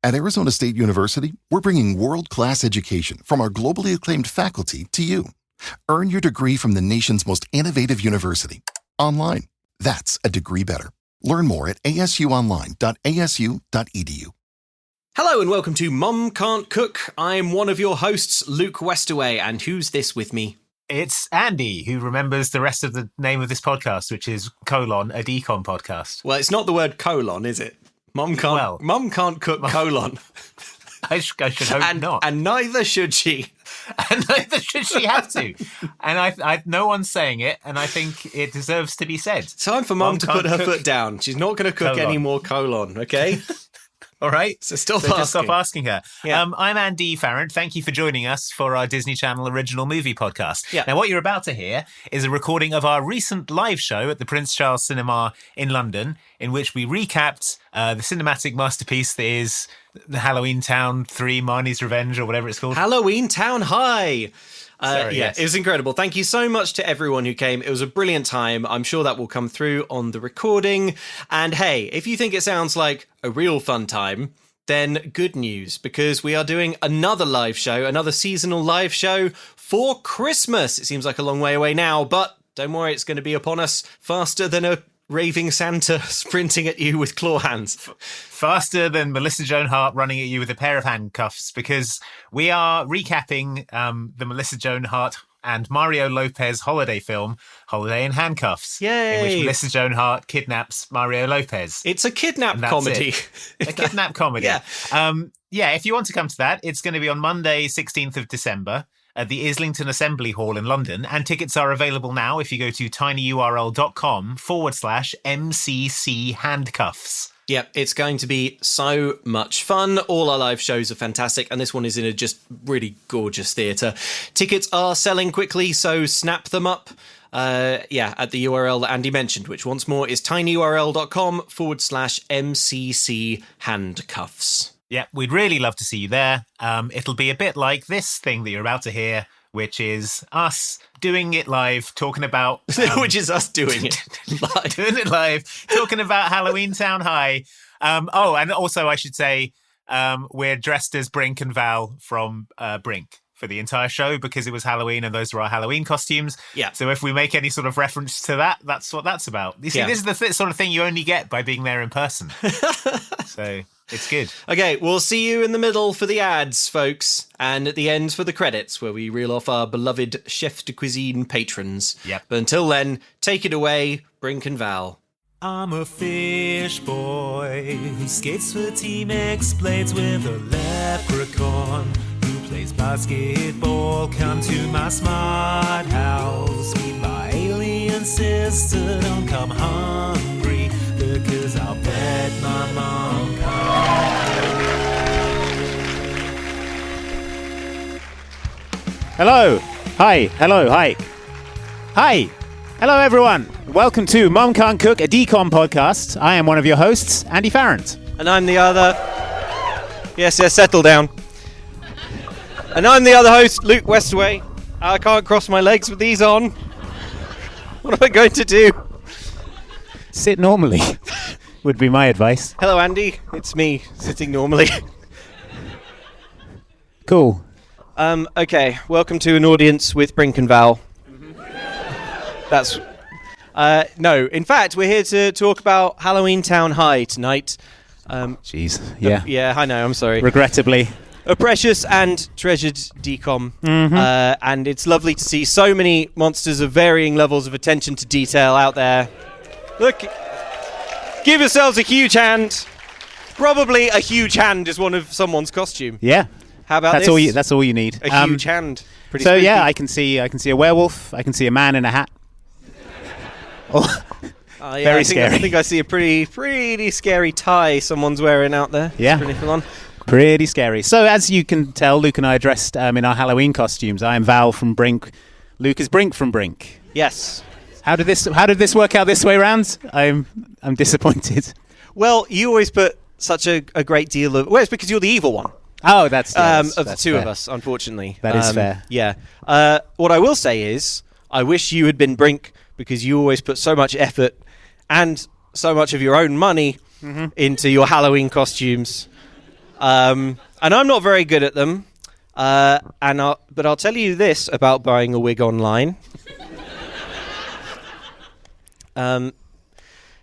At Arizona State University, we're bringing world-class education from our globally acclaimed faculty to you. Earn your degree from the nation's most innovative university. Online. That's a degree better. Learn more at asuonline.asu.edu. Hello and welcome to Mum Can't Cook. I'm one of your hosts, Luke Westaway, and who's this with me? It's Andy, who remembers the rest of the name of this podcast, which is : a decon podcast. Well, it's not the word colon, is it? Mum can't cook colon. I should hope not. And neither should she. And neither should she have to. And I no one's saying it, and I think it deserves to be said. Time for Mum to put her foot down. She's not going to cook any more colon, okay? All right. So just stop asking her. Yeah. I'm Andy Farrant. Thank you for joining us for our Disney Channel original movie podcast. Yeah. Now, what you're about to hear is a recording of our recent live show at the Prince Charles Cinema in London, in which we recapped the cinematic masterpiece that is the Halloweentown 3, Marnie's Revenge, or whatever it's called. Halloweentown High. Yes. It was incredible. Thank you so much to everyone who came. It was a brilliant time. I'm sure that will come through on the recording. And hey, if you think it sounds like a real fun time, then good news, because we are doing another live show, another seasonal live show for Christmas. It seems like a long way away now, but don't worry, it's going to be upon us faster than a raving Santa sprinting at you with claw hands. Faster than Melissa Joan Hart running at you with a pair of handcuffs, because we are recapping the Melissa Joan Hart and Mario Lopez holiday film, Holiday in Handcuffs. Yay! In which Melissa Joan Hart kidnaps Mario Lopez. It's a kidnap comedy. A kidnap comedy. Yeah. If you want to come to that, it's going to be on Monday, 16th of December, at the Islington Assembly Hall in London, and tickets are available now if you go to tinyurl.com/MCC handcuffs. Yep, it's going to be so much fun. All our live shows are fantastic, and this one is in a just really gorgeous theatre. Tickets are selling quickly, so snap them up. At the URL that Andy mentioned, which once more is tinyurl.com/MCC handcuffs. Yeah, we'd really love to see you there. It'll be a bit like this thing that you're about to hear, which is us doing it live, talking about... which is us doing it live. Doing it live, talking about Halloweentown High. And also I should say, we're dressed as Brink and Val from Brink for the entire show, because it was Halloween and those were our Halloween costumes. Yeah. So if we make any sort of reference to that, that's what that's about. You see, This is the sort of thing you only get by being there in person. So... it's good. Okay, we'll see you in the middle for the ads, folks, and at the end for the credits, where we reel off our beloved chef de cuisine patrons. Yep. But until then, take it away, Brink and Val. I'm a fish boy who skates for Team X Blades with a leprechaun who plays basketball. Come to my smart house, meet my alien sister. Don't come hungry, because I'll bet my mom can't. Hello. Hi. Hello. Hi. Hi. Hello, everyone. Welcome to Mum Can't Cook, a decon podcast. I am one of your hosts, Andy Farrant. And I'm the other... Yes, settle down. And I'm the other host, Luke Westaway. I can't cross my legs with these on. What am I going to do? Sit normally would be my advice. Hello, Andy. It's me, sitting normally. Cool. Okay, welcome to an audience with Brink and Val. That's... no, in fact, we're here to talk about Halloweentown High tonight. Jeez, yeah. Yeah, I know, I'm sorry. Regrettably. A precious and treasured decom. And it's lovely to see so many monsters of varying levels of attention to detail out there. Look, give yourselves a huge hand. Probably a huge hand is one of someone's costume. Yeah. How about that's this? That's all you need. A huge hand. Pretty so spooky. yeah, I can see a werewolf. I can see a man in a hat. Oh, very scary. I think I see a pretty scary tie someone's wearing out there. Yeah. It's pretty full on. Pretty scary. So as you can tell, Luke and I are dressed in our Halloween costumes. I am Val from Brink. Luke is Brink from Brink. Yes. How did this work out this way round? I'm disappointed. Well, you always put such a great deal of... Well, it's because you're the evil one. Oh, that's of the that's two fair. of us, unfortunately. That is fair. Yeah. What I will say is, I wish you had been Brink, because you always put so much effort and so much of your own money into your Halloween costumes. and I'm not very good at them. But I'll tell you this about buying a wig online.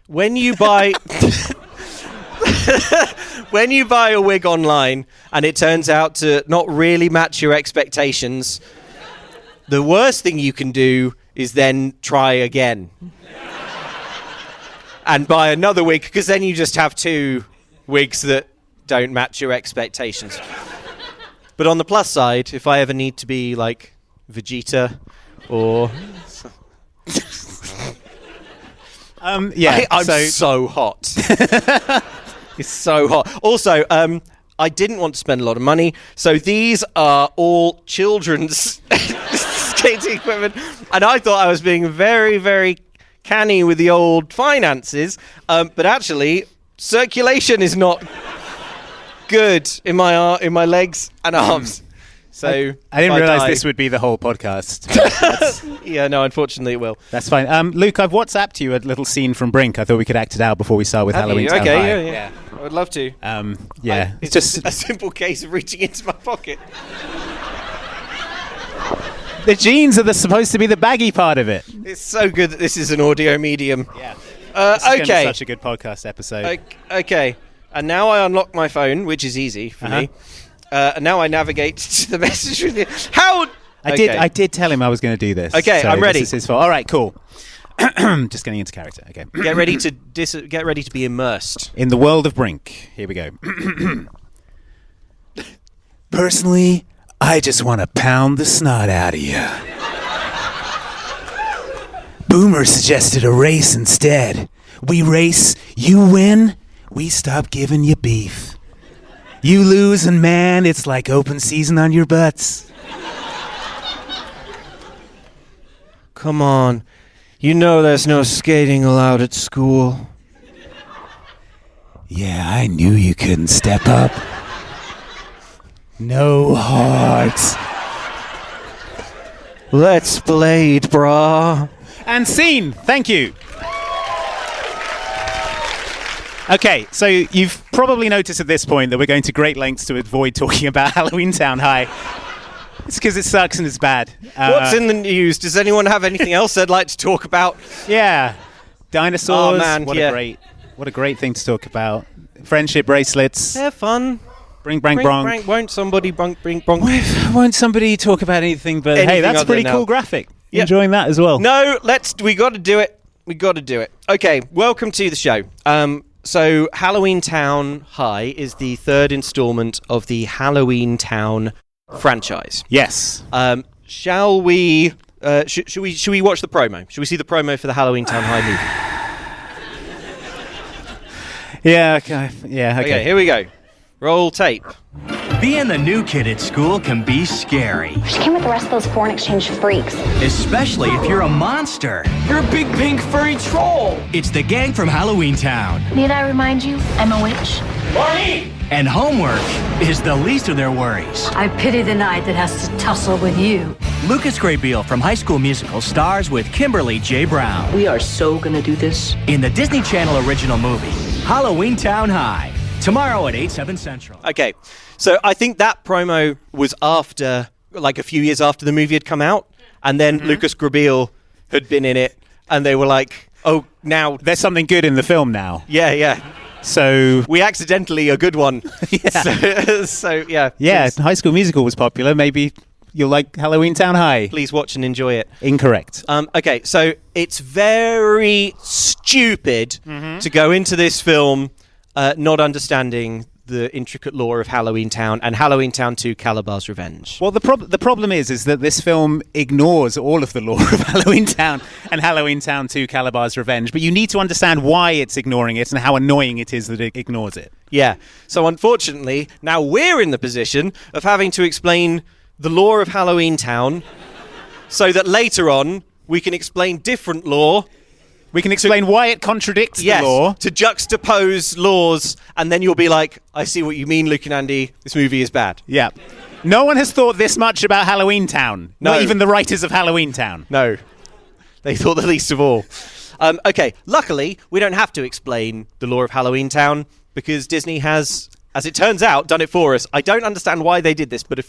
When you buy when you buy a wig online and it turns out to not really match your expectations, the worst thing you can do is then try again and buy another wig, because then you just have two wigs that don't match your expectations. But on the plus side, if I ever need to be like Vegeta or... I'm so hot. It's so hot. Also, I didn't want to spend a lot of money, so these are all children's skating equipment, and I thought I was being very, very canny with the old finances, but actually, circulation is not good in my legs and arms. So I didn't realise this would be the whole podcast. Yeah, no, unfortunately it will. That's fine. Luke, I've WhatsApped you a little scene from Brink. I thought we could act it out before we start with Halloweentown High. Okay, yeah. I would love to. It's just a simple case of reaching into my pocket. The jeans are supposed to be the baggy part of it. It's so good that this is an audio medium. Yeah. This is gonna be such a good podcast episode. Okay. And now I unlock my phone, which is easy for me. And now I navigate to the message with you. I did tell him I was going to do this. Okay, so I'm ready. This is his fault. All right, cool. Just getting into character. Okay. Get ready to be immersed in the world of Brink. Here we go. Personally, I just want to pound the snot out of you. Boomer suggested a race instead. We race, you win, we stop giving you beef. You lose, and man, it's like open season on your butts. Come on. You know there's no skating allowed at school. Yeah, I knew you couldn't step up. No heart. Let's blade, brah. And scene. Thank you. Okay, so you've probably noticed at this point that we're going to great lengths to avoid talking about Halloweentown High. It's because it sucks and it's bad. What's in the news? Does anyone have anything else they'd like to talk about? Yeah, dinosaurs. Oh, man, what a great thing to talk about. Friendship bracelets. They're fun. Bring bronk. Won't somebody bring bronk? Won't somebody talk about anything? But hey, that's a pretty cool graphic. Yep. Enjoying that as well. No, we got to do it. We got to do it. Okay, welcome to the show. So Halloweentown High is the third installment of the Halloweentown franchise. Yes. Shall we? Should we watch the promo? Should we see the promo for the Halloweentown High movie? Yeah. Okay. Yeah. Okay. Here we go. Roll tape. Being the new kid at school can be scary. She came with the rest of those foreign exchange freaks. Especially if you're a monster. You're a big pink furry troll. It's the gang from Halloweentown. Need I remind you, I'm a witch. Marty! And homework is the least of their worries. I pity the knight that has to tussle with you. Lucas Grabeel from High School Musical stars with Kimberly J. Brown. We are so gonna do this. In the Disney Channel original movie, Halloweentown High. Tomorrow at 8/7 Central. Okay, so I think that promo was after, like a few years after the movie had come out, and then Lucas Grabeel had been in it, and they were like, oh, now... There's something good in the film now. Yeah. So... We accidentally a good one. Yeah. So yeah. Yeah, please. High School Musical was popular. Maybe you'll like Halloweentown High. Please watch and enjoy it. Incorrect. Okay, so it's very stupid to go into this film not understanding the intricate lore of Halloweentown and Halloweentown 2 Calabar's Revenge. Well, the problem is that this film ignores all of the lore of Halloweentown and Halloweentown 2 Calabar's Revenge, but you need to understand why it's ignoring it and how annoying it is that it ignores it. Yeah, so unfortunately, now we're in the position of having to explain the lore of Halloweentown so that later on we can explain different lore. We can explain why it contradicts the law. To juxtapose laws, and then you'll be like, I see what you mean, Luke and Andy. This movie is bad. Yeah. No one has thought this much about Halloweentown. No. Not even the writers of Halloweentown. No. They thought the least of all. Okay, luckily, we don't have to explain the lore of Halloweentown because Disney has as it turns out, done it for us. I don't understand why they did this, but a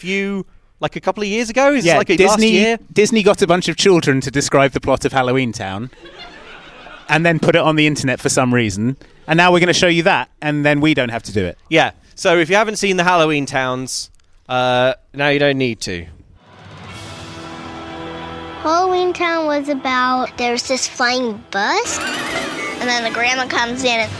couple of years ago? Last year? Disney got a bunch of children to describe the plot of Halloweentown and then put it on the internet for some reason. And now we're going to show you that, and then we don't have to do it. Yeah. So if you haven't seen the Halloween Towns, now you don't need to. Halloweentown was about there's this flying bus, and then the grandma comes in and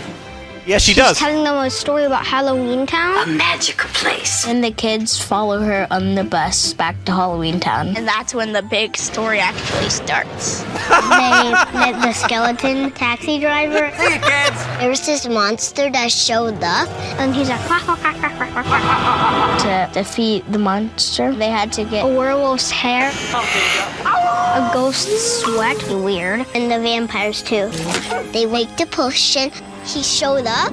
Yeah, she she's does. telling them a story about Halloweentown. A magical place. And the kids follow her on the bus back to Halloweentown. And that's when the big story actually starts. They met the skeleton taxi driver. Hey, kids! There was this monster that showed up, and he's like, quack, quack, quack, quack, quack, quack, quack. To defeat the monster, they had to get a werewolf's hair, a ghost's sweat, weird, and the vampires too. They make the potion. He showed up.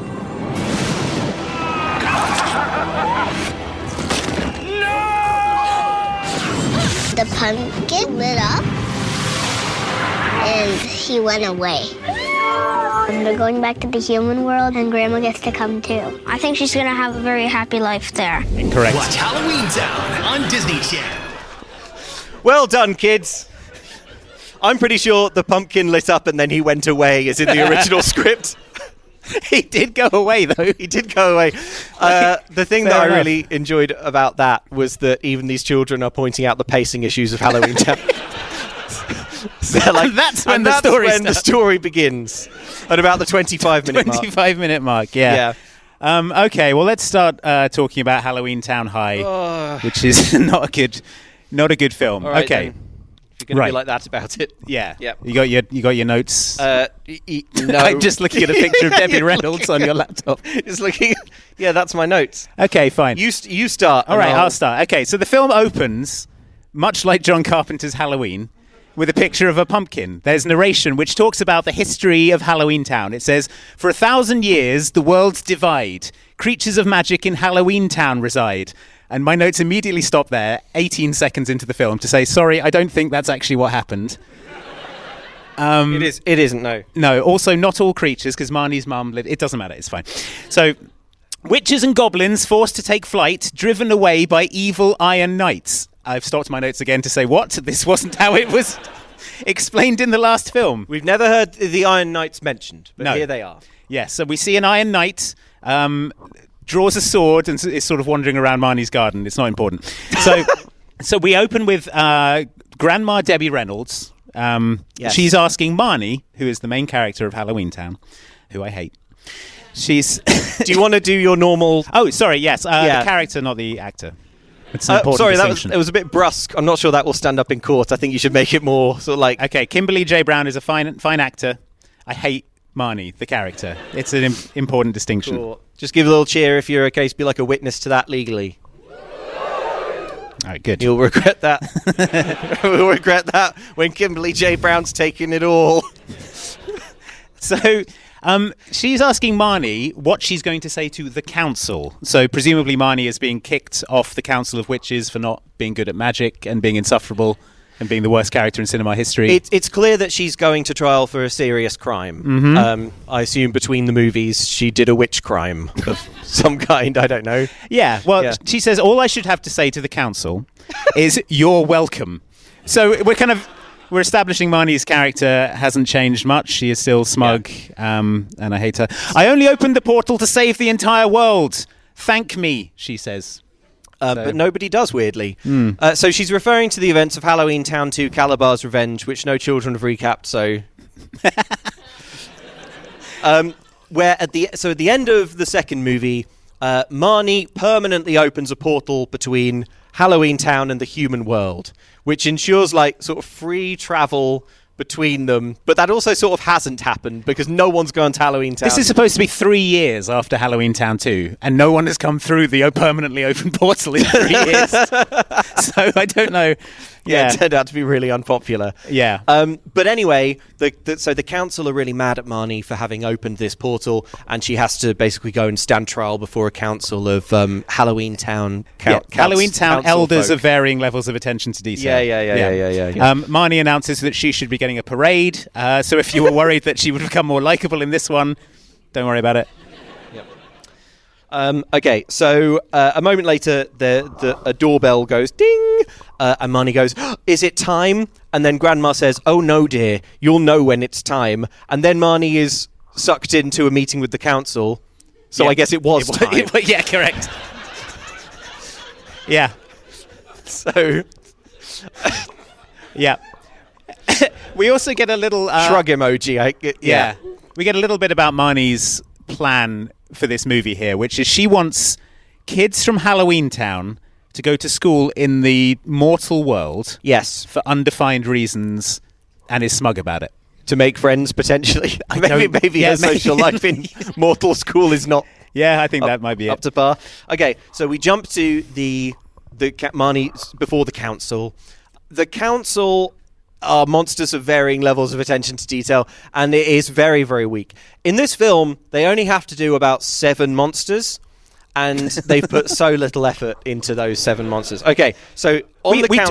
The pumpkin lit up, and he went away. And they're going back to the human world, and Grandma gets to come too. I think she's gonna have a very happy life there. Incorrect. Watch Halloweentown on Disney Channel. Well done, kids. I'm pretty sure the pumpkin lit up and then he went away is in the original script. He did go away, though. He did go away. The thing that I enough. really enjoyed about that was that even these children are pointing out the pacing issues of Halloweentown. So That's when the story begins. At about the 25-minute mark. 25-minute mark, yeah. Okay, well, let's start talking about Halloweentown High, which is not a good film. All right, Okay. then. If you're going to be like that about it. Yeah. Yep. You got your notes. No. I'm just looking at a picture of Debbie Reynolds on your laptop. Just looking. Yeah, that's my notes. Okay, fine. You start. All right, I'll start. Okay, so the film opens, much like John Carpenter's Halloween, with a picture of a pumpkin. There's narration which talks about the history of Halloweentown. It says, "For 1,000 years, the worlds divide. Creatures of magic in Halloweentown reside." And my notes immediately stop there, 18 seconds into the film, to say, sorry, I don't think that's actually what happened. It isn't, no. No, also not all creatures, because Marnie's mum lived... It doesn't matter, it's fine. So, witches and goblins forced to take flight, driven away by evil iron knights. I've stopped my notes again to say, what? This wasn't how it was explained in the last film. We've never heard the Iron Knights mentioned, but here they are. Yes, so we see an iron knight... draws a sword and is sort of wandering around Marnie's garden. It's not important. So we open with Grandma Debbie Reynolds. Yes. She's asking Marnie, who is the main character of Halloweentown, who I hate. She's. Do you want to do your normal? Oh, sorry. Yes, the character, not the actor. It's an important sorry, distinction. it was a bit brusque. I'm not sure that will stand up in court. I think you should make it more sort of like. Okay, Kimberly J. Brown is a fine actor. I hate Marnie, the character. It's an important distinction. Cool. Just give a little cheer if you're okay to be like a witness to that legally. All right, good. You'll regret that. We'll regret that when Kimberly J. Brown's taking it all. So she's asking Marnie what she's going to say to the council. So presumably Marnie is being kicked off the Council of Witches for not being good at magic and being insufferable and being the worst character in cinema history. It's clear that she's going to trial for a serious crime. Mm-hmm. I assume between the movies she did a witch crime of some kind. I don't know. Yeah, well, she says, all I should have to say to the council is, you're welcome. So we're establishing Marnie's character hasn't changed much. She is still smug, and I hate her. I only opened the portal to save the entire world. Thank me, she says. But nobody does, weirdly. So she's referring to the events of Halloweentown 2 Calabar's Revenge, which no children have recapped, so... where at the end of the second movie, Marnie permanently opens a portal between Halloweentown and the human world, which ensures like sort of free travel between them, but that also sort of hasn't happened because no one's gone to Halloweentown. This is supposed to be 3 years after Halloweentown 2, and no one has come through the permanently open portal in 3 years. So I don't know. Yeah, it turned out to be really unpopular. Yeah. But anyway, so the council are really mad at Marnie for having opened this portal, and she has to basically go and stand trial before a council of Halloweentown Halloweentown elders of varying levels of attention to detail. Yeah. Marnie announces that she should be getting a parade. So if you were worried that she would become more likable in this one, don't worry about it. Okay, so a moment later, a doorbell goes ding, and Marnie goes, "Is it time?" And then Grandma says, "Oh no, dear, you'll know when it's time." And then Marnie is sucked into a meeting with the council. So I guess it was time. Yeah, correct. Yeah. So, yeah. We also get a little shrug emoji. Yeah. We get a little bit about Marnie's plan for this movie here, which is she wants kids from Halloweentown to go to school in the mortal world. Yes. For undefined reasons, and is smug about it. To make friends, potentially. Maybe her social life in mortal school is not... Yeah, I think that might be up to par. Okay, so we jump to Marnie before the council. The council are monsters of varying levels of attention to detail, and it is very, very weak. In this film, they only have to do about 7 monsters, and they've put so little effort into those 7 monsters. Okay, so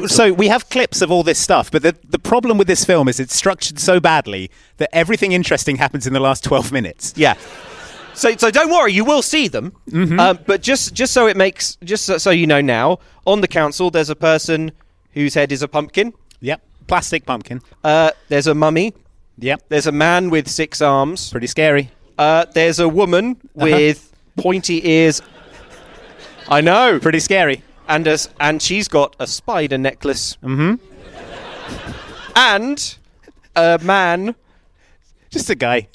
so we have clips of all this stuff, but the problem with this film is it's structured so badly that everything interesting happens in the last 12 minutes. Yeah. So don't worry, you will see them. Mm-hmm. But just so you know now, on the council, there's a person whose head is a pumpkin. Yep. Plastic pumpkin. There's a mummy. Yep. There's a man with 6 arms. Pretty scary. There's a woman with pointy ears. I know. Pretty scary. And she's got a spider necklace. Mm-hmm. And a man. Just a guy.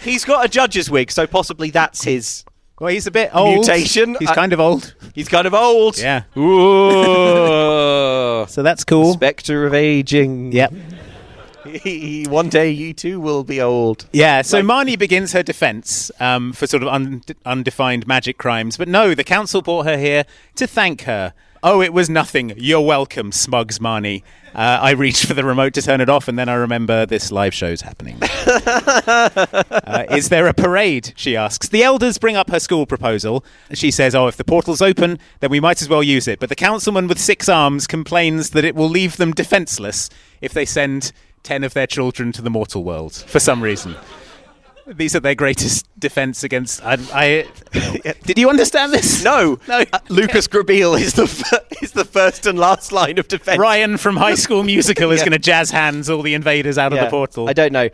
He's got a judge's wig, so possibly that's his... Well, he's a bit old. Mutation. He's kind of old. He's kind of old. Yeah. Ooh. So that's cool. Spectre of aging. Yep. One day you too will be old. Yeah, so Marnie begins her defense for sort of undefined magic crimes. But no, the council brought her here to thank her. Oh, it was nothing. You're welcome, smugs Marnie. I reach for the remote to turn it off, and then I remember this live show's happening. Is there a parade? She asks. The elders bring up her school proposal. She says, if the portal's open, then we might as well use it. But the councilman with 6 arms complains that it will leave them defenseless if they send 10 of their children to the mortal world for some reason. These are their greatest defense against... Did you understand this? No. Lucas Grabeel is the first and last line of defense. Ryan from High School Musical is going to jazz hands all the invaders out of the portal. I don't know.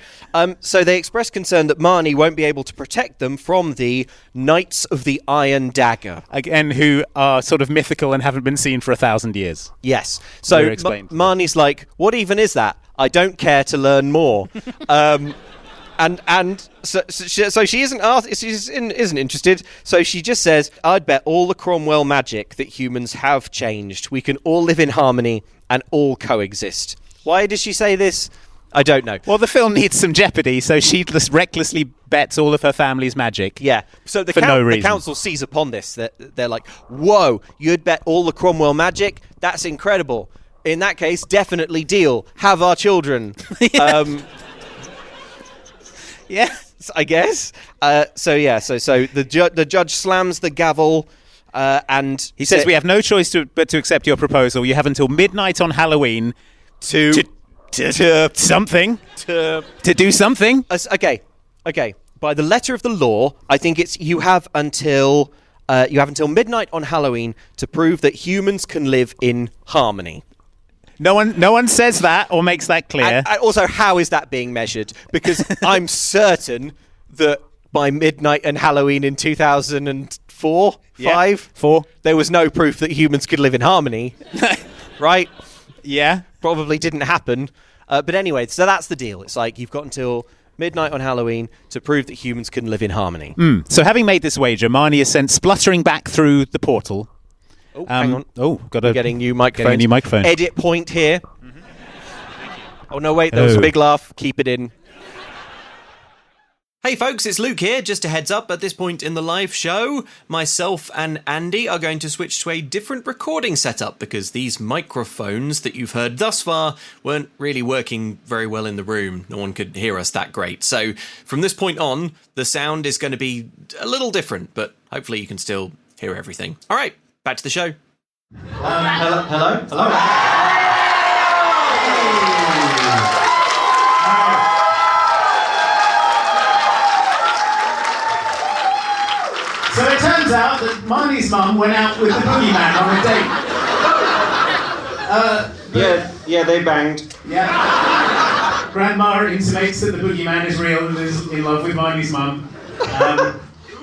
So they express concern that Marnie won't be able to protect them from the Knights of the Iron Dagger. Again, who are sort of mythical and haven't been seen for 1,000 years. Yes. So Marnie's like, what even is that? I don't care to learn more. So she isn't interested. So she just says, I'd bet all the Cromwell magic that humans have changed. We can all live in harmony and all coexist. Why does she say this? I don't know. Well, the film needs some jeopardy, so she just recklessly bets all of her family's magic. Yeah. So the council sees upon this. They're like, whoa, you'd bet all the Cromwell magic? That's incredible. In that case, definitely deal. Have our children. Yeah, I guess. So the judge slams the gavel, and he says, "We have no choice but to accept your proposal. You have until midnight on Halloween to do something." Okay. By the letter of the law, I think you have until midnight on Halloween to prove that humans can live in harmony. No one says that or makes that clear. And also, how is that being measured? Because I'm certain that by midnight and Halloween in 2004, 4, there was no proof that humans could live in harmony. Right? Yeah. Probably didn't happen. But anyway, so that's the deal. It's like you've got until midnight on Halloween to prove that humans can live in harmony. So having made this wager, Marnie is sent spluttering back through the portal. Oh, hang on. Getting new microphone. Edit point here. Mm-hmm. Oh, no, wait. There was a big laugh. Keep it in. Hey folks, it's Luke here. Just a heads up, at this point in the live show, myself and Andy are going to switch to a different recording setup because these microphones that you've heard thus far weren't really working very well in the room. No one could hear us that great. So from this point on, the sound is going to be a little different, but hopefully you can still hear everything. All right, back to the show. Hello. it turns out that Marnie's mum went out with the boogeyman on a date. Yeah, they banged. Yeah. Grandma intimates that the boogeyman is real and is in love with Marnie's mum.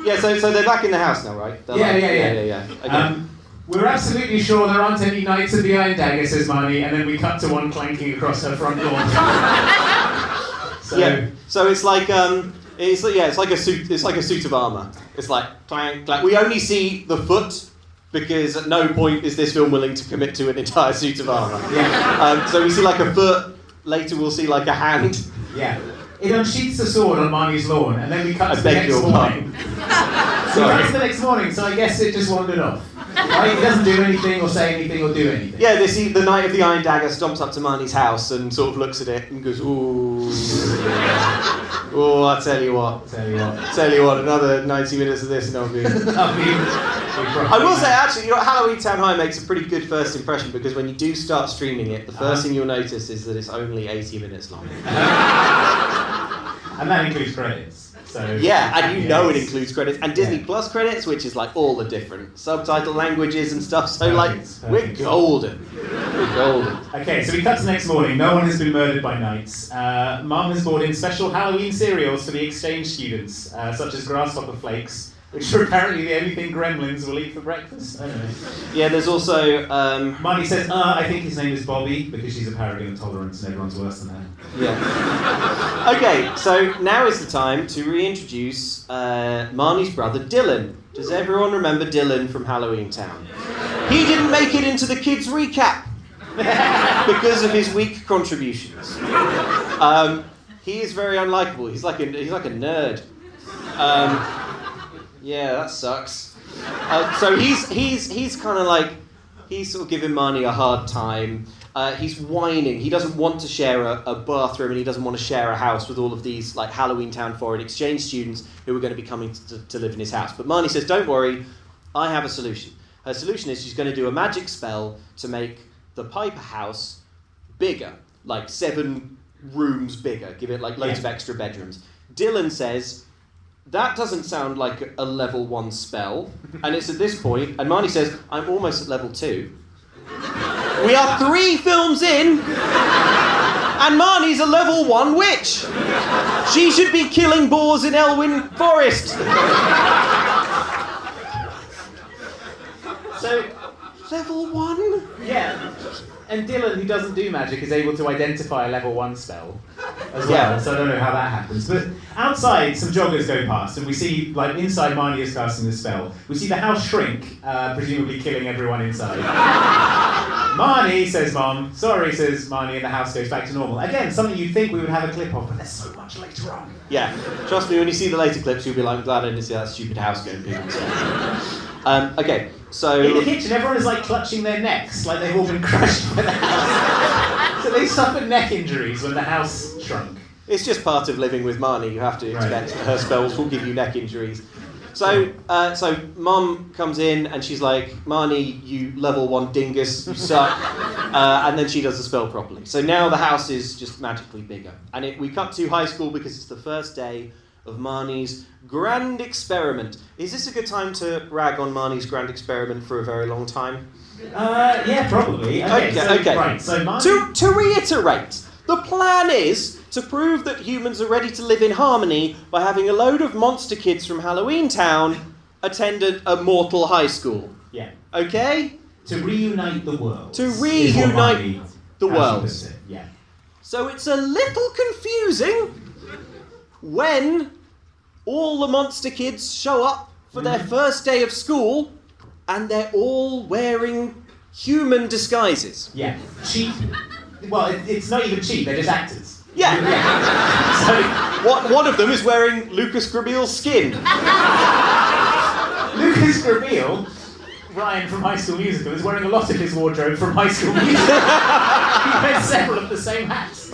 Yeah, so they're back in the house now, right? Yeah. Okay. We're absolutely sure there aren't any Knights of the Iron Dagger, says Marnie, and then we cut to one clanking across her front lawn. So it's like it's like a suit. It's like a suit of armor. It's like clank, clank. We only see the foot because at no point is this film willing to commit to an entire suit of armor. Yeah. So we see like a foot. Later we'll see like a hand. Yeah. It unsheaths the sword on Marnie's lawn, and then we cut to the next morning. It's the next morning, so I guess it just wandered off. Right? He doesn't do anything or say anything or do anything. Yeah, the Knight of the Iron Dagger stomps up to Marnie's house and sort of looks at it and goes, ooh. Oh, I'll tell you what. Another 90 minutes of this and I'll be... I will say, actually, Halloweentown High makes a pretty good first impression because when you do start streaming it, the first thing you'll notice is that it's only 80 minutes long. And that includes credits. So yeah, and it includes credits and Disney Plus credits, which is like all the different subtitle languages and stuff. So we're golden. Okay, so we cut to the next morning. No one has been murdered by knights. Mum has brought in special Halloween cereals for the exchange students, such as grasshopper flakes, which are apparently the only thing gremlins will eat for breakfast. I don't know. Yeah, there's also... Marnie says, I think his name is Bobby, because she's a paragon of tolerance and everyone's worse than her. Yeah. Okay, so now is the time to reintroduce Marnie's brother, Dylan. Does everyone remember Dylan from Halloweentown? He didn't make it into the kids' recap because of his weak contributions. He is very unlikable. He's like a nerd. Yeah, that sucks. So he's kind of like, he's sort of giving Marnie a hard time. He's whining. He doesn't want to share a bathroom and he doesn't want to share a house with all of these like Halloweentown foreign exchange students who are going to be coming to live in his house. But Marnie says, don't worry, I have a solution. Her solution is she's going to do a magic spell to make the Piper house bigger, like 7 rooms bigger, give it like loads of extra bedrooms. Dylan says, that doesn't sound like a level 1 spell. And it's at this point, and Marnie says, I'm almost at level 2. We are 3 films in, and Marnie's a level 1 witch. She should be killing boars in Elwyn Forest. So, level 1? Yeah. And Dylan, who doesn't do magic, is able to identify a level 1 spell as well, so I don't know how that happens. But outside, some joggers go past, and we see, like, inside Marnie is casting the spell, we see the house shrink, presumably killing everyone inside. Marnie, says Mom. Sorry, says Marnie, and the house goes back to normal. Again, something you'd think we would have a clip of, but there's so much later on. Yeah, trust me, when you see the later clips, you'll be like, I'm glad I didn't see that stupid house going big. Okay, so... In the kitchen, everyone is, like, clutching their necks, like they've all been crushed by the house. So they suffered neck injuries when the house shrunk. It's just part of living with Marnie. You have to expect that her spells will give you neck injuries. So Mum comes in and she's like, Marnie, you level 1 dingus, you suck. And then she does the spell properly. So now the house is just magically bigger. And we cut to high school because it's the first day of Marnie's grand experiment. Is this a good time to rag on Marnie's grand experiment for a very long time? Yeah, probably. Okay. Right, so Marnie... To reiterate, the plan is to prove that humans are ready to live in harmony by having a load of monster kids from Halloweentown attend a mortal high school. Yeah. Okay? To reunite the world. To reunite the world. Yeah. So it's a little confusing when all the monster kids show up for their first day of school and they're all wearing human disguises. Yeah. Cheap. Well, it's not even cheap, they're just actors. Yeah. So one of them is wearing Lucas Grabeel's skin. Lucas Grabeel, Ryan from High School Musical, is wearing a lot of his wardrobe from High School Musical. He wears several of the same hats.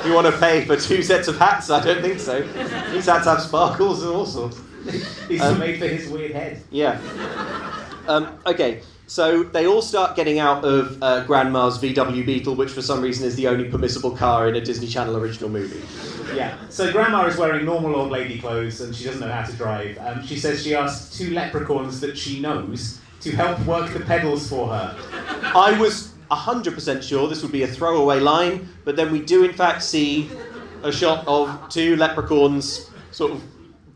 You want to pay for 2 sets of hats? I don't think so. These hats have sparkles and all sorts. These are made for his weird head. Yeah. Okay, so they all start getting out of Grandma's VW Beetle, which for some reason is the only permissible car in a Disney Channel original movie. Yeah, so Grandma is wearing normal old lady clothes and she doesn't know how to drive. She says she asked 2 leprechauns that she knows to help work the pedals for her. I was 100% sure this would be a throwaway line, but then we do in fact see a shot of 2 leprechauns sort of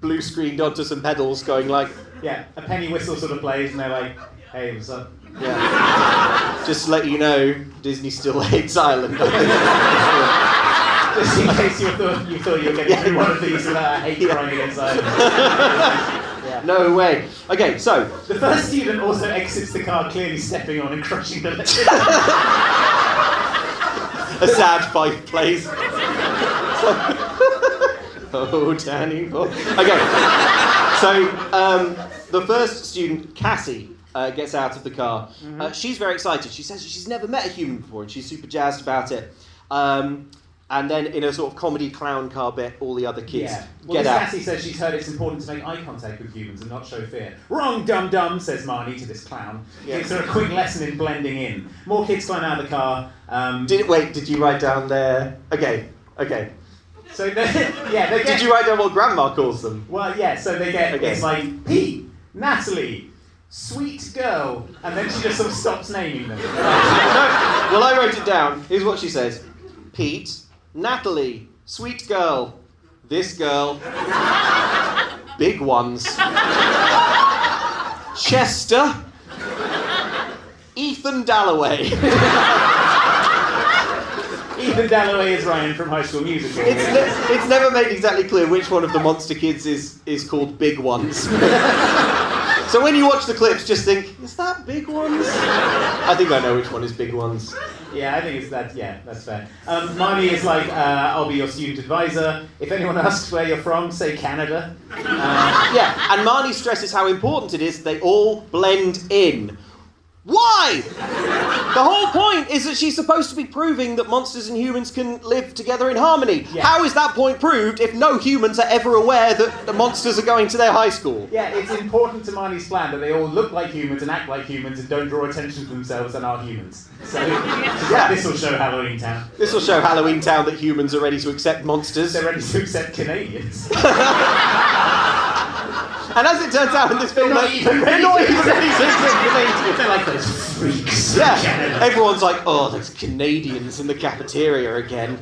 blue screened onto some pedals going like... Yeah, a penny whistle sort of plays and they're like, hey, what's up? Yeah. Just to let you know, Disney still hates Ireland. Just in case you thought you were getting through one of these without a hate crime against Ireland. Yeah. No way. Okay, so... The first student also exits the car clearly stepping on and crushing the legs. A sad fife plays. Oh, Danny. Oh. Okay, so the first student, Cassie, gets out of the car. She's very excited. She says she's never met a human before and she's super jazzed about it. And then in a sort of comedy clown car bit, all the other kids get out. Cassie says she's heard it's important to make eye contact with humans and not show fear. Wrong, dum-dum, says Marnie to this clown. Yeah. Gives her a quick lesson in blending in. More kids climb out of the car. Did you write down there? Okay. So they get... Did you write down what Grandma calls them? Well, yeah, so they get... Okay. It's like, Pete, Natalie, sweet girl. And then she just sort of stops naming them. No, well, I wrote it down. Here's what she says. Pete... Natalie, sweet girl, this girl, big ones, Chester, Ethan Dalloway. Ethan Dalloway is Ryan from High School Musical. It's never made exactly clear which one of the monster kids is called Big Ones. So when you watch the clips, just think, is that Big Ones? I think I know which one is Big Ones. Yeah, I think that's fair. Marnie is like, I'll be your student advisor. If anyone asks where you're from, say Canada. Yeah, and Marnie stresses how important it is they all blend in. Why? The whole point is that she's supposed to be proving that monsters and humans can live together in harmony. Yeah. How is that point proved if no humans are ever aware that the monsters are going to their high school? Yeah, it's important to Marnie's plan that they all look like humans and act like humans and don't draw attention to themselves and are humans. So this will show Halloweentown. This will show Halloweentown that humans are ready to accept monsters. They're ready to accept Canadians. And as it turns out in this film, they're not even ready to accept Canadians. They're like those freaks. Yeah, everyone's like, oh, there's Canadians in the cafeteria again.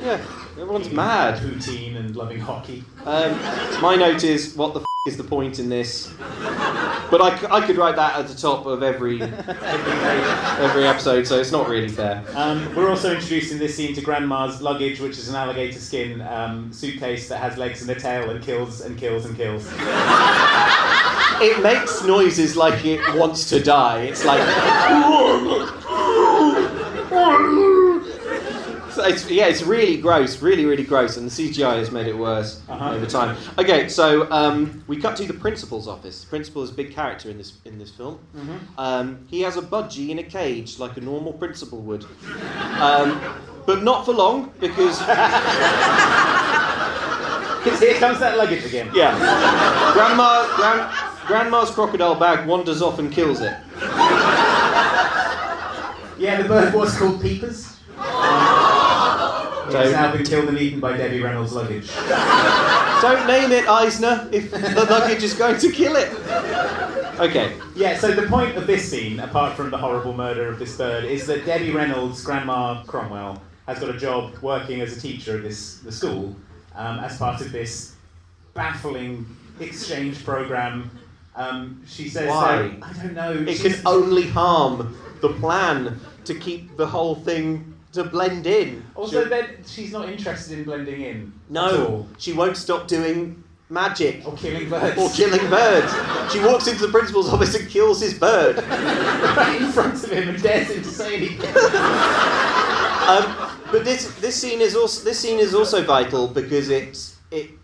Yeah, everyone's mad. Poutine and loving hockey. My note is, what the f*** is the point in this? But I could write that at the top of every episode, so it's not really fair. We're also introducing this scene to Grandma's luggage, which is an alligator skin suitcase that has legs and a tail and kills and kills and kills. It makes noises like it wants to die. It's like... So it's really gross, really, really gross, and the CGI has made it worse over time. Okay, so we cut to the principal's office. The principal is a big character in this film. He has a budgie in a cage, like a normal principal would. But not for long, because... Here comes that luggage again. Yeah. Grandma's crocodile bag wanders off and kills it. Yeah, the bird was called Peepers. It's now been killed and eaten by Debbie Reynolds' luggage. Don't name it, Eisner, if the luggage is going to kill it. Okay. Yeah, so the point of this scene, apart from the horrible murder of this bird, is that Debbie Reynolds, Grandma Cromwell, has got a job working as a teacher at the school as part of this baffling exchange program. She says... Why? I don't know. It can only harm the plan to keep the whole thing to blend in. Also, she's not interested in blending in. No, she won't stop doing magic. Or killing birds. She walks into the principal's office and kills his bird. Right in front of him and dares him to say anything. But this scene is also vital because it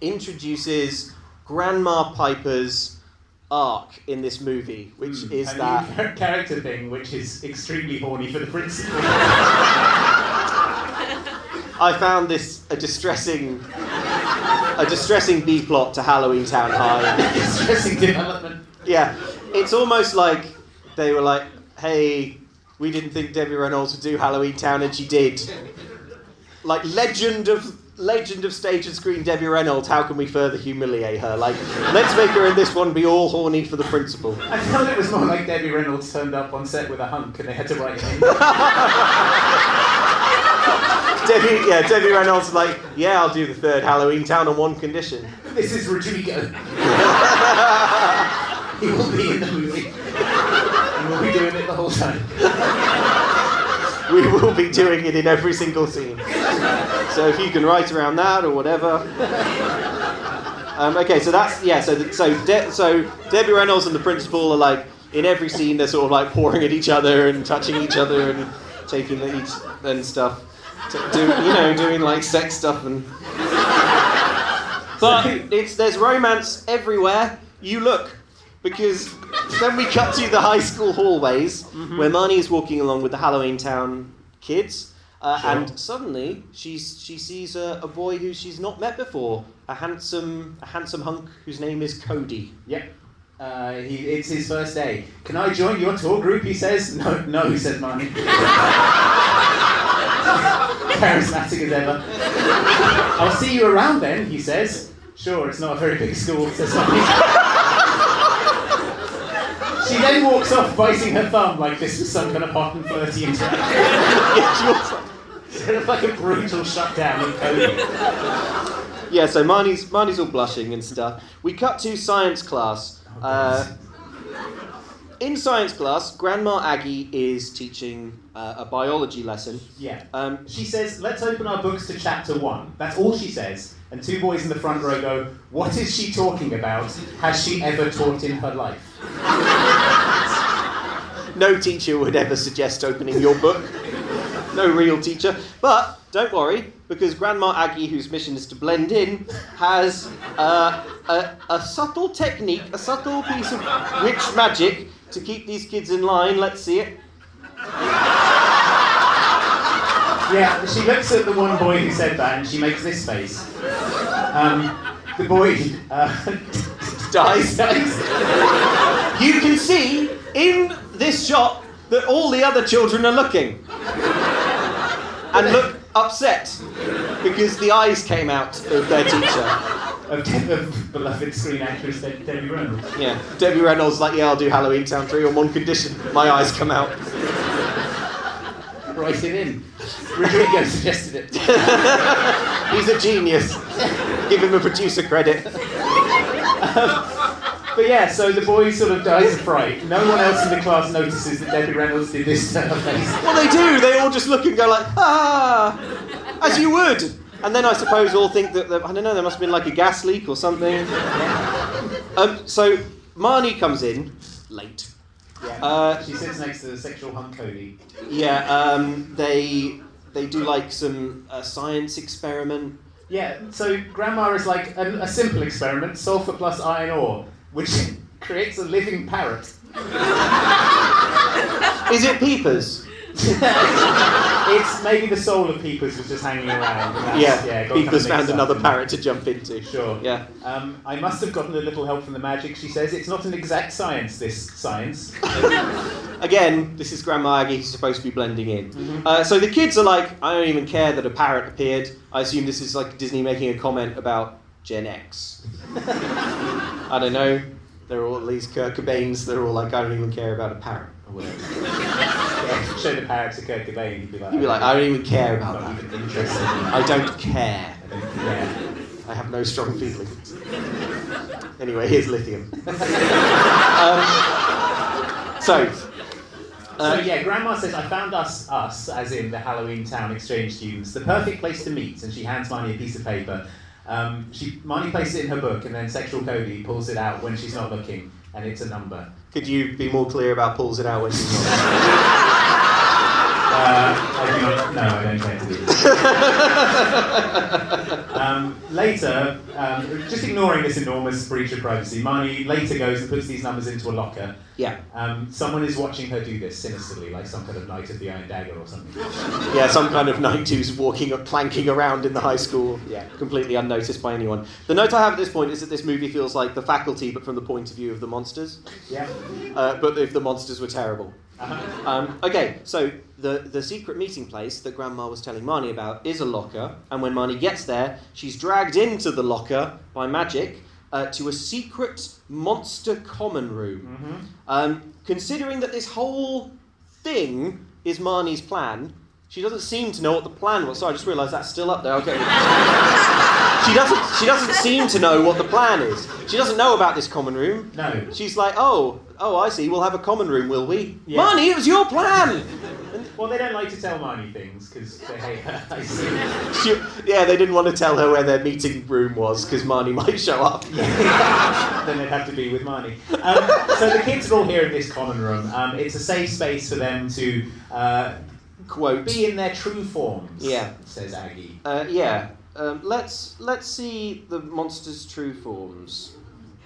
introduces Grandma Piper's arc in this movie, which is that new character thing, which is extremely horny for the principal. I found this a distressing B plot to Halloweentown High. Distressing development. Yeah, it's almost like they were like, hey, we didn't think Debbie Reynolds would do Halloweentown, and she did. Like, legend of stage and screen Debbie Reynolds, how can we further humiliate her? Like, let's make her in this one be all horny for the principal. I felt it was more like Debbie Reynolds turned up on set with a hunk and they had to write it in. Debbie Reynolds is like, yeah, I'll do the third Halloweentown on one condition. This is Rodrigo. He will be in the movie. And we'll be doing it the whole time. We will be doing it in every single scene. So if you can write around that or whatever. Okay, so that's So Debbie Reynolds and the principal are like in every scene. They're sort of like pouring at each other and touching each other and taking each and stuff. Doing like sex stuff and. But there's romance everywhere you look. Because then we cut to the high school hallways where Marnie is walking along with the Halloweentown kids, and suddenly she sees a boy who she's not met before, a handsome hunk whose name is Cody. Yep. It's his first day. Can I join your tour group? He says. No, says Marnie. Charismatic as ever. I'll see you around then, he says. Sure, it's not a very big school, says Marnie. She then walks off biting her thumb like this was some kind of hot and flirty interaction. Sort of like a brutal shutdown with Cody. Yeah, so Marnie's all blushing and stuff. We cut to science class. In science class, Grandma Aggie is teaching a biology lesson. Yeah. She says, let's open our books to chapter 1. That's all she says. And two boys in the front row go, what is she talking about? Has she ever taught in her life? No teacher would ever suggest opening your book. No real teacher. But don't worry, because Grandma Aggie, whose mission is to blend in, has a subtle technique, a subtle piece of witch magic to keep these kids in line. Let's see it. Yeah, she looks at the one boy who said that and she makes this face. The boy dies. You can see in this shot that all the other children are looking and look upset because the eyes came out of their teacher. Of beloved screen actress Debbie Reynolds. Yeah, Debbie Reynolds like, yeah, I'll do Halloweentown 3 on one condition. My eyes come out. Write it in. Rodrigo suggested it. He's a genius. Give him a producer credit. But yeah, so the boy sort of dies of fright. No one else in the class notices that Debbie Reynolds did this to her face. Well, they do. They all just look and go like, ah, as you would. And then I suppose all think that I don't know, there must have been like a gas leak or something. So Marnie comes in late. Yeah. She sits next to the sexual hunk Cody. Yeah. They do like some science experiment. Yeah. So Grandma is like a simple experiment: sulfur plus iron ore, which creates a living parrot. Is it Peepers? It's maybe the soul of Peepers was just hanging around. Peepers found another parrot to jump into. Sure. Yeah. I must have gotten a little help from the magic, she says. It's not an exact science, this science. Again, this is Grandma Aggie who's supposed to be blending in. Mm-hmm. So the kids are like, I don't even care that a parrot appeared. I assume this is like Disney making a comment about Gen X. I don't know. They're all, at least Kurt Cobain's, they're all like, I don't even care about a parrot. Or whatever. Yeah, show the parrot to Kurt Cobain, he'd be like, I don't even care about that. Not even interested. I don't care. I don't care. I have no strong feelings. Anyway, here's lithium. So yeah, Grandma says, I found us, as in the Halloweentown exchange students, the perfect place to meet, and she hands Marnie a piece of paper. Marnie places it in her book, and then Sexual Cody pulls it out when she's not looking, and it's a number. Could you be more clear about pulls it out when she's not looking? I do not. No, I don't intend to do this. Later, just ignoring this enormous breach of privacy, Marnie later goes and puts these numbers into a locker. Yeah. Someone is watching her do this sinisterly, like some kind of Knight of the Iron Dagger or something. Yeah, some kind of knight who's clanking around in the high school, completely unnoticed by anyone. The note I have at this point is that this movie feels like The Faculty, but from the point of view of the monsters. Yeah. But if the monsters were terrible. Uh-huh. Okay, so the secret meeting place that Grandma was telling Marnie about is a locker, and when Marnie gets there, she's dragged into the locker by magic to a secret monster common room. Mm-hmm. Considering that this whole thing is Marnie's plan, she doesn't seem to know what the plan was. Sorry, I just realised that's still up there. Okay. She doesn't seem to know what the plan is. She doesn't know about this common room. No. She's like, oh, I see. We'll have a common room, will we? Yeah. Marnie, it was your plan. Well, they don't like to tell Marnie things because they hate her. I see. They didn't want to tell her where their meeting room was because Marnie might show up. Then they'd have to be with Marnie. So the kids are all here in this common room. It's a safe space for them to quote, be in their true forms. Yeah, says Aggie. Let's see the monster's true forms.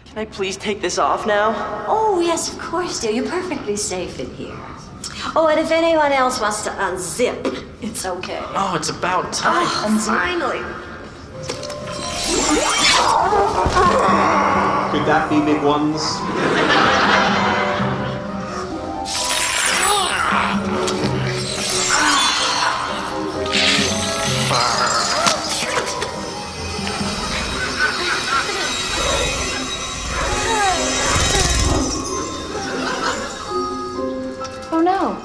Can I please take this off now? Oh, yes, of course, dear. You're perfectly safe in here. Oh, and if anyone else wants to unzip, it's okay. Oh, it's about time. Oh, finally. Could that be big ones? Oh no,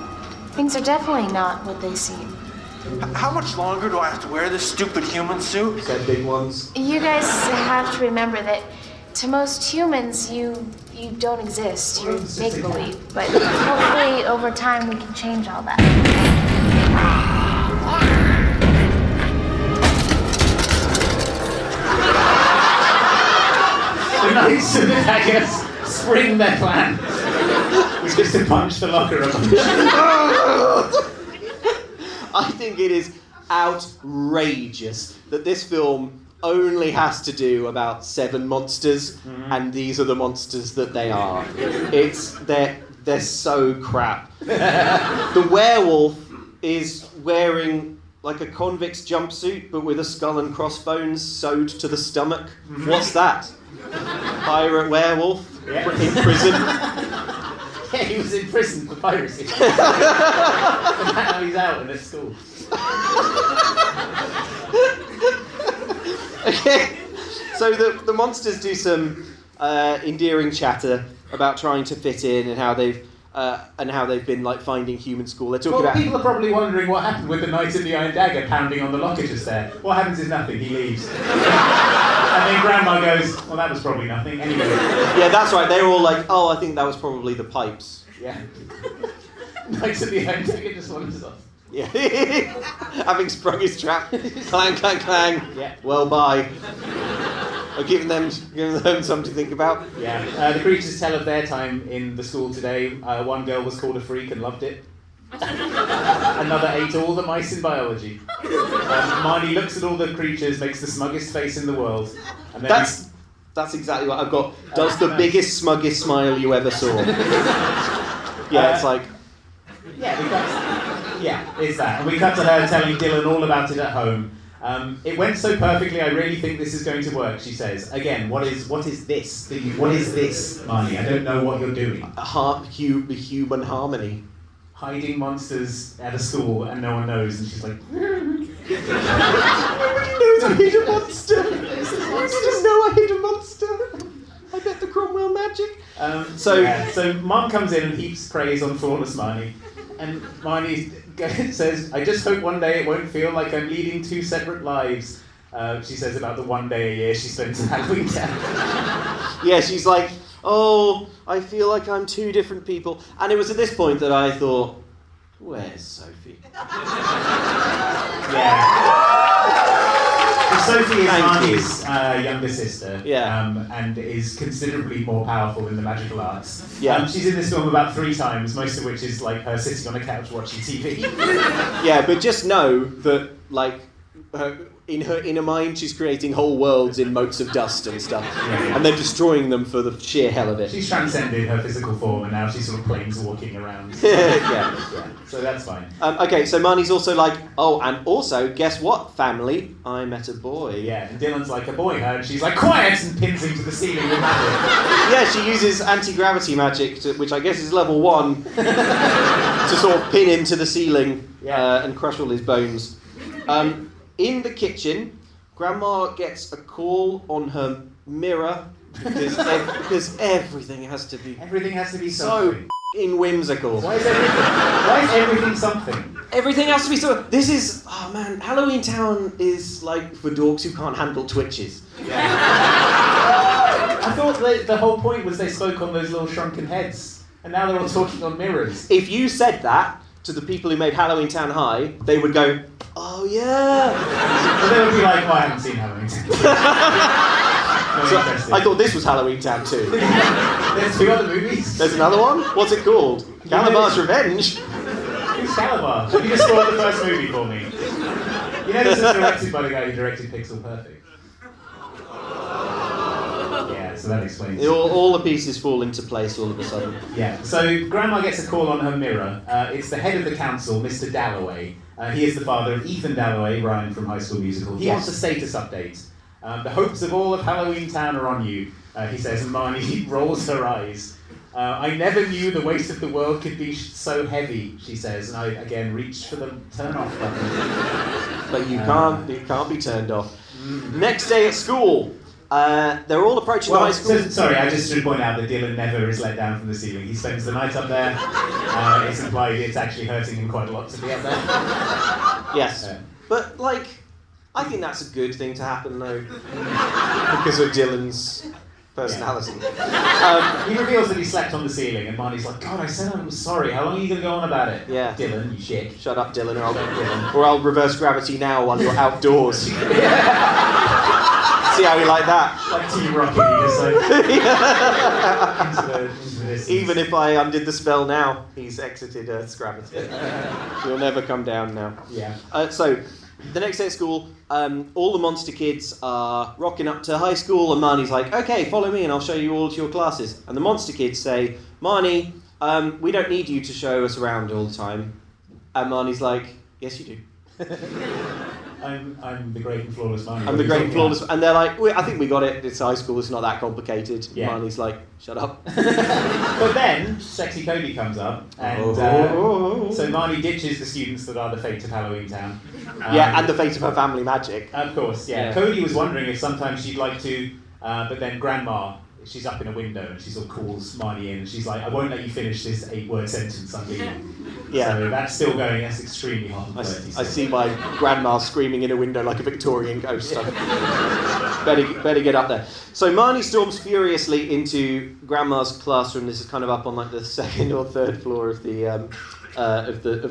things are definitely not what they seem. How much longer do I have to wear this stupid human suit? Said big ones. You guys have to remember that to most humans, you don't exist. You're make-believe. But hopefully, over time, we can change all that. The Knights of the Daggers spring their plan, which is to punch the locker up. I think it is outrageous that this film only has to do about 7 monsters, and these are the monsters that they are. They're so crap. The werewolf is wearing like a convict's jumpsuit, but with a skull and crossbones sewed to the stomach. What's that? Pirate werewolf in prison. Yeah, he was in prison for piracy. And now he's out and at school. Okay, so the monsters do some endearing chatter about trying to fit in and how they've been like finding human school. They're talking about. People are probably wondering what happened with the Knight of the Iron Dagger pounding on the locker just there. What happens is nothing. He leaves. And then Grandma goes, well, that was probably nothing. Anyway. Yeah, that's right. They were all like, oh, I think that was probably the pipes. Yeah. Knight of the Iron Dagger just wanders off. Yeah. Having sprung his trap. Clang, clang, clang. Yeah. Well, bye. Or giving them something to think about. Yeah. The creatures tell of their time in the school today. One girl was called a freak and loved it. Another ate all the mice in biology. Marnie looks at all the creatures, makes the smuggest face in the world. And then that's exactly what I've got. Does the biggest, smuggest smile you ever saw. Yeah, it's like... Yeah, it's that. And we cut to her telling Dylan all about it at home. It went so perfectly, I really think this is going to work, she says. Again, what is this? What is this, Marnie? I don't know what you're doing. Human harmony. Hiding monsters at a school and no one knows, and she's like... Nobody knows I hate a monster! I didn't know I hate a monster! I bet the Cromwell magic. So Mom comes in and heaps praise on flawless Marnie, and Marnie says, I just hope one day it won't feel like I'm leading 2 separate lives. She says about the one day a year she spends in Halloweentown. Yeah, she's like, oh, I feel like I'm 2 different people. And it was at this point that I thought, where's Sophie? Yeah. The Sophie is Thank Marnie's younger sister, Yeah. and is considerably more powerful in the magical arts. Yeah. She's in this film about 3 times, most of which is like her sitting on a couch watching TV. Yeah, but just know that, like, in her inner mind, she's creating whole worlds in motes of dust and stuff, and they're destroying them for the sheer hell of it. She's transcended her physical form, and now she's sort of planes walking around. Yeah. So that's fine. Okay, so Marnie's also like, oh, and also, guess what, family? I met a boy. Yeah, and Dylan's like, a boy, huh? And she's like, quiet! And pins him to the ceiling with magic. Yeah, she uses anti-gravity magic, which I guess is level 1, to sort of pin him to the ceiling and crush all his bones. In the kitchen, Grandma gets a call on her mirror because everything has to be so f***ing whimsical. Why is everything something? Everything has to be so... This is... Oh, man, Halloweentown is like for dorks who can't handle twitches. I thought the whole point was they spoke on those little shrunken heads, and now they're all talking on mirrors. If you said that to the people who made Halloweentown High, they would go, oh, yeah. But they would be like, well, I haven't seen Halloweentown. So I thought this was Halloweentown too. There's 2 other movies. There's another one? What's it called? Calabar's Revenge? Who's Calabar? Can you just spoil the first movie for me? You know this is directed by the guy who directed Pixel Perfect. Yeah, so that explains it. All the pieces fall into place all of a sudden. Yeah, so Grandma gets a call on her mirror. It's the head of the council, Mr. Dalloway. He is the father of Ethan Dalloway, Ryan from High School Musical. He wants a status update. The hopes of all of Halloweentown are on you, he says, and Marnie rolls her eyes. I never knew the weight of the world could be so heavy, she says, and I again reach for the turn off button. But it can't be turned off. Next day at school, they're all approaching the high school. Sorry, I just should point out that Dylan never is let down from the ceiling. He spends the night up there. It's implied it's actually hurting him quite a lot to be up there. Yes. But, like, I think that's a good thing to happen, though, because of Dylan's personality. He reveals that he slept on the ceiling, and Marnie's like, God, I said I was sorry. How long are you going to go on about it? Yeah. Dylan, you shit. Shut up, Dylan, or I'll reverse gravity now while you're outdoors. See how we like that? Like Team Rocket, you just like... into Even if I undid the spell now, he's exited Earth's gravity. He'll never come down now. Yeah. So, the next day at school, all the monster kids are rocking up to high school, and Marnie's like, okay, follow me and I'll show you all to your classes. And the monster kids say, Marnie, we don't need you to show us around all the time. And Marnie's like, yes, you do. I'm the great and flawless Marnie. I'm the great and flawless, and they're like, I think we got it. It's high school. It's not that complicated. Yeah. Marnie's like, shut up. But then Sexy Cody comes up, and so Marnie ditches the students that are the fate of Halloweentown. Yeah, and the fate of her family magic. Of course, yeah. Cody was wondering if sometimes she'd like to, but then Grandma, she's up in a window and she sort of calls Marnie in, and she's like, I won't let you finish this 8-word sentence I'm leaving. Yeah. So that's still going. That's extremely hot. I see my grandma screaming in a window like a Victorian ghost. better get up there. So Marnie storms furiously into Grandma's classroom. This is kind of up on like the 2nd or 3rd floor of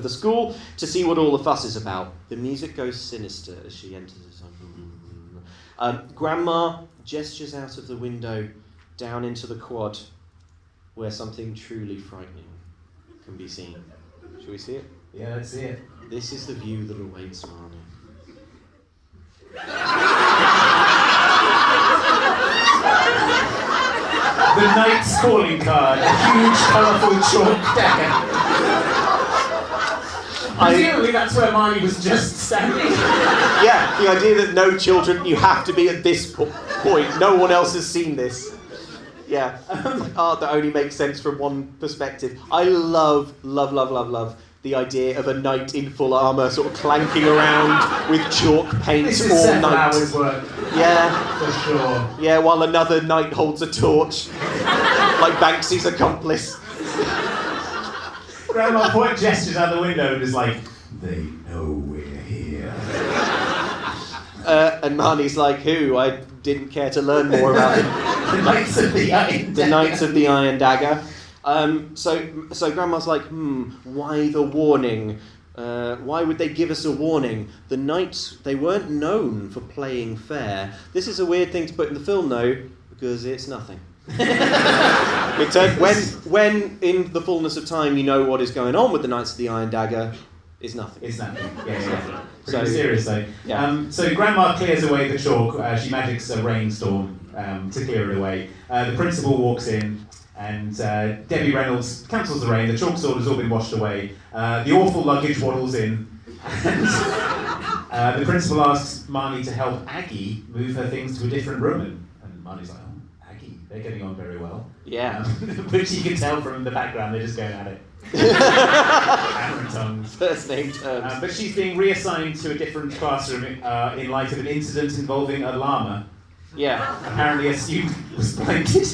the school to see what all the fuss is about. The music goes sinister as she enters. Grandma gestures out of the window down into the quad, where something truly frightening can be seen. Shall we see it? Yeah, let's see it. This is the view that awaits Marnie. The Knight's calling card, a huge, colourful chalk dagger. Presumably that's where Marnie was just standing. Yeah, the idea that no children, you have to be at this point. No one else has seen this. Yeah, art that only makes sense from one perspective. I love the idea of a knight in full armour sort of clanking around with chalk paint this is all 7 night. hours work. Yeah. For sure. Yeah, while another knight holds a torch, like Banksy's accomplice. Grandma point gestures out the window and is like, they know we're here. And Marnie's like, who? I didn't care to learn more about it. The Knights of the Iron Dagger. The Knights of the Iron Dagger. So Grandma's like, why the warning? Why would they give us a warning? The knights, they weren't known for playing fair. This is a weird thing to put in the film, though, because it's nothing. When in the fullness of time you know what is going on with the Knights of the Iron Dagger, is nothing. It's nothing. Yeah. So Pretty serious though. Yeah. So Grandma clears away the chalk. She magics a rainstorm to clear it away. The principal walks in, and Debbie Reynolds cancels the rain. The chalk sword has all been washed away. The awful luggage waddles in, and the principal asks Marnie to help Aggie move her things to a different room, and Marnie's like, "Oh, Aggie, they're getting on very well." Yeah. Which you can tell from the background, they're just going at it. Hammer and tongues. First name terms. But she's being reassigned to a different classroom in light of an incident involving a llama. Yeah. Apparently a student was blinded.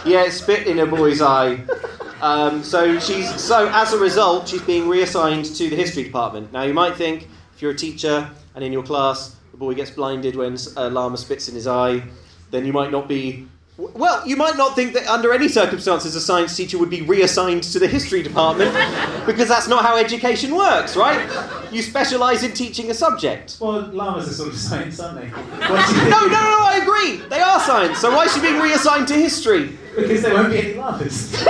Yeah, it spit in a boy's eye. So as a result, she's being reassigned to the history department. Now you might think, if you're a teacher and in your class the boy gets blinded when a llama spits in his eye, then you might not be... Well, you might not think that under any circumstances a science teacher would be reassigned to the history department, because that's not how education works, right? You specialise in teaching a subject. Well, llamas are sort of science, aren't they? No, I agree. They are science. So why is she being reassigned to history? Because there won't be any llamas. Is she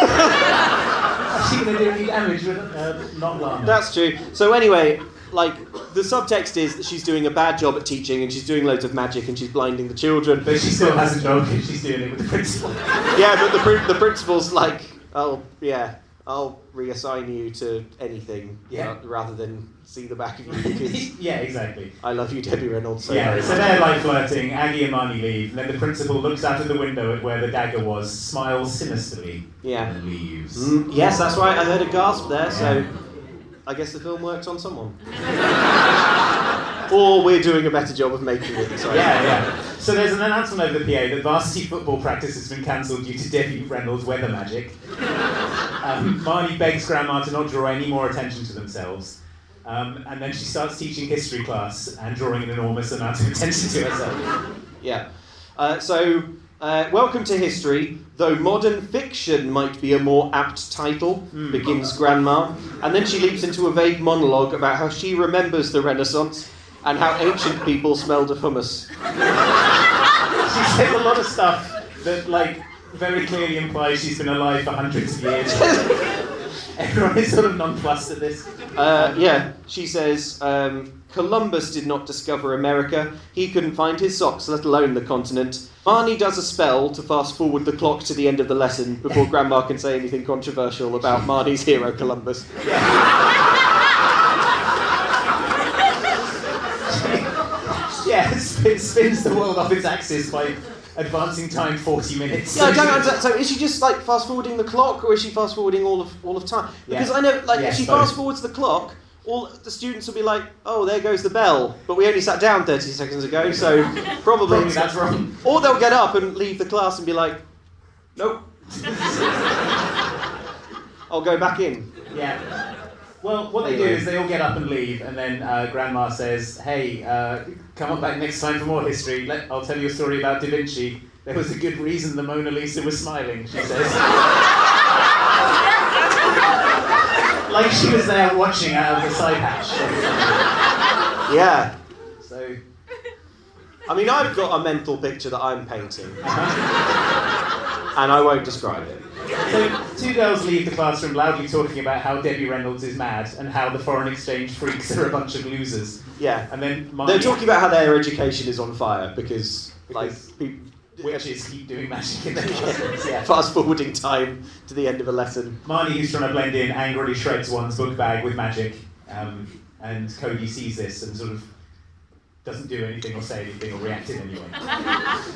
going to do any damage with not llamas? That's true. So anyway, the subtext is that she's doing a bad job at teaching, and she's doing loads of magic, and she's blinding the children. But she still has a job because she's doing it with the principal. Yeah, but the principal's like, oh, yeah, I'll reassign you to anything rather than see the back of you because... Yeah, exactly. I love you, Debbie Reynolds. So they're flirting. Aggie and Marnie leave, and then the principal looks out of the window at where the dagger was, smiles sinisterly, and leaves. Yes, that's right. I heard a gasp there, so... I guess the film worked on someone. Or we're doing a better job of making it. Sorry. Yeah. So there's an announcement over the PA that varsity football practice has been cancelled due to Debbie Reynolds' weather magic. Marnie begs Grandma to not draw any more attention to themselves. And then she starts teaching history class and drawing an enormous amount of attention to herself. Yeah. Welcome to History, though modern fiction might be a more apt title, begins Grandma, and then she leaps into a vague monologue about how she remembers the Renaissance and how ancient people smelled of hummus. She said a lot of stuff that, very clearly implies she's been alive for hundreds of years. Everyone is sort of nonplussed at this. She says, Columbus did not discover America. He couldn't find his socks, let alone the continent. Marnie does a spell to fast forward the clock to the end of the lesson before Grandma can say anything controversial about Marnie's hero, Columbus. It spins the world off its axis by advancing time 40 minutes. Yeah, I don't understand. So is she just fast forwarding the clock, or is she fast forwarding all of time? Because I know, if she fast forwards the clock, all the students will be like, "Oh, there goes the bell," but we only sat down 30 seconds ago, so probably that's wrong. Or they'll get up and leave the class and be like, "Nope, I'll go back in." Yeah. Well, what they do is they all get up and leave, and then Grandma says, "Hey, come on back next time for more history. I'll tell you a story about Da Vinci. There was a good reason the Mona Lisa was smiling," she says. Like she was there watching out of the side hatch. Yeah. So, I've got a mental picture that I'm painting, and I won't describe it. So, two girls leave the classroom loudly talking about how Debbie Reynolds is mad and how the foreign exchange freaks are a bunch of losers. Yeah. And then they're talking about how their education is on fire because witches keep doing magic in their classrooms. Yeah. Fast forwarding time to the end of a lesson. Marnie, who's trying to blend in, angrily shreds one's book bag with magic, and Cody sees this and sort of doesn't do anything or say anything or react in any way.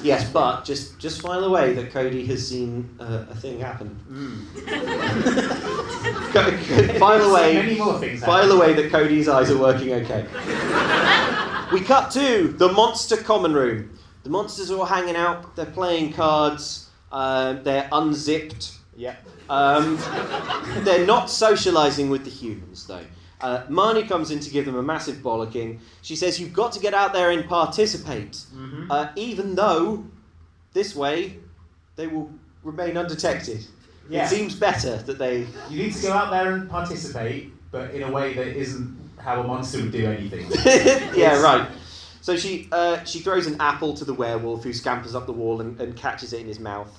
Yes, but just file away that Cody has seen a thing happen. File away that Cody's eyes are working okay. We cut to the monster common room. The monsters are all hanging out. They're playing cards. They're unzipped. Yeah. They're not socialising with the humans, though. Marnie comes in to give them a massive bollocking. She says, "You've got to get out there and participate, even though this way they will remain undetected." Yeah. It seems better that they... You need to go out there and participate, but in a way that isn't how a monster would do anything. Yeah, right. So she throws an apple to the werewolf, who scampers up the wall and catches it in his mouth.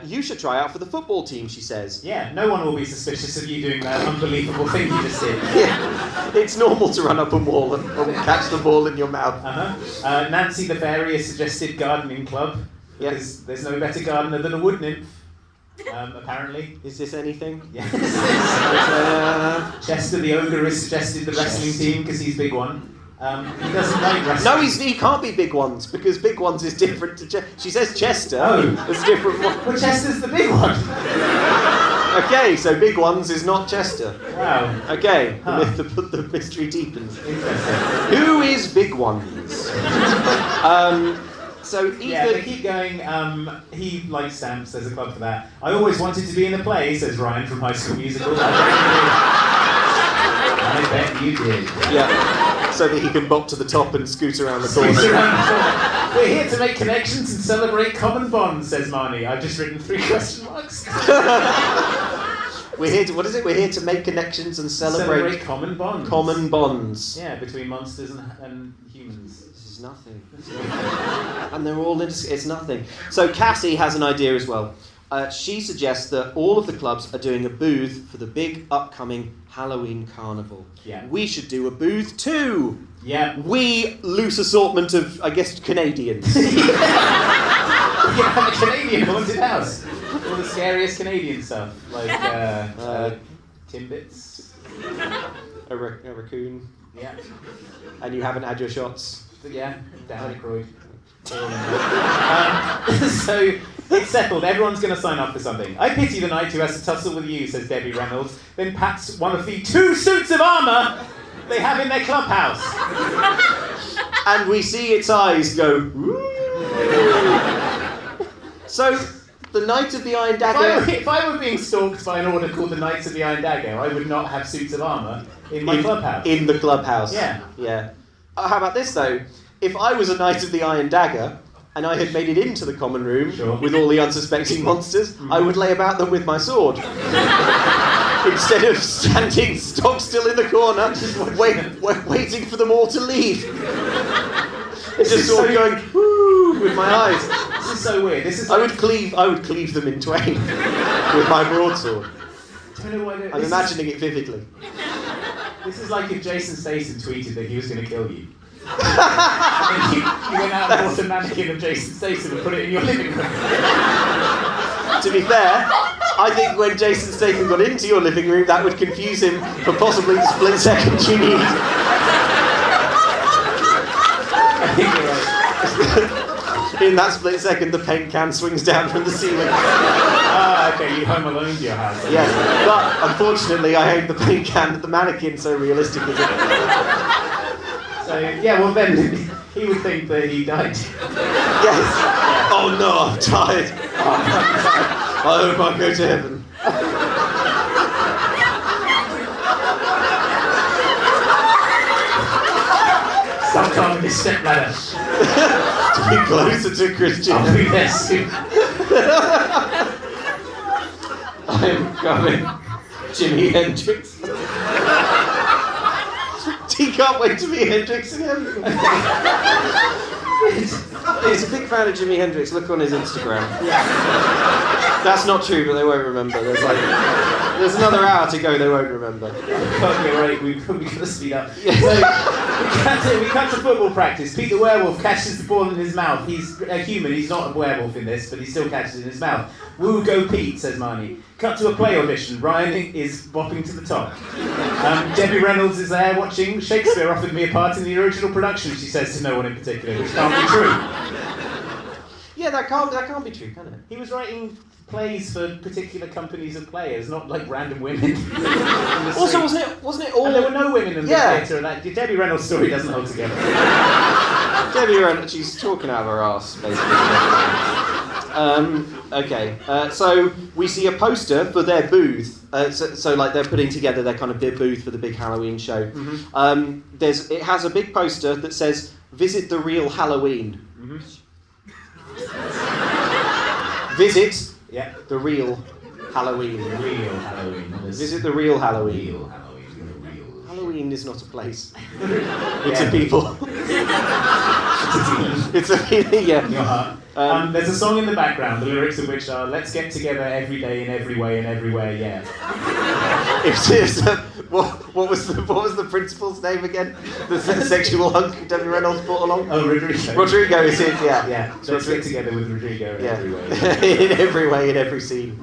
You should try out for the football team, she says. Yeah, no one will be suspicious of you doing that unbelievable thing you just did. Yeah, it's normal to run up a wall and catch the ball in your mouth. Nancy the fairy has suggested gardening club, because there's no better gardener than a wood nymph, apparently. Is this anything? Yes. Chester the ogre has suggested the wrestling team, because he's big one. He doesn't like wrestling. No, he can't be big ones, because big ones is different to Chester. She says Chester. Oh. It's a different one. Well, Chester's the big one. Okay, so big ones is not Chester. Wow. Okay, the mystery deepens. Interesting. Who is big ones? So Ethan... Yeah, they keep going. He likes stamps. There's a club for that. I always wanted to be in a play, says Ryan from High School Musical. I bet you did. Yeah, so that he can bop to the top and scoot around the corner. We're here to make connections and celebrate common bonds, says Marnie. I've just written 3 question marks. We're here to, what is it? We're here to make connections and celebrate common bonds. Common bonds. Yeah, between monsters and humans. This is nothing. And they're all it's nothing. So Cassie has an idea as well. She suggests that all of the clubs are doing a booth for the big upcoming Halloween carnival. Yeah. We should do a booth too. Yeah. We, loose assortment of, I guess, Canadians. We can have a Canadian haunted house. All the scariest Canadian stuff, like Timbits. A raccoon. Yeah. And you haven't had your shots. Yeah, Dan Aykroyd. So it's settled. Everyone's going to sign up for something. I pity the knight who has to tussle with you, says Debbie Reynolds. Then pats one of the 2 suits of armour they have in their clubhouse. And we see its eyes go. So the Knight of the Iron Dagger. If I were being stalked by an order called the Knights of the Iron Dagger, I would not have suits of armour in my clubhouse. In the clubhouse. Yeah. Yeah. How about this though? If I was a Knight of the Iron Dagger and I had made it into the common room with all the unsuspecting monsters, I would lay about them with my sword. Instead of standing stock still in the corner, waiting for them all to leave. It's just sort of going, woo, with my eyes. This is so weird. I would cleave them in twain with my broadsword. I'm imagining it vividly. This is like if Jason Statham tweeted that he was going to kill you. And then you went out and bought a mannequin of Jason Statham and put it in your living room. To be fair, I think when Jason Statham got into your living room, that would confuse him for possibly the split second you need. I think you're right. In that split second, the paint can swings down from the ceiling. Ah, okay, you Home Alone to your house. Yes, but unfortunately, I aimed the paint can at the mannequin so realistically. So, yeah, well then, he would think that he died. Yes. Oh no, I'm tired. I hope I go to heaven. Stop calling me stepladder. To be closer to Christian. I'll be there soon. I'm coming. Jimi Hendrix. He can't wait to be Hendrix again. He's a big fan of Jimi Hendrix. Look on his Instagram. That's not true, but they won't remember. There's another hour to go. They won't remember. Okay, right. We've got to speed up. So, we cut to football practice. Pete the werewolf catches the ball in his mouth. He's a human. He's not a werewolf in this, but he still catches it in his mouth. Woo, go Pete, says Marnie. Cut to a play audition. Ryan is bopping to the top. Debbie Reynolds is there watching. Shakespeare offered me a part in the original production, she says to no one in particular, which can't be true. Yeah, that can't be true, can it? He was writing plays for particular companies of players, not like random women. Also, wasn't it all? And there were no women in the theatre. Like Debbie Reynolds' story doesn't hold together. Debbie Reynolds, she's talking out of her arse, basically. Okay, so we see a poster for their booth. So like they're putting together their kind of big booth for the big Halloween show. Mm-hmm. It has a big poster that says "Visit the Real Halloween." Mm-hmm. Visit Yeah. the real Halloween. Real Halloween. Visit the real Halloween. Real Halloween. Halloween is not a place. It's a people. It's a feeling, yeah. Your heart. There's a song in the background, the lyrics of which are, let's get together every day in every way and everywhere, yeah. What was the principal's name again? The sexual hunk Debbie Reynolds brought along? Oh, Rodrigo. Rodrigo is it, yeah. Yeah, let's get together with Rodrigo in every way. In every way, in every scene.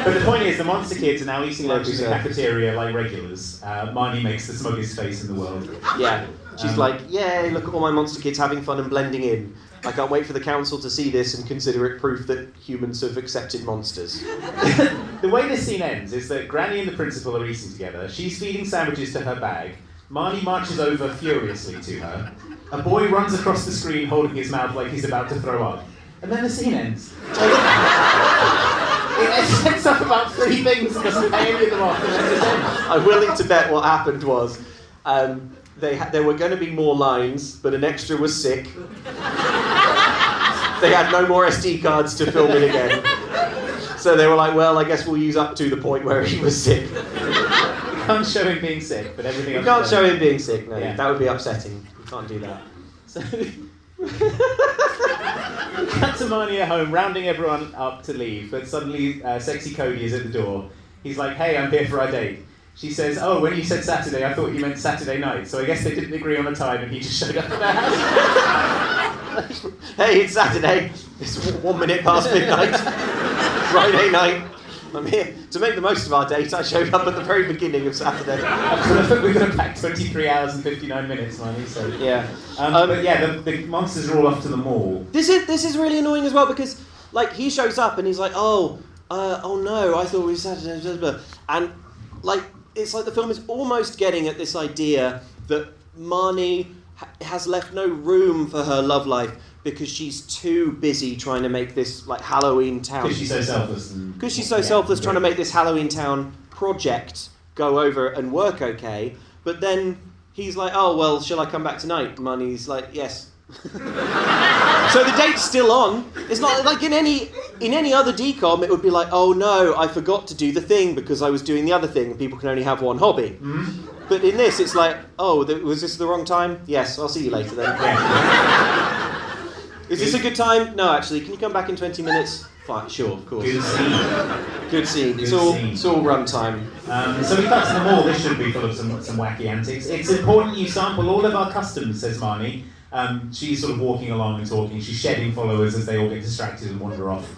But the point is, the monster kids are now eating lunch in the cafeteria like regulars. Marnie makes the smuggest face in the world. Yeah. She's like, yay, look at all my monster kids having fun and blending in. I can't wait for the council to see this and consider it proof that humans have accepted monsters. The way this scene ends is that Granny and the principal are eating together. She's feeding sandwiches to her bag. Marnie marches over furiously to her. A boy runs across the screen holding his mouth like he's about to throw up. And then the scene ends. It sets up about 3 things and doesn't pay any of them off. And then it ends. I'm willing to bet what happened was there were going to be more lines, but an extra was sick. They had no more SD cards to film it again. So they were like, well, I guess we'll use up to the point where he was sick. You can't show him being sick, but everything else... You can't show him being sick, no. Yeah. That would be upsetting. You can't do that. So... Cut to Marnie at home, rounding everyone up to leave, but suddenly sexy Cody is at the door. He's like, hey, I'm here for our date. She says, oh, when you said Saturday, I thought you meant Saturday night, so I guess they didn't agree on a time and he just showed up at their house. Hey, it's Saturday. It's 1 minute past midnight. Friday night. I'm here to make the most of our date. I showed up at the very beginning of Saturday. We've got to pack 23 hours and 59 minutes, Marnie, so... Yeah. But yeah, the monsters are all off to the mall. This is really annoying as well because, like, he shows up and he's like, oh no, I thought it was Saturday, blah, blah. And, like, it's like the film is almost getting at this idea that Marnie has left no room for her love life because she's too busy trying to make this, like, Halloweentown... Because she's so selfless. Because she's so selfless trying to make this Halloweentown project go over and work okay. But then he's like, oh, well, shall I come back tonight? Marnie's like, yes. So the date's still on. It's not like in any other DCOM it would be like, oh no, I forgot to do the thing because I was doing the other thing and people can only have one hobby. Mm-hmm. But in this it's like, oh, was this the wrong time? Yes, I'll see you later then. Is this a good time? No, actually, can you come back in 20 minutes? Fine, sure, of course. Good scene. Good scene. It's all run time. So we cut to the mall. This should be full of some wacky antics. It's important you sample all of our customs, says Marnie. She's sort of walking along and talking. She's shedding followers as they all get distracted and wander off.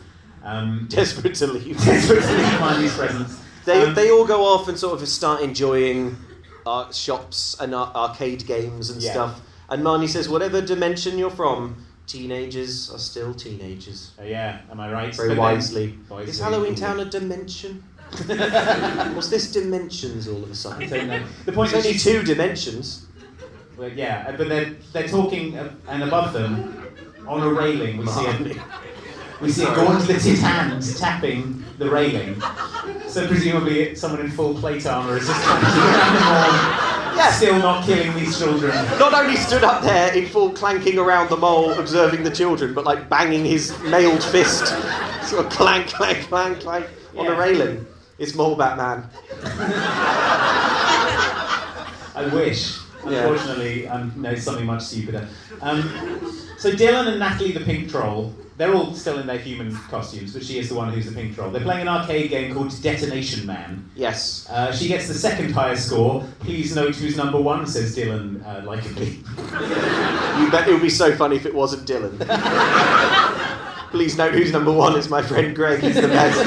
Desperate to leave. Desperate to leave Marnie's presence. They all go off and sort of start enjoying art shops and arcade games and stuff. And Marnie says, whatever dimension you're from, teenagers are still teenagers. Oh yeah, am I right? Very wisely. Is Halloweentown a dimension? What's this dimensions all of a sudden? I don't know. The point There's is only 2 dimensions. Well, yeah, but they're talking, and above them, on a railing, we see a gauntleted hand tapping the railing. So presumably someone in full plate armour is just clanking around the mall, still not killing these children. Not only stood up there in full clanking around the mole observing the children, but like banging his mailed fist, sort of clank, clank, clank, clank on the railing. It's Mole Batman. I wish. Unfortunately, no, something much stupider. So Dylan and Natalie the Pink Troll, they're all still in their human costumes, but she is the one who's the Pink Troll. They're playing an arcade game called Detonation Man. Yes. She gets the second highest score. Please note who's number 1, says Dylan, likeably. You bet it would be so funny if it wasn't Dylan. Please note who's number 1 is my friend Greg. He's the best.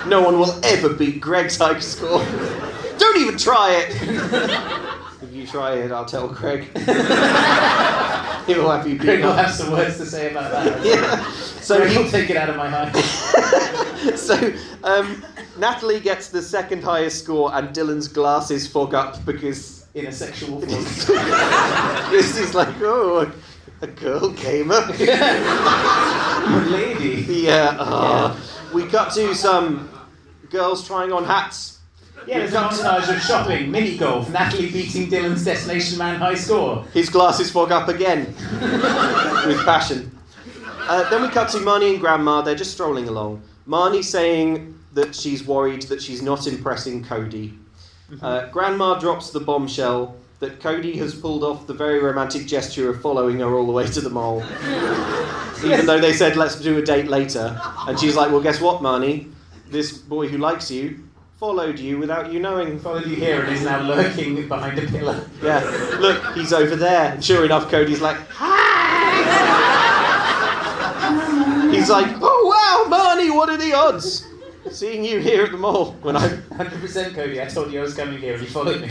No one will ever beat Greg's high score. Don't even try it. If you try it, I'll tell Greg. He'll have you beat Greg will have some words to say about that. Yeah. So he'll take it out of my high. So Natalie gets the second highest score, and Dylan's glasses fog up because in a sexual fog. This is like, oh, a girl came up. A lady. Yeah. We cut to some girls trying on hats. Yeah, there's a montage of shopping, mini golf, Natalie beating Dylan's Destination Man high score. His glasses fog up again with passion. Then we cut to Marnie and Grandma. They're just strolling along. Marnie saying that she's worried that she's not impressing Cody. Grandma drops the bombshell that Cody has pulled off the very romantic gesture of following her all the way to the mall. Even though they said, let's do a date later. And she's like, well, guess what, Marnie? This boy who likes you followed you without you knowing. Followed you here and is now lurking behind a pillar. Yeah, look, he's over there. And sure enough, Cody's like, hi! He's like, oh, wow, Marnie, what are the odds? Seeing you here at the mall when I'm 100% Cody. I told you I was coming here and you followed me.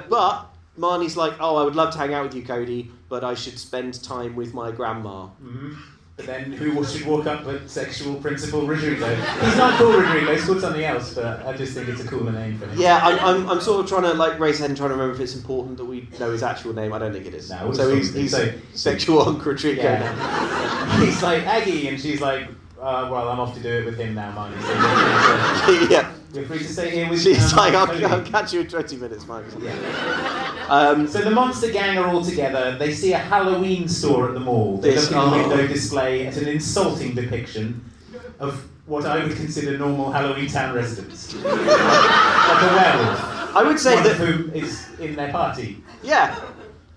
But Marnie's like, oh, I would love to hang out with you, Cody, but I should spend time with my grandma. Mm-hmm. But then who should walk up but sexual Principal Rodrigo? He's not called Rodrigo, he's called something else, but I just think it's a cooler name for him. Yeah, I'm sort of trying to race ahead and trying to remember if it's important that we know his actual name. I don't think it is. No, so he's sexual Uncle Rodrigo now. He's like, Aggie, and she's like, well, I'm off to do it with him now, Marnie. So yeah. You're free to stay here with me. She's like, I'll catch you in 20 minutes, Mike. Yeah. So the monster gang are all together. They see a Halloween store at the mall. They look at the window display at an insulting depiction of what I would consider normal Halloweentown residents. Like a werewolf. I would say one that... of whom is in their party. Yeah.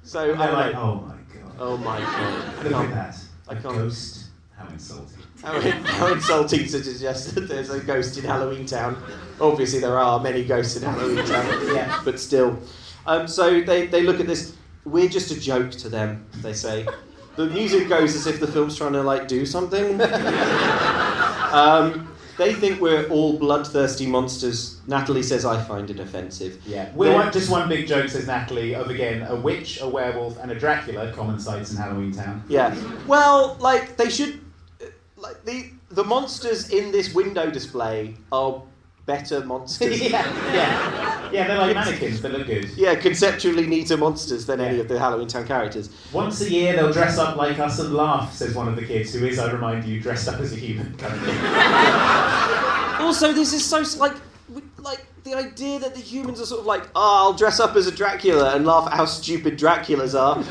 So they're like, oh my god. Oh my god. Look at that. I can't. Ghost. How insulting. How insulting to suggest that there's a ghost in Halloweentown. Obviously there are many ghosts in Halloweentown, yeah. But still. So they look at this, we're just a joke to them, they say. The music goes as if the film's trying to do something. They think we're all bloodthirsty monsters. Natalie says, I find it offensive. Yeah, we're just one big joke, says Natalie, of again, a witch, a werewolf, and a Dracula, common sights in Halloweentown. Yeah. Well, they should... the monsters in this window display are better monsters. Yeah, they're like mannequins, they look good. Yeah, conceptually neater monsters than any of the Halloweentown characters. Once a year they'll dress up like us and laugh, says one of the kids, who is, I remind you, dressed up as a human currently. Also, this is so the idea that the humans are sort of I'll dress up as a Dracula and laugh at how stupid Draculas are. Ha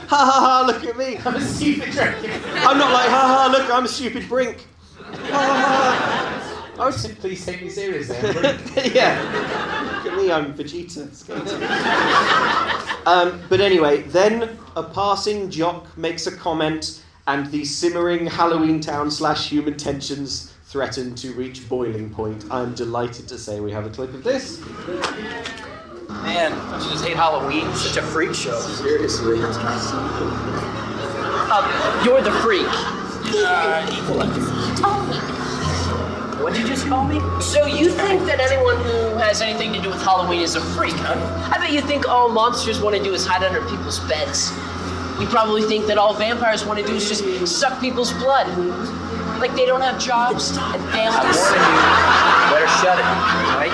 ha ha, look at me. I'm a stupid Dracula. I'm not like, ha ha, look, I'm a stupid Brink. Ha ha. Please take me serious then. Yeah. Look at me, I'm Vegeta. But anyway, then a passing jock makes a comment and the simmering Halloweentown/human tensions threaten to reach boiling point. I'm delighted to say we have a clip of this. Man, don't you just hate Halloween? It's such a freak show. Seriously. You're the freak. What'd you just call me? So you think that anyone who has anything to do with Halloween is a freak, huh? I bet you think all monsters want to do is hide under people's beds. You probably think that all vampires want to do is just suck people's blood. Like they don't have jobs and families. I warned you. Better shut it, right?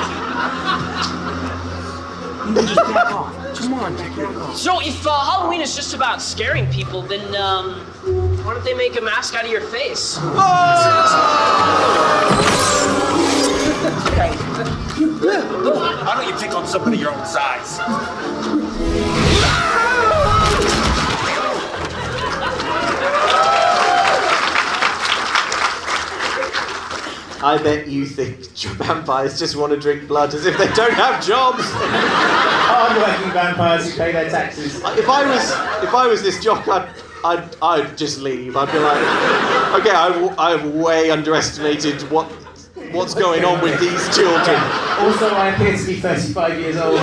Just back off. Come on, back off. So if Halloween is just about scaring people, then why don't they make a mask out of your face? Why don't you pick on somebody your own size? I bet you think vampires just want to drink blood as if they don't have jobs. Hard-working vampires who pay their taxes. If I was this jock, I'd just leave. I'd be like, okay, I've way underestimated what's going on with these children. Also, I appear to be 35 years old.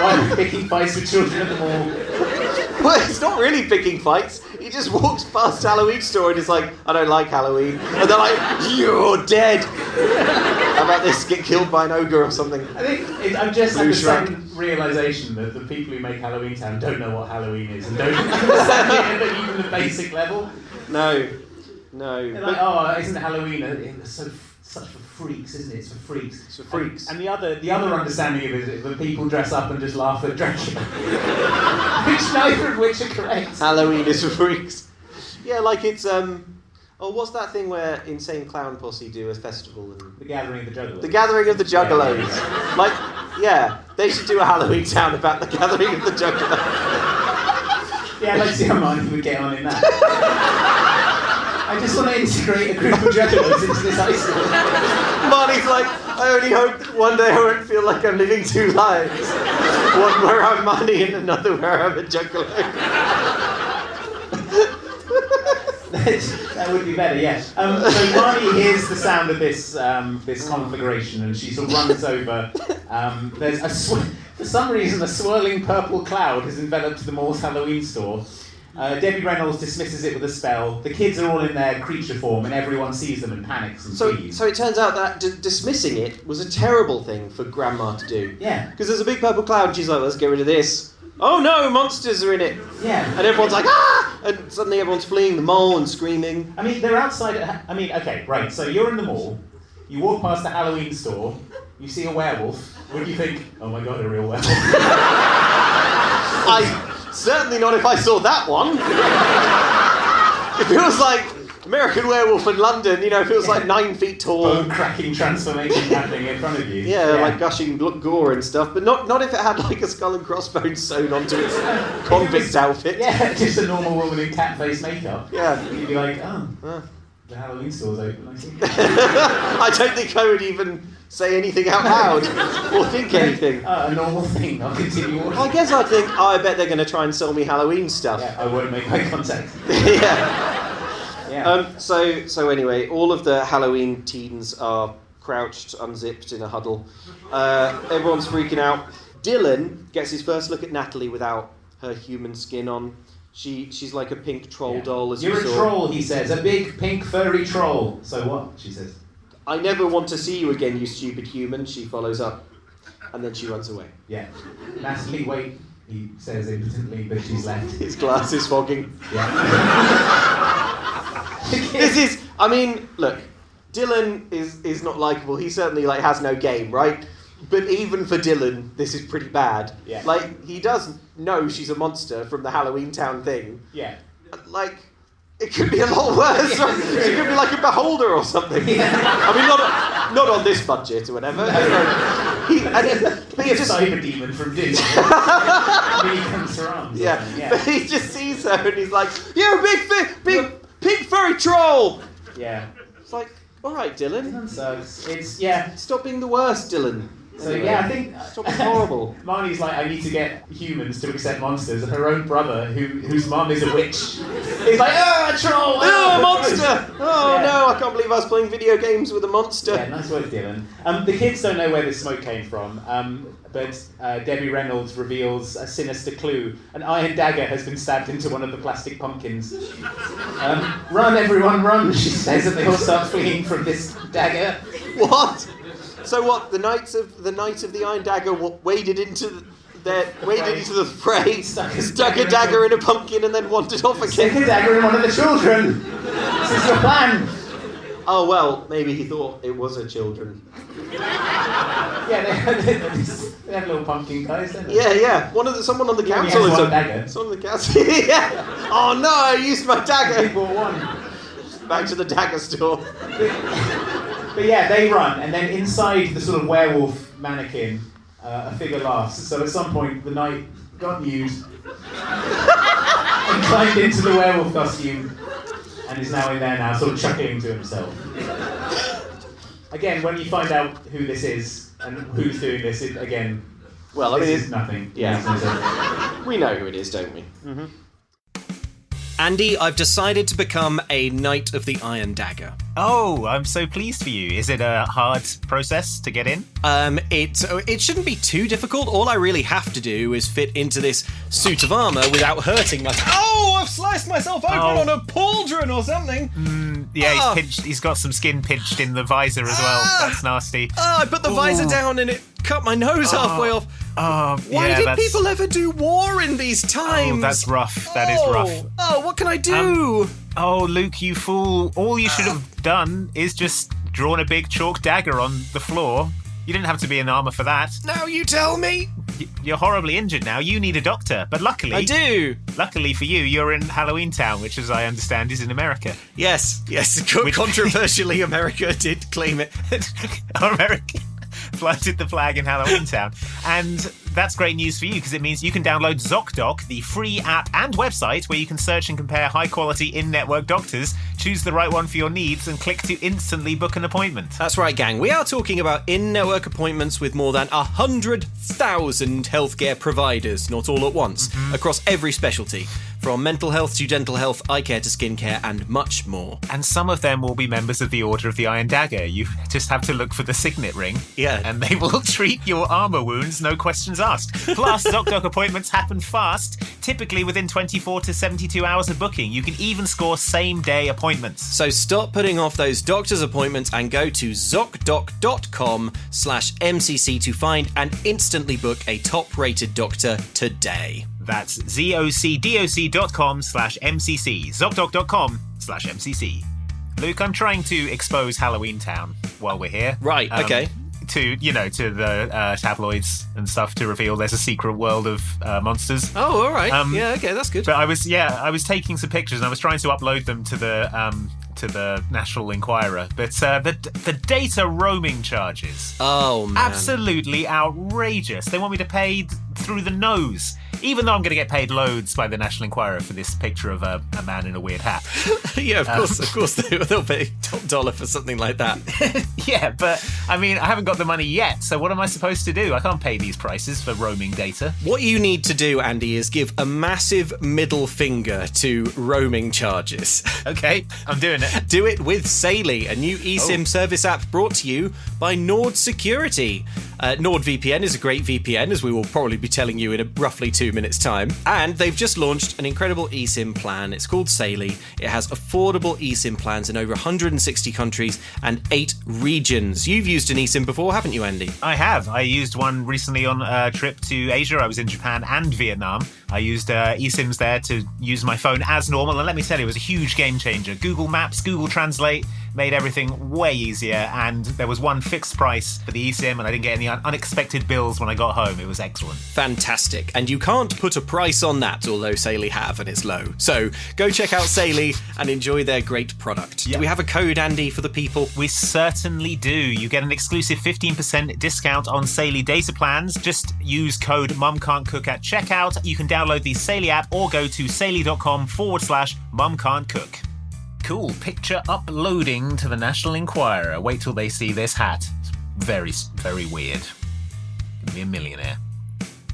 Why am I picking fights with children at the mall? Well, it's not really picking fights. He just walks past Halloween store and is like, I don't like Halloween. And they're like, you're dead. How about this? Get killed by an ogre or something. I think I've just had the sudden realisation that the people who make Halloweentown don't know what Halloween is and don't understand it at even the basic level. No. They're like, oh, isn't Halloween such for freaks, isn't it? It's for freaks. It's for freaks. And the other understanding of it is that people dress up and just laugh at Dracula. Neither of which are correct. Halloween is for freaks. Yeah, like it's what's that thing where Insane Clown Posse do a festival? And The Gathering of the Juggalos. The Gathering of the Juggalos. Yeah. They should do a Halloweentown about the Gathering of the Juggalos. Yeah, I'd like to see how Marnie would get on in that. I I just want to integrate a group of juggalos into this high school. Marnie's like, I only hope that one day I won't feel like I'm living two lives. One where I'm Marnie and another where I'm a juggalo. That would be better, yes. So Marnie hears the sound of this conflagration, and she sort of runs over. There's for some reason a swirling purple cloud has enveloped the mall's Halloween store. Debbie Reynolds dismisses it with a spell. The kids are all in their creature form, and everyone sees them and panics and flees. So it turns out that dismissing it was a terrible thing for Grandma to do. Yeah. Because there's a big purple cloud, and she's like, let's get rid of this. Oh no, monsters are in it. Yeah. And everyone's like, ah! And suddenly everyone's fleeing the mall and screaming. I mean, they're outside. Okay, right. So you're in the mall. You walk past the Halloween store. You see a werewolf. Would you think, oh my god, a real werewolf? Certainly not if I saw that one. If it was like American Werewolf in London, you know, if it was like 9 feet tall. Bone-cracking transformation happening in front of you. Yeah, like gushing gore and stuff. But not if it had like a skull and crossbones sewn onto its convict outfit. Yeah, just a normal woman in cat face makeup. Yeah. You'd be like, the Halloween store's open, I see. I don't think I would even say anything out loud or think anything. A normal thing. I'll continue walking. I guess I'd think, I bet they're going to try and sell me Halloween stuff. Yeah, I won't make eye contact. Yeah. So anyway, all of the Halloween teens are crouched, unzipped in a huddle. Everyone's freaking out. Dylan gets his first look at Natalie without her human skin on. She's like a pink troll doll, as You're you saw. a troll, he says. A big, pink, furry troll. So what? She says. I never want to see you again, you stupid human, she follows up. And then she runs away. Yeah. Natalie, wait, he says impotently, but she's left. His glass is fogging. Yeah. Look, Dylan is not likeable. He certainly has no game, right? But even for Dylan, this is pretty bad. Yeah. He does know she's a monster from the Halloweentown thing. Yeah. It could be a lot worse. Yeah. It could be like a beholder or something. Yeah. I mean, not on this budget or whatever. He a cyber demon from Disney. He comes around. Yeah. But he just sees her and he's like, "You're a big pink furry troll." Yeah. It's like, all right, Dylan. Dylan sucks. Stop being the worst, Dylan. So I think stop being horrible. Marnie's like, I need to get humans to accept monsters, and her own brother, whose mum is a witch, is like, a troll! A monster! Oh no, I can't believe I was playing video games with a monster. Yeah, nice work, Dylan. The kids don't know where this smoke came from, but Debbie Reynolds reveals a sinister clue. An iron dagger has been stabbed into one of the plastic pumpkins. Run, everyone, run, she says, and they all start fleeing from this dagger. What? So what? The knight of the Iron Dagger waded into the fray, stuck a dagger in a pumpkin, and then wandered off again. Stick a dagger in one of the children. This is your plan. Oh well, maybe he thought it was her children. Yeah, they have little pumpkin guys, don't they? Yeah. Someone on the council is one dagger. Someone on the council. Yeah. Oh no! I used my dagger. I bought one. Back to the dagger store. But yeah, they run, and then inside the sort of werewolf mannequin, a figure laughs. So at some point, the knight got nude and climbed into the werewolf costume, and is now in there now, sort of chuckling to himself. Again, when you find out who this is and who's doing this, this is nothing. Yeah. We know who it is, don't we? Mm-hmm. Andy, I've decided to become a Knight of the Iron Dagger. Oh, I'm so pleased for you. Is it a hard process to get in? It shouldn't be too difficult. All I really have to do is fit into this suit of armour without hurting myself. Oh, I've sliced myself open on a pauldron or something. He's got some skin pinched in the visor as well. That's nasty. I put the visor down and it cut my nose halfway off. Why did people ever do war in these times? Oh, that's rough. That is rough. Oh, what can I do? Luke, you fool. All you should have done is just drawn a big chalk dagger on the floor. You didn't have to be in armour for that. Now you tell me. You're horribly injured now. You need a doctor. But luckily... I do. Luckily for you, you're in Halloweentown, which, as I understand, is in America. Yes. Controversially, America did claim it. America... planted the flag in Halloweentown. And that's great news for you because it means you can download ZocDoc, the free app and website where you can search and compare high-quality in-network doctors, choose the right one for your needs, and click to instantly book an appointment. That's right, gang. We are talking about in-network appointments with more than 100,000 healthcare providers, not all at once, across every specialty. From mental health to dental health, eye care to skincare, and much more. And some of them will be members of the Order of the Iron Dagger. You just have to look for the signet ring. Yeah. And they will treat your armour wounds, no questions asked. Plus, ZocDoc appointments happen fast, typically within 24 to 72 hours of booking. You can even score same-day appointments. So stop putting off those doctor's appointments and go to ZocDoc.com/MCC to find and instantly book a top-rated doctor today. That's ZocDoc.com/MCC. ZocDoc.com/MCC. Luke, I'm trying to expose Halloweentown while we're here. Right, okay. To the tabloids and stuff to reveal there's a secret world of monsters. Oh, all right. Yeah, okay, that's good. But I was taking some pictures and I was trying to upload them to the National Enquirer. But the data roaming charges. Oh, man. Absolutely outrageous. They want me to pay through the nose. Even though I'm going to get paid loads by the National Enquirer for this picture of a man in a weird hat. Yeah, of course they'll pay top dollar for something like that. Yeah, but I mean, I haven't got the money yet, so what am I supposed to do? I can't pay these prices for roaming data. What you need to do, Andy, is give a massive middle finger to roaming charges. Okay, I'm doing it. Do it with Saily, a new eSIM service app brought to you by Nord Security. NordVPN is a great VPN, as we will probably be telling you in roughly 2 minutes' time. And they've just launched an incredible eSIM plan. It's called Saily. It has affordable eSIM plans in over 160 countries and 8 regions. You've used an eSIM before, haven't you, Andy? I have. I used one recently on a trip to Asia. I was in Japan and Vietnam. I used eSIMs there to use my phone as normal. And let me tell you, it was a huge game changer. Google Maps, Google Translate made everything way easier. And there was one fixed price for the eSIM, and I didn't get any unexpected bills when I got home. It was excellent. Fantastic. And you can't put a price on that, although Saily have, and it's low. So go check out Saily and enjoy their great product. Yep. Do we have a code, Andy, for the people? We certainly do. You get an exclusive 15% discount on Saily data plans. Just use code MumCan'tCook at checkout. You can download the Saily app or go to saily.com/MumCan'tCook. Cool. Picture uploading to the National Enquirer. Wait till they see this hat. It's very, very weird. Gonna be a millionaire.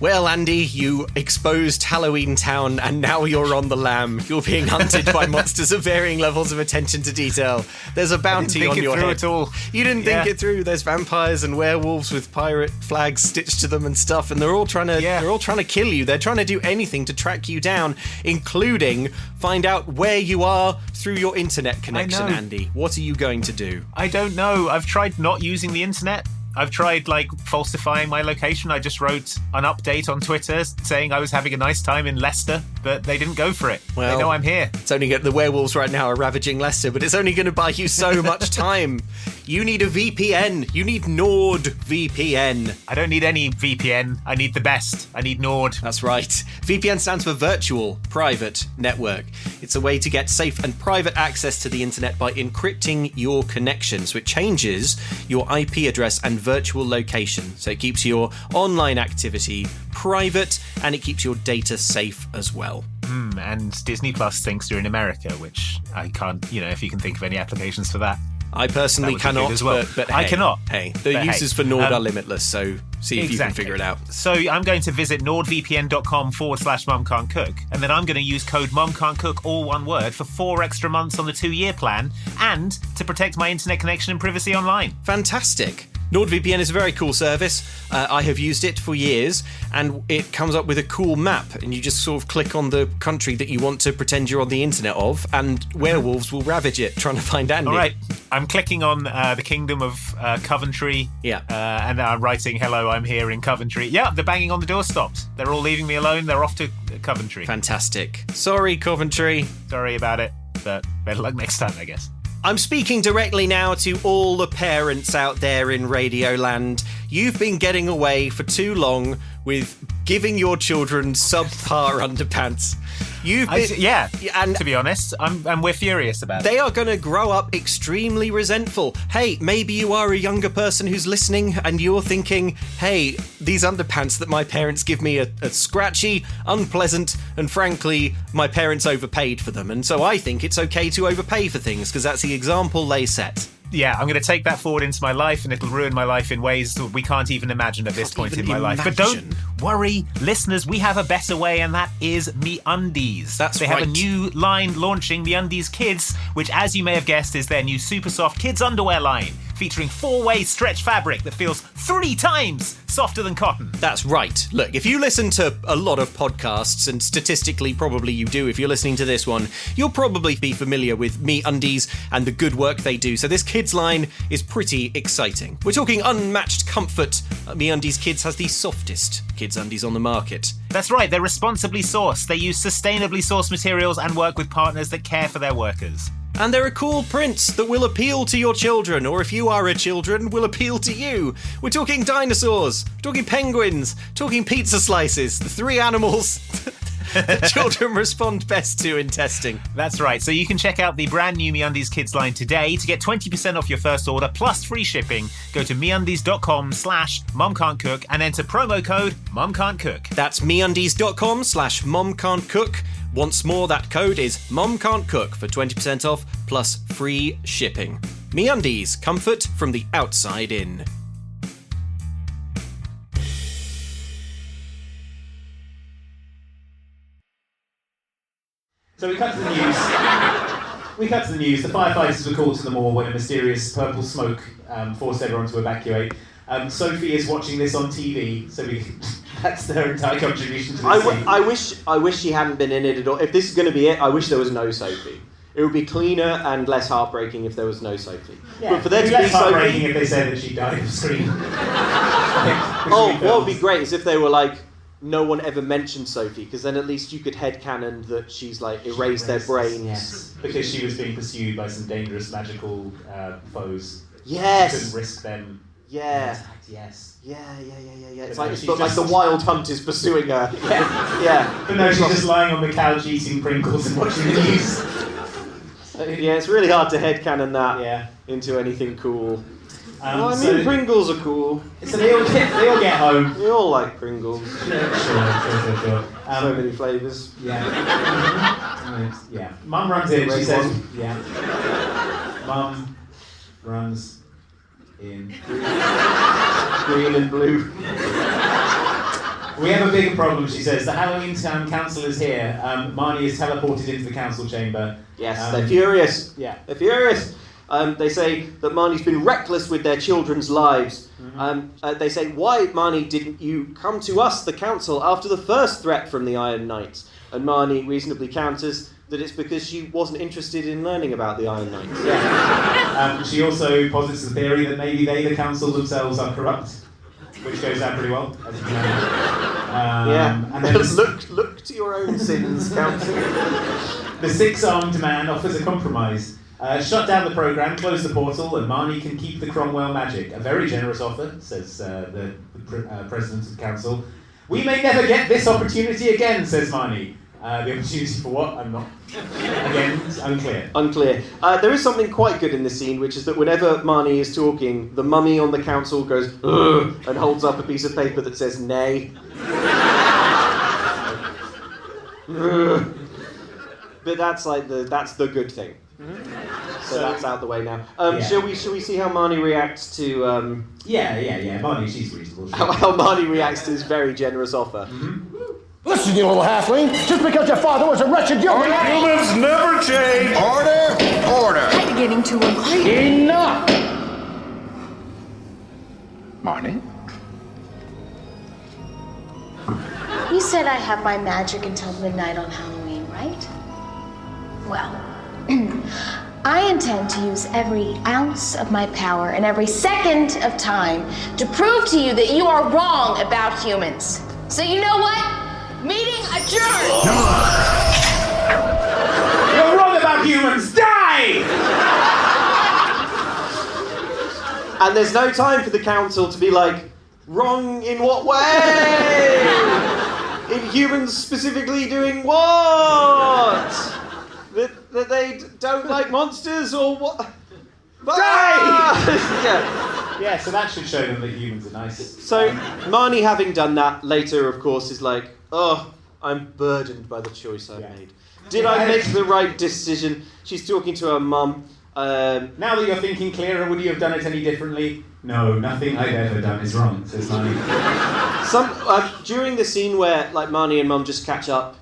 Well, Andy, you exposed Halloweentown, and now you're on the lam. You're being hunted by monsters of varying levels of attention to detail. There's a bounty on your head. At all. You didn't think it through. There's vampires and werewolves with pirate flags stitched to them and stuff, and they're all trying to kill you. They're trying to do anything to track you down, including find out where you are through your internet connection, Andy. What are you going to do? I don't know. I've tried not using the internet. I've tried, falsifying my location. I just wrote an update on Twitter saying I was having a nice time in Leicester, but they didn't go for it. Well, they know I'm here. It's only the werewolves right now are ravaging Leicester, but it's only going to buy you so much time. You need a VPN. You need NordVPN. I don't need any VPN. I need the best. I need Nord. That's right. VPN stands for Virtual Private Network. It's a way to get safe and private access to the internet by encrypting your connection. So it changes your IP address and virtual location. So it keeps your online activity private and it keeps your data safe as well. And Disney Plus thinks you're in America, which I can't, if you can think of any applications for that. I personally cannot, as well. but I cannot. Hey, the uses for Nord are limitless, so see if you can figure it out. So I'm going to visit nordvpn.com/MumCan'tCook, and then I'm going to use code MumCan'tCook, all one word, for 4 extra months on the 2-year plan, and to protect my internet connection and privacy online. Fantastic. NordVPN is a very cool service. I have used it for years, and it comes up with a cool map, and you just sort of click on the country that you want to pretend you're on the internet of, and werewolves will ravage it, trying to find Andy. All right, I'm clicking on the Kingdom of Coventry, and I'm writing, hello, I'm here in Coventry. Yeah, the banging on the door stopped. They're all leaving me alone. They're off to Coventry. Fantastic. Sorry, Coventry. Sorry about it, but better luck next time, I guess. I'm speaking directly now to all the parents out there in Radioland. You've been getting away for too long with giving your children subpar underpants. And to be honest, and we're furious about it. They are going to grow up extremely resentful. Hey, maybe you are a younger person who's listening and you're thinking, hey, these underpants that my parents give me are scratchy, unpleasant, and frankly, my parents overpaid for them. And so I think it's okay to overpay for things because that's the example they set. Yeah, I'm going to take that forward into my life and it'll ruin my life in ways that we can't even imagine at this point in my life. But don't worry, listeners, we have a better way, and that is MeUndies. They have a new line launching, MeUndies Kids, which, as you may have guessed, is their new super soft kids underwear line, featuring 4-way stretch fabric that feels 3 times softer than cotton. That's right. Look, if you listen to a lot of podcasts, and statistically probably you do if you're listening to this one, you'll probably be familiar with MeUndies and the good work they do. So this kids line is pretty exciting. We're talking unmatched comfort. MeUndies Kids has the softest kids undies on the market. That's right, they're responsibly sourced. They use sustainably sourced materials and work with partners that care for their workers. And there are cool prints that will appeal to your children, or if you are a children, will appeal to you. We're talking dinosaurs, we're talking penguins, talking pizza slices, the 3 animals that children respond best to in testing. That's right, so you can check out the brand new MeUndies Kids line today. To get 20% off your first order plus free shipping, go to MeUndies.com/MomCan'tCook and enter promo code MomCan'tCook. That's MeUndies.com/MomCan'tCook. Once more, that code is MomCan'tCook for 20% off plus free shipping. MeUndies, comfort from the outside in. So we cut to the news. The firefighters were called to the moor when a mysterious purple smoke forced everyone to evacuate. Sophie is watching this on TV, so that's their entire contribution to the scene. I wish she hadn't been in it at all. If this is going to be it, I wish there was no Sophie. It would be cleaner and less heartbreaking if there was no Sophie. Yeah, but for there to be less heartbreaking Sophie, if they said that she died of scream. what would be great is if they were like, no one ever mentioned Sophie, because then at least you could headcanon that she's like erased their brains. Yes, because she was being pursued by some dangerous magical foes. Yes. She couldn't risk them. Yeah. Yes. Yeah. It's like the wild hunt is pursuing her. Yeah. But no, she's just lying on the couch eating Pringles and watching the news. Yeah, it's really hard to headcanon that into anything cool. Pringles are cool. So they all get home. We all like Pringles. Sure. So many flavours. Yeah. Yeah. Mum runs in. She says, "Yeah." Mum runs in. Green and blue. We have a bigger problem, she says. The Halloweentown Council is here. Marnie is teleported into the council chamber. Yes, they're furious. Yeah. They're furious. They say that Marnie's been reckless with their children's lives. They say, why, Marnie, didn't you come to us, the council, after the first threat from the Iron Knights? And Marnie reasonably counters that it's because she wasn't interested in learning about the Iron Knights. Yeah. She also posits the theory that maybe they, the council themselves, are corrupt, which goes down pretty well, as you can imagine. And then look to your own sins, council. The 6-armed man offers a compromise. Shut down the programme, close the portal, and Marnie can keep the Cromwell magic. A very generous offer, says the president of the council. We may never get this opportunity again, says Marnie. The opportunity for what? I'm not... Again, it's unclear. Unclear. There is something quite good in this scene, which is that whenever Marnie is talking, the mummy on the council goes, ugh, and holds up a piece of paper that says, nay. But that's the good thing. So that's out the way now. Shall we see how Marnie reacts to... Yeah. Marnie, she's reasonable. How Marnie reacts to his very generous offer. Mm-hmm. Listen, you little halfling. Just because your father was a wretched human... Humans never change! Order! I'm getting too angry. Enough! Marnie? You said I have my magic until midnight on Halloween, right? Well, I intend to use every ounce of my power and every second of time to prove to you that you are wrong about humans. So you know what? Meeting adjourned! You're wrong about humans! Die! And there's no time for the council to be like, wrong in what way? Humans specifically doing what? That they don't like monsters or what? Yeah, so that should show them that humans are nice. So Marnie, having done that, later, of course, is like, oh, I'm burdened by the choice I've made. Did I make the right decision? She's talking to her mum. Now that you're thinking clearer, would you have done it any differently? No, nothing I've ever done is wrong, says Marnie. During the scene where like Marnie and Mum just catch up,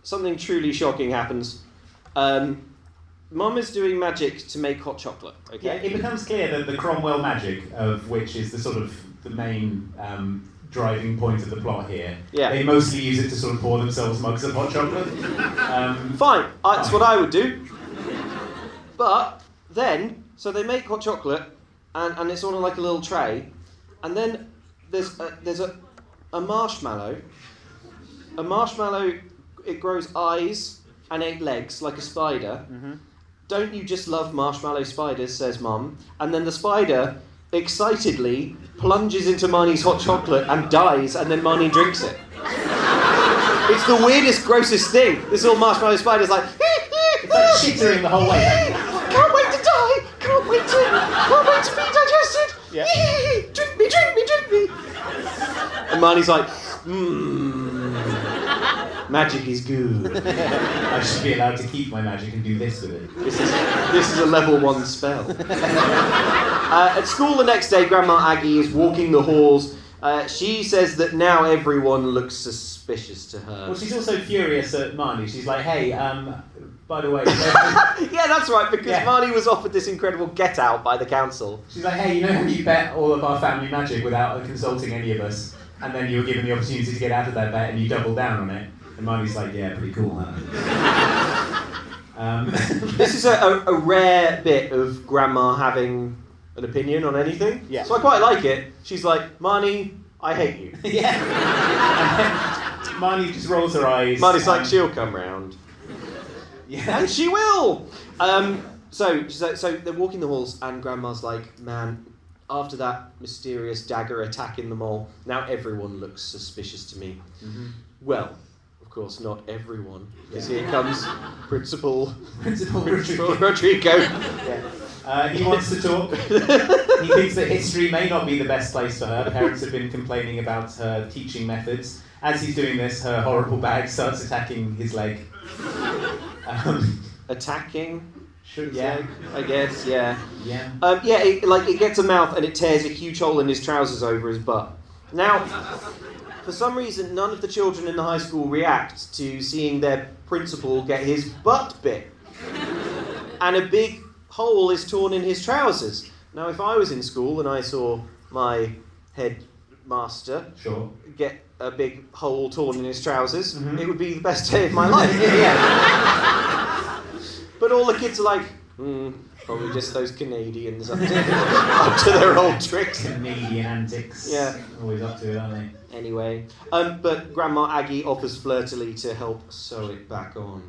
something truly shocking happens. Mum is doing magic to make hot chocolate. Okay. Yeah, it becomes clear that the Cromwell magic, of which is the sort of the main driving point of the plot here. Yeah. They mostly use it to sort of pour themselves mugs of hot chocolate. Fine, that's what I would do. But then, so they make hot chocolate, and it's on like a little tray, and then there's a marshmallow. A marshmallow, it grows eyes and 8 legs like a spider. Mm-hmm. Don't you just love marshmallow spiders, says Mum. And then the spider excitedly plunges into Marnie's hot chocolate and dies, and then Marnie drinks it. It's the weirdest, grossest thing. This little marshmallow spider's like... It's like chittering the whole way. Can't wait to die! Can't wait to be digested! Yeah. Drink me! And Marnie's like, magic is good. I should be allowed to keep my magic and do this with it. This is a level 1 spell. At school the next day, Grandma Aggie is walking the halls. She says that now everyone looks suspicious to her. Well, she's also furious at Marnie. She's like, hey, by the way... Yeah, that's right, because Marnie was offered this incredible get-out by the council. She's like, hey, you know how you bet all of our family magic without consulting any of us, and then you were given the opportunity to get out of that bet and you doubled down on it? And Marnie's like, yeah, pretty cool, huh? This is a rare bit of Grandma having an opinion on anything. Yeah. So I quite like it. She's like, Marnie, I hate you. Yeah. And then Marnie just rolls her eyes. Marnie's like, she'll come round. Yeah. And she will! So they're walking the halls, and Grandma's like, man, after that mysterious dagger attack in the mall, now everyone looks suspicious to me. Mm-hmm. Well, of course, not everyone, because here comes Principal Yeah. Rodrigo. He wants to talk. He thinks that history may not be the best place for her. Parents have been complaining about her teaching methods. As he's doing this, her horrible bag starts attacking his leg. Attacking? Yeah. I guess, yeah. Yeah. It gets a mouth and it tears a huge hole in his trousers over his butt. Now, for some reason, none of the children in the high school react to seeing their principal get his butt bit. And a big hole is torn in his trousers. Now, if I was in school and I saw my headmaster get a big hole torn in his trousers, it would be the best day of my life. But all the kids are like, probably just those Canadians up to their old tricks. Canadian antics. Yeah. Always up to it, aren't they? Anyway, but Grandma Aggie offers flirtily to help sew it back on.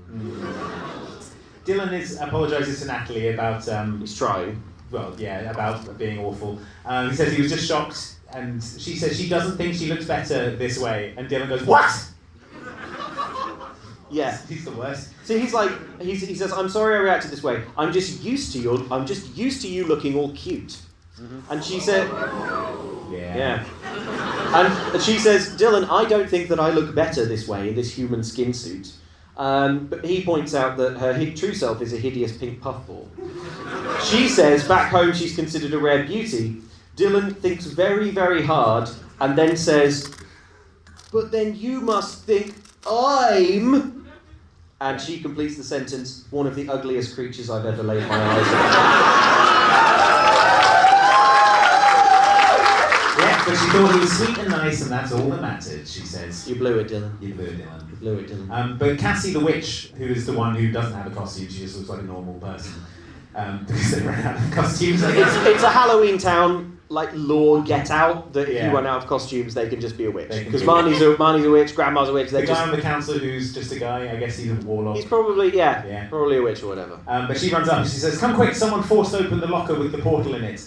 Dylan apologises to Natalie about... he's trying. Well, yeah, about being awful. He says he was just shocked, and she says she doesn't think she looks better this way, and Dylan goes, what? Yeah. He's the worst. So he's like, he says, I'm sorry I reacted this way. I'm just used to you looking all cute. Mm-hmm. And she said... Yeah. And she says, Dylan, I don't think that I look better this way in this human skin suit. But he points out that her true self is a hideous pink puffball. She says back home she's considered a rare beauty. Dylan thinks very, very hard and then says, but then you must think I'm... And she completes the sentence, one of the ugliest creatures I've ever laid my eyes on. Yeah, but she thought he was sweet and nice, and that's all that mattered, she says. You blew it, Dylan. You blew it, Dylan. You blew it, Dylan. But Cassie the witch, who is the one who doesn't have a costume, she just looks like a normal person. Because they ran out of costumes, I guess. It's a Halloweentown law get out that if you run out of costumes, they can just be a witch. Because Marnie's a witch, Grandma's a witch. The guy on the council who's just a guy, I guess he's a warlock. He's probably probably a witch or whatever. But she runs up and she says, "Come quick! Someone forced open the locker with the portal in it."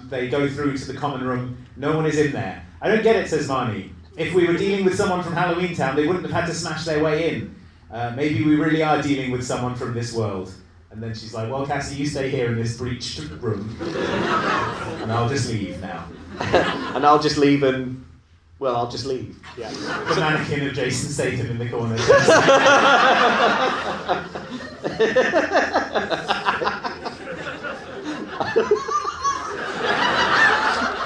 They go through to the common room. No one is in there. I don't get it, says Marnie. if we were dealing with someone from Halloweentown, they wouldn't have had to smash their way in. Maybe we really are dealing with someone from this world. And then she's like, well, Cassie, you stay here in this breached room. And I'll just leave now. And I'll just leave and... Well, I'll just leave. Yeah. The mannequin of Jason Statham in the corner.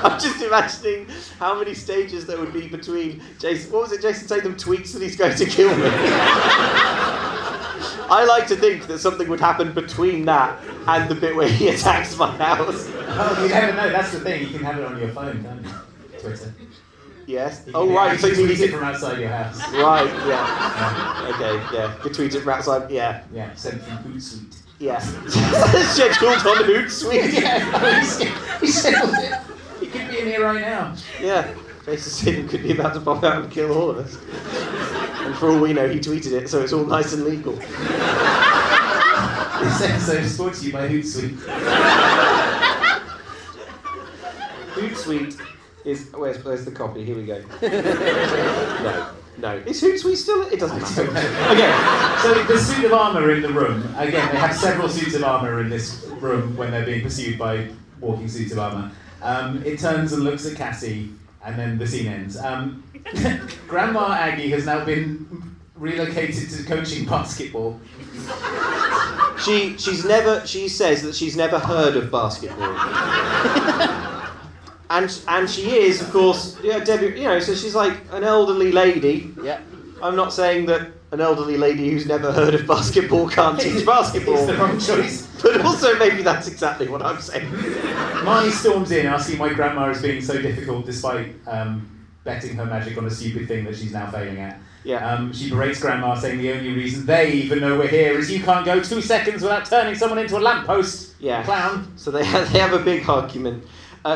I'm just imagining how many stages there would be between Jason... What was it Jason Statham tweets that he's going to kill me? I like to think that something would happen between that and the bit where he attacks my house. Oh, you never know. That's the thing. You can have it on your phone, can't you? Twitter. Yes. Oh, right. So you tweet it from outside your house. Right, yeah. Okay, yeah. You tweet it from outside, yeah. Yeah, sent from Hootsuite. Yeah. Scheduled on Hootsuite. Yeah, he scheduled it. He could be in here right now. Yeah. Jason Statham could be about to pop out and kill all of us. And for all we know, he tweeted it, so it's all nice and legal. This episode is brought to you by Hootsuite. Hootsuite is... Where's the copy? Here we go. No. Is Hootsuite still... It doesn't matter. Okay, so the suit of armour in the room. Again, they have several suits of armour in this room when they're being pursued by walking suits of armour. It turns and looks at Cassie, and then the scene ends. Grandma Aggie has now been relocated to coaching basketball. She says that she's never heard of basketball. and she is, of course, Debbie, so she's like an elderly lady. Yeah. I'm not saying that an elderly lady who's never heard of basketball can't teach basketball. It's the wrong choice. But also maybe that's exactly what I'm saying. Marnie storms in asking why Grandma is being so difficult despite betting her magic on a stupid thing that she's now failing at. Yeah. She berates Grandma, saying the only reason they even know we're here is you can't go 2 seconds without turning someone into a lamppost. Yeah. Clown. So they have a big argument.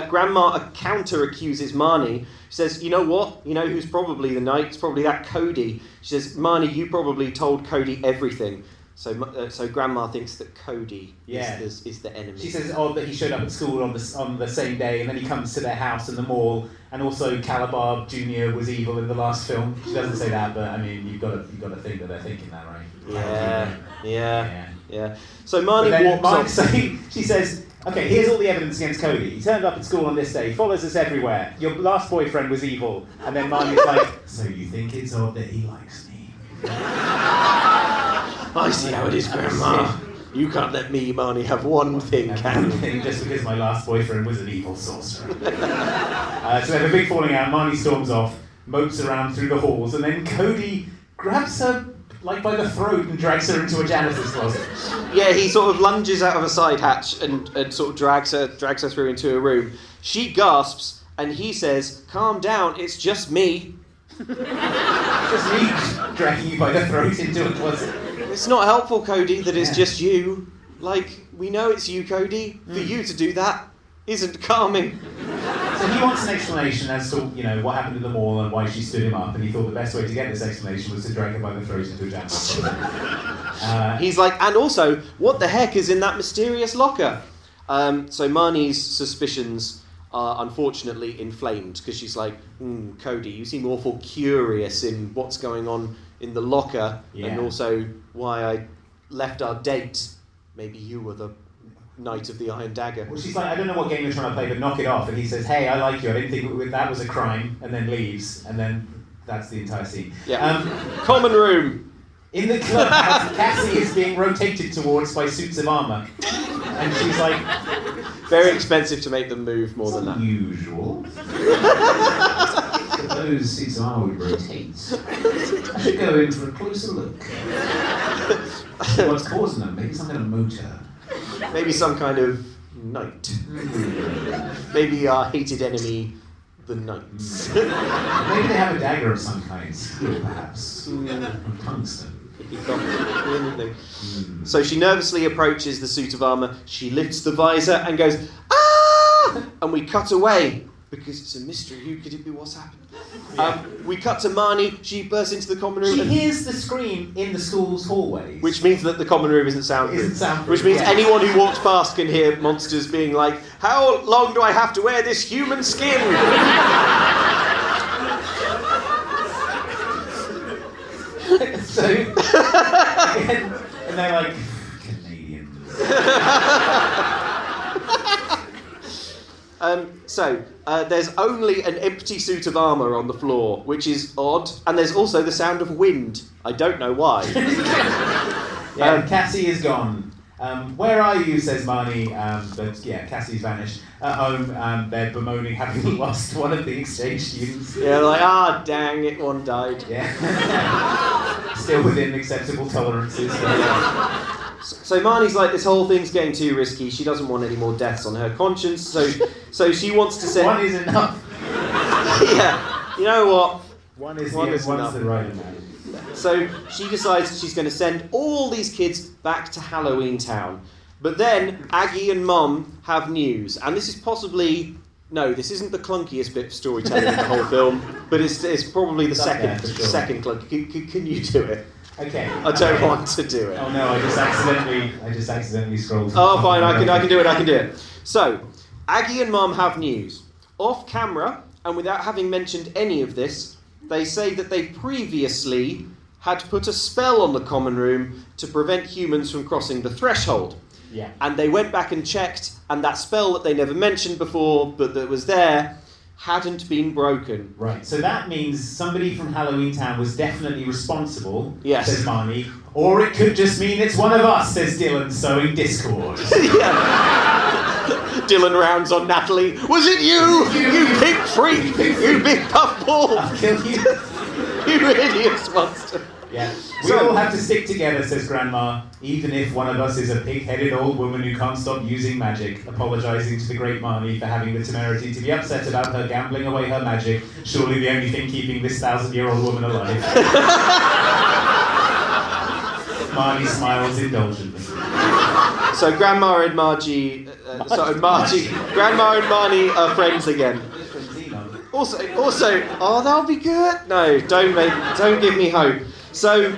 Grandma counter-accuses Marnie. She says, you know what? You know who's probably the knight? It's probably that Cody. She says, Marnie, you probably told Cody everything. So Grandma thinks that Cody is the enemy. She says that he showed up at school on the same day, and then he comes to their house in the mall, and also Calabar Jr. was evil in the last film. She doesn't say that, but I mean, you've got to think that they're thinking that, right? Yeah. So Marnie walks off. She says, okay, here's all the evidence against Cody. He turned up at school on this day, follows us everywhere. Your last boyfriend was evil. And then Marnie's like, so you think it's odd that he likes me? I see how it is, Grandma. You can't let me, Marnie, have one thing, can you? Just because my last boyfriend was an evil sorcerer. So they have a big falling out. Marnie storms off, mopes around through the halls, and then Cody grabs her by the throat and drags her into a janitor's closet. Yeah, he sort of lunges out of a side hatch and sort of drags her through into a room. She gasps, and he says, calm down, it's just me. Just me dragging you by the throat into a closet. It's not helpful, Cody, that it's just you. We know it's you, Cody. For you to do that isn't calming. So he wants an explanation as to, what happened at the mall and why she stood him up, and he thought the best way to get this explanation was to drag her by the throat into a janitor's closet. He's like, and also, what the heck is in that mysterious locker? So Marnie's suspicions are unfortunately inflamed, because she's like, Cody, you seem awful curious in what's going on in the locker, and also why I left our date. Maybe you were the Knight of the Iron Dagger. Well, she's like, I don't know what game you're trying to play, but knock it off. And he says, hey, I like you. I didn't think that was a crime. And then leaves. And then that's the entire scene. Yeah. Common room. In the clubhouse, Cassie is being rotated towards by suits of armour. And she's like... Very expensive to make them move more than that. Unusual. Those suits of armour would rotate. I should go in for a closer look. What's causing them? Maybe some kind of motor. Maybe some kind of knight. Maybe our hated enemy, the knights. Maybe they have a dagger of some kind. Steel, perhaps. From tungsten. Anything. So she nervously approaches the suit of armour. She lifts the visor and goes, ah! And we cut away. Because it's a mystery. Who could it be? What's happened? We cut to Marnie. She bursts into the common room. She hears the scream in the school's hallways. Which means that the common room isn't soundproof. Which means anyone who walks past can hear monsters being like, how long do I have to wear this human skin? So, and they're like, Canadians. There's only an empty suit of armour on the floor, which is odd, and there's also the sound of wind. I don't know why. Cassie is gone. Where are you, says Marnie, but yeah, Cassie's vanished. At home, they're bemoaning having lost one of the exchange students. Yeah, they're like, dang it, one died. Yeah. Still within acceptable tolerances. So Marnie's like, this whole thing's getting too risky. She doesn't want any more deaths on her conscience, so she wants to send... One is enough. Yeah, you know what? One is enough. The right amount. So she decides she's going to send all these kids back to Halloweentown. But then Aggie and Mum have news, and this is possibly... No, this isn't the clunkiest bit of storytelling in the whole film, but it's probably the second clunky. Can you do it? Okay. I don't want to do it. Oh no, I just accidentally scrolled. Oh fine, I can do it. So, Aggie and Mum have news. Off camera, and without having mentioned any of this, they say that they previously had put a spell on the common room to prevent humans from crossing the threshold. Yeah. And they went back and checked, and that spell that they never mentioned before, but that was there, hadn't been broken. Right, so that means somebody from Halloweentown was definitely responsible, yes, says Marnie, or it could just mean it's one of us, says Dylan, sowing discord. Dylan rounds on Natalie. Was it you? You big freak! You big puffball! I'll kill you. You hideous monster. Yeah. We all have to stick together, says Grandma, even if one of us is a pig-headed old woman who can't stop using magic, apologising to the great Marnie for having the temerity to be upset about her gambling away her magic, surely the only thing keeping this 1,000-year-old woman alive. Marnie smiles indulgently. So Grandma and Grandma and Marnie are friends again. Also, that'll be good. No, don't give me hope. So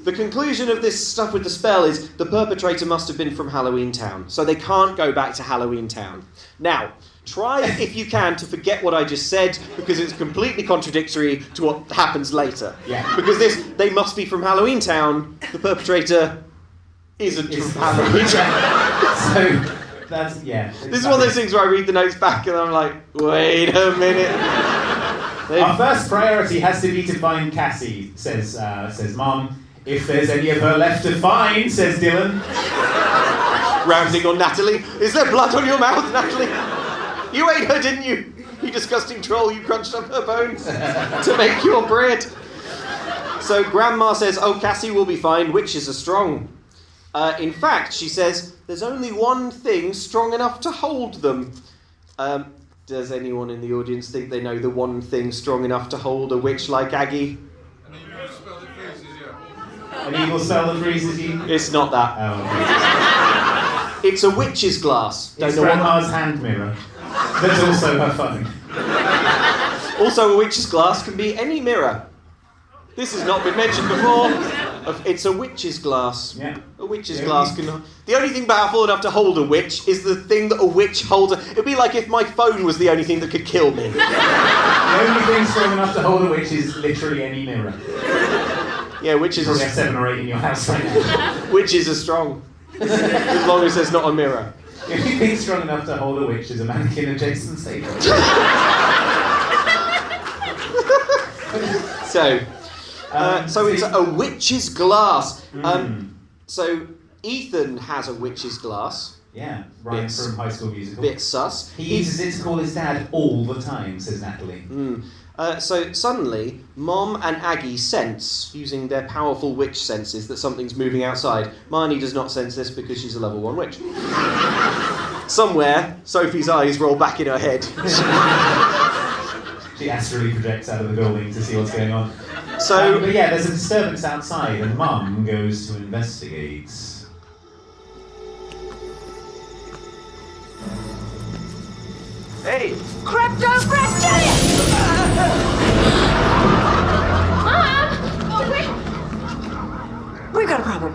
the conclusion of this stuff with the spell is the perpetrator must have been from Halloweentown, so they can't go back to Halloweentown. Now, try if you can to forget what I just said, because it's completely contradictory to what happens later. Yeah. Because they must be from Halloweentown. The perpetrator isn't from Halloweentown. So that's This is one of those things where I read the notes back and I'm like, wait a minute. Our first priority has to be to find Cassie, says Mum. If there's any of her left to find, says Dylan. Rounding on Natalie. Is there blood on your mouth, Natalie? You ate her, didn't you? You disgusting troll, you crunched up her bones to make your bread. So Grandma says, Cassie will be fine, witches are strong. In fact, she says, there's only one thing strong enough to hold them. Does anyone in the audience think they know the one thing strong enough to hold a witch like Aggie? An evil spell that freezes you? It's not that. Oh, okay. It's a witch's glass. It's Grandma's hand mirror. That's also her phone. Also, a witch's glass can be any mirror. This has not been mentioned before. It's a witch's glass. Yeah. A witch's glass can... The only thing powerful enough to hold a witch is the thing that a witch holds... It'd be like if my phone was the only thing that could kill me. The only thing strong enough to hold a witch is literally any mirror. Yeah, witches... You probably have 7 or 8 in your house right now. Witches are strong. As long as there's not a mirror. The only thing strong enough to hold a witch is a mannequin of Jason Statham. So it's a witch's glass. So Ethan has a witch's glass. Yeah, Ryan from High School Musical. Bit sus. He uses it to call his dad all the time, says Natalie. So suddenly, Mom and Aggie sense, using their powerful witch senses, that something's moving outside. Marnie does not sense this because she's a level 1 witch. Somewhere, Sophie's eyes roll back in her head. She astrally projects out of the building to see what's going on. So, but yeah, there's a disturbance outside, and Mum goes to investigate. Hey! Crypto-reptilian! Mom! We got a problem.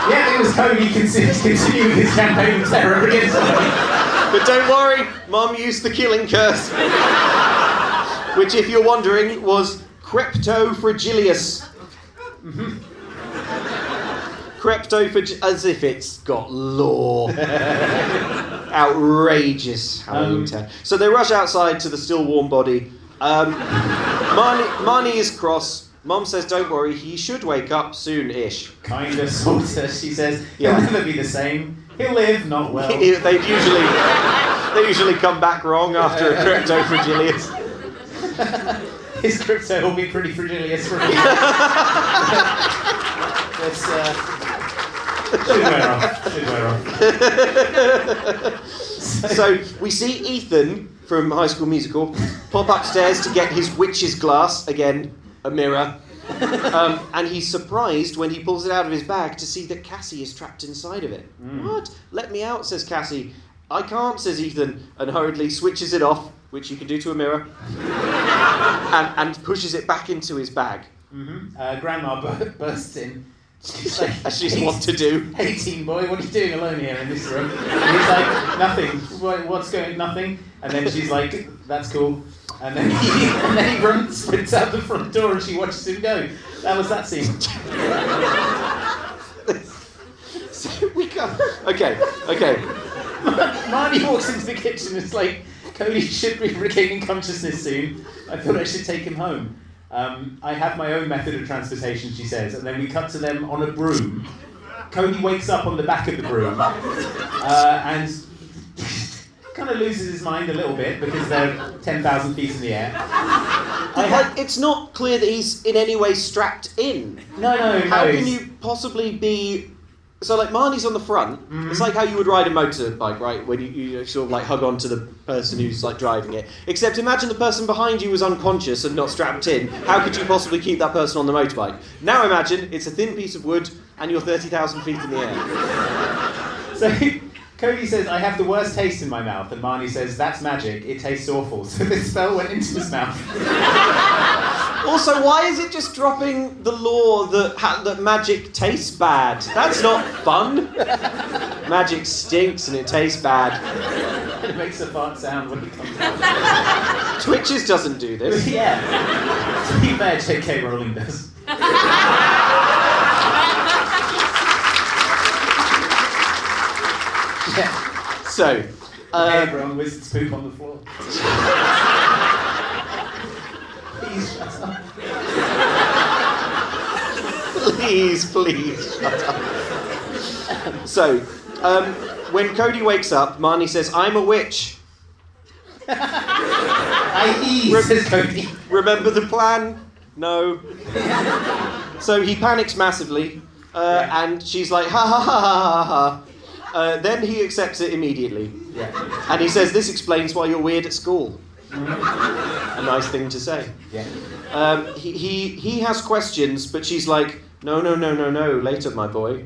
Yeah, it was Cody continuing his campaign of terror against me. But don't worry, Mum used the killing curse. Which, if you're wondering, was Cryptofragilius. As if it's got law. Outrageous Halloweentown. So they rush outside to the still warm body. Marnie is cross. Mom says, don't worry, he should wake up soon-ish. Kinda, sorta. She says, he'll never be the same. He'll live, not well. They usually come back wrong after a Cryptofragilius. His crypto will be pretty fragilious for me. Should wear off. So we see Ethan from High School Musical pop upstairs to get his witch's glass, again, a mirror. And he's surprised when he pulls it out of his bag to see that Cassie is trapped inside of it. What? Let me out, says Cassie. I can't, says Ethan, and hurriedly switches it off, which you can do to a mirror, and pushes it back into his bag. Grandma bursts in. She's like, as she's wont to do. Hey, teen boy, what are you doing alone here in this room? And he's like, nothing. What's going? Nothing. And then she's like, that's cool. And then he runs, sprints out the front door, and she watches him go. That was that scene. So we come. Okay. Marnie walks into the kitchen. It's like, Cody should be regaining consciousness soon. I thought I should take him home. I have my own method of transportation, she says, and then we cut to them on a broom. Cody wakes up on the back of the broom and kind of loses his mind a little bit because they're 10,000 feet in the air. It's not clear that he's in any way strapped in. No. How can you possibly be... So, like, Marnie's on the front. It's like how you would ride a motorbike, right? When you sort of, like, hug onto the person who's, like, driving it. Except imagine the person behind you was unconscious and not strapped in. How could you possibly keep that person on the motorbike? Now imagine it's a thin piece of wood and you're 30,000 feet in the air. So, Cody says, I have the worst taste in my mouth. And Marnie says, that's magic. It tastes awful. So this spell went into his mouth. Also, why is it just dropping the law that magic tastes bad? That's not fun. Magic stinks and it tastes bad. It makes a fart sound when it comes out. Twitches doesn't do this. Yeah. To be fair, J.K. Rowling does. Yeah. So, everyone wizards poop on the floor. Please shut up. Please shut up. So, when Cody wakes up, Marnie says, I'm a witch. Says Cody. Remember the plan? No. So he panics massively, and she's like, ha ha ha ha ha. Then he accepts it immediately. Yeah. And he says, this explains why you're weird at school. A nice thing to say. Yeah. He has questions, but she's like, no, later, my boy.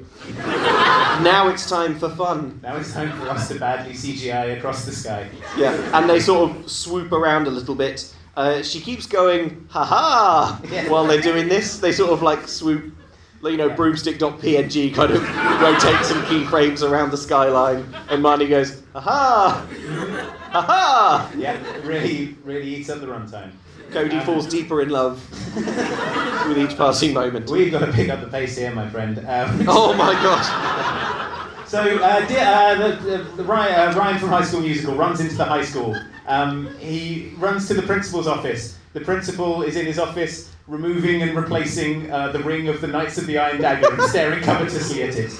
Now it's time for fun. Now it's time for us to badly CGI across the sky. Yeah, and they sort of swoop around a little bit. She keeps going, ha-ha, while they're doing this. They sort of like swoop, broomstick.png kind of rotate some keyframes around the skyline. And Marnie goes, ha-ha, ha-ha. Yeah, really eats up the runtime. Cody falls deeper in love with each passing moment. We've got to pick up the pace here, my friend. Oh my gosh. So, Ryan from High School Musical runs into the high school. He runs to the principal's office. The principal is in his office, removing and replacing the ring of the Knights of the Iron Dagger and staring covetously at it.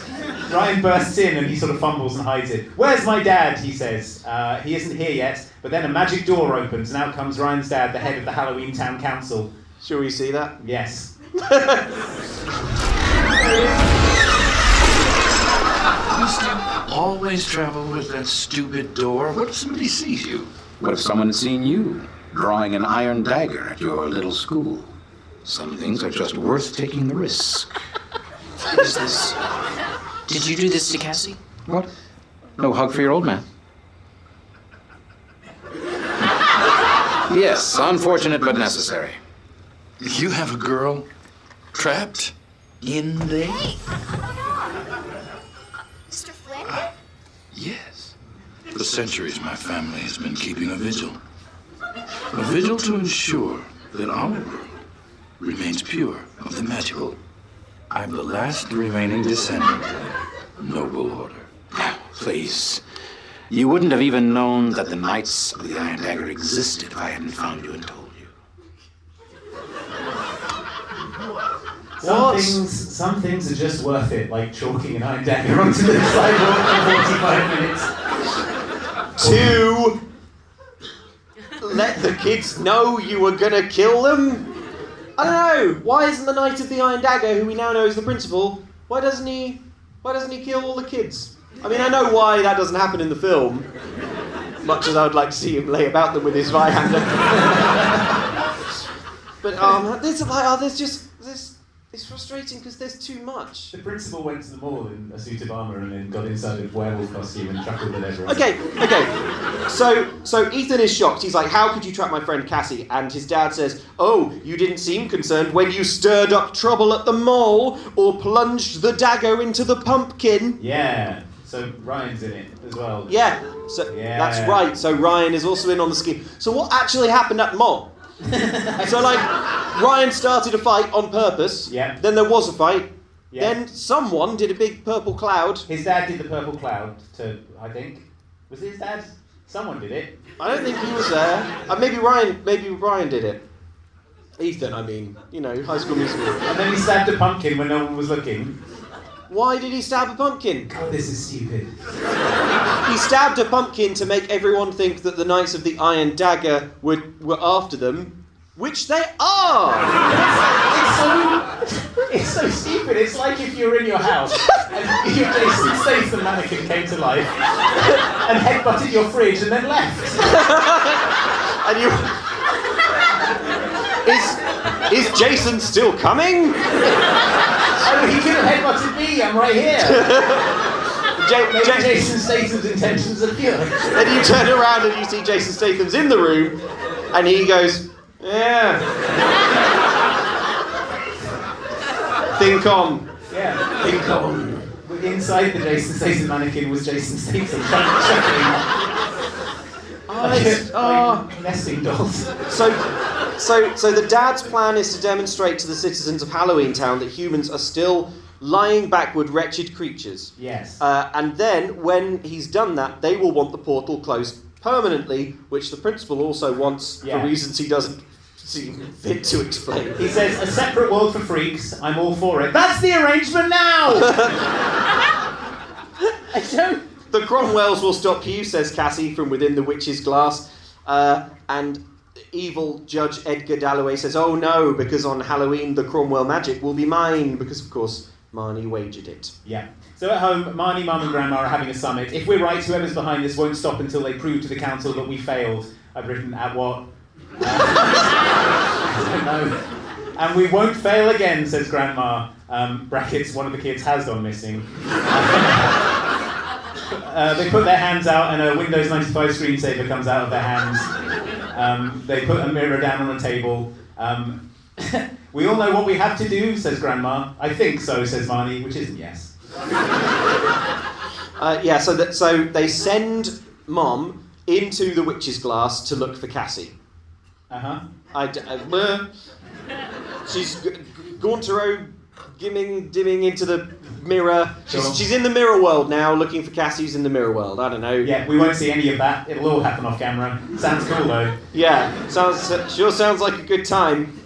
Ryan bursts in and he sort of fumbles and hides it. Where's my dad? He says. He isn't here yet, but then a magic door opens and out comes Ryan's dad, the head of the Halloweentown Council. Shall we see that? Yes. Must you always travel with that stupid door? What if somebody sees you? What if someone had seen you drawing an iron dagger at your little school? Some things are just worth taking the risk. What is this? Did you do this to Cassie? What? No hug for your old man? Yes, unfortunate but necessary. You have a girl trapped in there? Mr. Flynn? Yes. For centuries, my family has been keeping a vigil. A vigil to ensure that our world remains pure of the magical. I'm the last remaining descendant. Noble order. Now, please. You wouldn't have even known that the Knights of the Iron Dagger existed if I hadn't found you and told you. Some things are just worth it, like chalking an Iron Dagger onto the sidewalk for 45 minutes. 2, let the kids know you were gonna kill them. I don't know. Why isn't the Knight of the Iron Dagger, who we now know is the principal, why doesn't he kill all the kids? I mean, I know why that doesn't happen in the film, much as I would like to see him lay about them with his Zweihander. But it's frustrating because there's too much. The principal went to the mall in a suit of armour and then got inside a werewolf costume and chuckled at everyone. Okay. So Ethan is shocked. He's like, how could you trap my friend Cassie? And his dad says, oh, you didn't seem concerned when you stirred up trouble at the mall or plunged the dagger into the pumpkin. Yeah. So Ryan's in it as well. Yeah. That's right. So Ryan is also in on the scheme. So what actually happened at the mall? So Ryan started a fight on purpose. Yeah. Then there was a fight. Yeah. Then someone did a big purple cloud. His dad did the purple cloud I think. Was it his dad? Someone did it. I don't think he was there. Maybe Ryan did it. Ethan, I mean, High School Musical. And then he stabbed a pumpkin when no one was looking. Why did he stab a pumpkin? God, this is stupid. He stabbed a pumpkin to make everyone think that the Knights of the Iron Dagger were after them, which they are! It's so stupid. It's like if you were in your house and your Jason Statham mannequin came to life and headbutted your fridge and then left. And you... Is Jason still coming? Oh, he could have headbutted me. I'm right here. Maybe Jason Statham's intentions are pure. Then you turn around and you see Jason Statham's in the room, and he goes, yeah. Think on. Yeah. Think on. Inside the Jason Statham mannequin was Jason Statham chuckling. Nesting dolls. So the dad's plan is to demonstrate to the citizens of Halloweentown that humans are still lying backward, wretched creatures. Yes. And then, when he's done that, they will want the portal closed permanently, which the principal also wants for reasons he doesn't seem fit to explain. He says, a separate world for freaks, I'm all for it. That's the arrangement now! I don't... The Cromwells will stop you, says Cassie from within the witch's glass. And evil Judge Edgar Dalloway says, oh no, because on Halloween the Cromwell magic will be mine, because of course Marnie wagered it. Yeah. So at home, Marnie, Mum and Grandma are having a summit. If we're right, whoever's behind this won't stop until they prove to the council that we failed. I've written at what? I don't know. And we won't fail again, says Grandma. Brackets, one of the kids has gone missing. They put their hands out and a Windows 95 screensaver comes out of their hands. They put a mirror down on a table. We all know what we have to do, says Grandma. I think so, says Marnie, which isn't yes. So they send Mom into the witch's glass to look for Cassie. She's gone to her dimming into the mirror. She's in the mirror world now, looking for Cassie's in the mirror world. I don't know. Yeah, we won't see any of that. It'll all happen off camera. Sounds cool though. Yeah, sounds like a good time.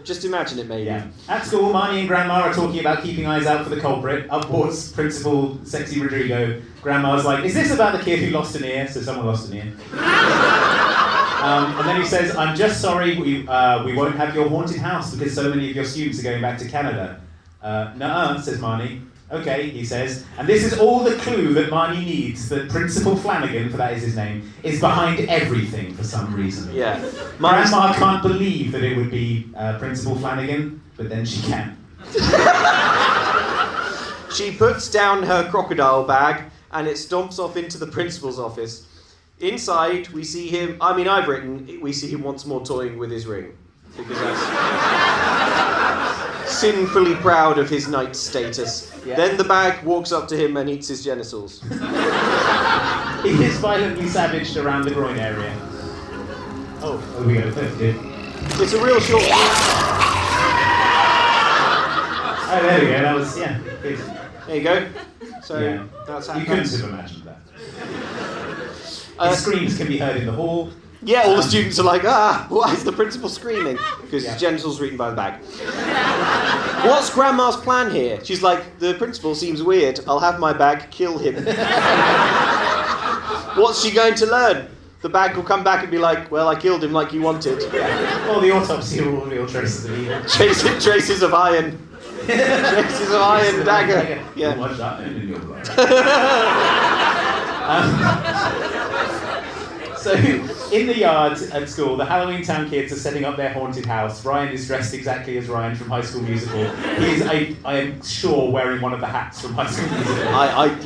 Just imagine it, maybe. Yeah. At school, Marnie and Grandma are talking about keeping eyes out for the culprit. Up walks Principal Sexy Rodrigo. Grandma's like, is this about the kid who lost an ear? So someone lost an ear. And then he says, I'm just sorry we won't have your haunted house because so many of your students are going back to Canada. Nuh-uh, says Marnie. Okay, he says. And this is all the clue that Marnie needs, that Principal Flanagan, for that is his name, is behind everything for some reason. Yeah. Grandma can't believe that it would be Principal Flanagan, but then she can. She puts down her crocodile bag and it stomps off into the principal's office. Inside, we see him, I've written, we see him once more toying with his ring. Because that's sinfully proud of his knight status. Yeah. Then the bag walks up to him and eats his genitals. He is violently savaged around the groin area. Oh, we got a clip, dude. It's a real short... Oh, there we go. That was, yeah. Good. There you go. So Yeah. that's You happened. couldn't have imagined that. The screams can be heard in the hall. Yeah, all the students are like, why is the principal screaming? Because Yeah. his genitals are eaten by the bag. What's Grandma's plan here? She's like, the principal seems weird. I'll have my bag, kill him. What's she going to learn? The bag will come back and be like, well, I killed him like you wanted. Yeah. Well, the autopsy will reveal traces of evil. Traces of iron. Traces of iron dagger. Yeah. What's that in your blood? So, in the yard at school, the Halloweentown kids are setting up their haunted house. Ryan is dressed exactly as Ryan from High School Musical. He is, I am sure, wearing one of the hats from High School Musical.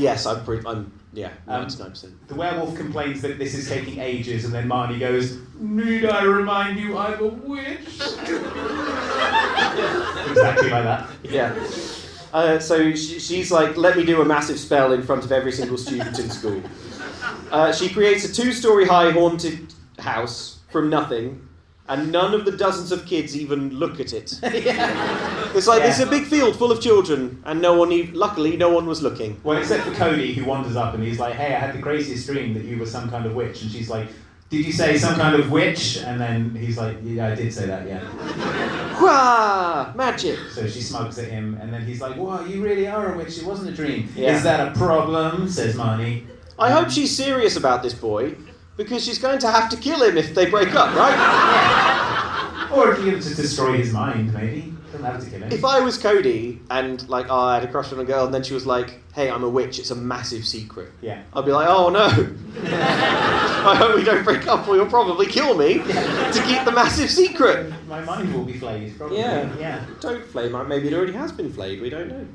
Yes, I'm 99%. The werewolf complains that this is taking ages, and then Marnie goes, "Need I remind you I'm a witch?" Exactly like that. Yeah. So she's like, let me do a massive spell in front of every single student in school. She creates a 2-story high haunted house from nothing, and none of the dozens of kids even look at it. It's like, this is a big field full of children, and luckily no one was looking. Well, except for Cody, who wanders up and he's like, "Hey, I had the craziest dream that you were some kind of witch." And she's like, "Did you say some kind of witch?" And then he's like, "Yeah, I did say that, yeah." Wah! Magic! So she smugs at him, and then he's like, "Wow, you really are a witch, it wasn't a dream." Yeah. "Is that a problem?" says Marnie. I hope she's serious about this boy, because she's going to have to kill him if they break up, right? Or if you to destroy his mind, maybe. Doesn't have to kill him. If I was Cody and I had a crush on a girl and then she was like, "Hey, I'm a witch, it's a massive secret." Yeah. I'd be like, "Oh no. I hope we don't break up or you'll probably kill me to keep the massive secret." My mind will be flayed, probably. Yeah. Don't flay mine. Maybe it already has been flayed, we don't know.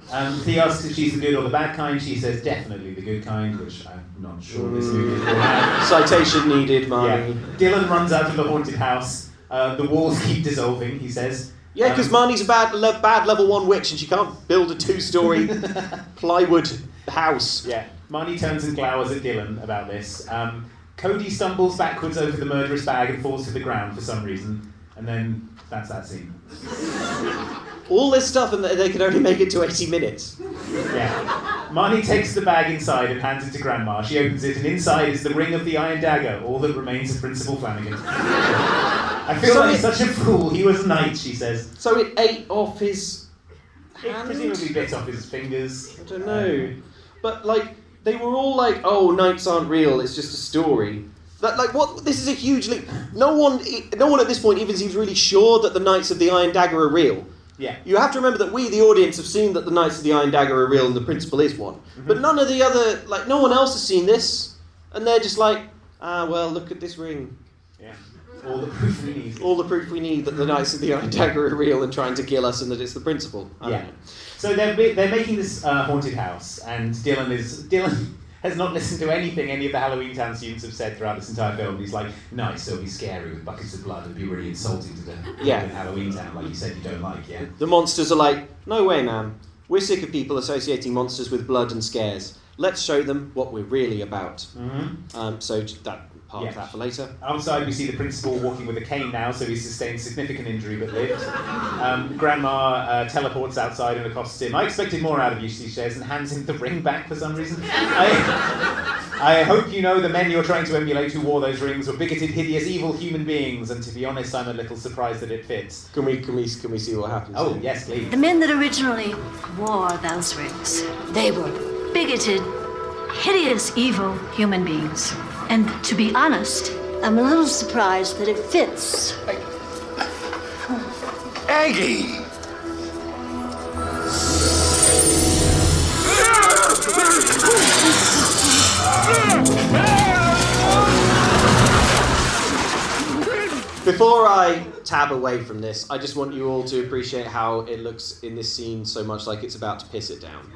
He asks if she's the good or the bad kind. She says definitely the good kind, which I'm not sure this movie will have. Citation needed, Marnie. Yeah. Dylan runs out of the haunted house. The walls keep dissolving, he says. Yeah, because Marnie's a bad level 1 witch and she can't build a 2-story plywood house. Yeah. Marnie turns and glowers at Dylan about this. Cody stumbles backwards over the murderous bag and falls to the ground for some reason. And then that's that scene. All this stuff and they could only make it to 80 minutes. Yeah. Marnie takes the bag inside and hands it to Grandma. She opens it and inside is the ring of the Iron Dagger, all that remains of Principal Flanagan. I feel like such a fool. He was a knight, she says. So it ate off his hand? It presumably bit off his fingers. I don't know. But, they were all like, "Oh, knights aren't real, it's just a story." What? This is a huge leap. No one at this point even seems really sure that the Knights of the Iron Dagger are real. Yeah. You have to remember that we, the audience, have seen that the Knights of the Iron Dagger are real and the Principal is one. Mm-hmm. But none of the other, no one else has seen this. And they're just like, well, look at this ring. Yeah. All the proof we need. All the proof we need that the Knights of the Iron Dagger are real and trying to kill us and that it's the Principal. I don't know. So they're making this haunted house, and Dylan has not listened to anything any of the Halloweentown students have said throughout this entire film. He's like, "No, it's still be scary with buckets of blood. It'd be really insulting to the people in Halloweentown, like you said you don't like, yeah." The monsters are like, "No way, man. We're sick of people associating monsters with blood and scares. Let's show them what we're really about." Mm-hmm. So that part of that for later. Outside we see the Principal walking with a cane now, so he's sustained significant injury but lived. Grandma teleports outside and accosts him. "I expected more out of you," she says, and hands him the ring back for some reason. I hope you know the men you're trying to emulate who wore those rings were bigoted, hideous, evil human beings, and to be honest, I'm a little surprised that it fits. Can we see what happens? Oh, yes, please. The men that originally wore those rings, they were bigoted, hideous, evil human beings. And to be honest, I'm a little surprised that it fits. Aggie! Before I tab away from this, I just want you all to appreciate how it looks in this scene so much like it's about to piss it down.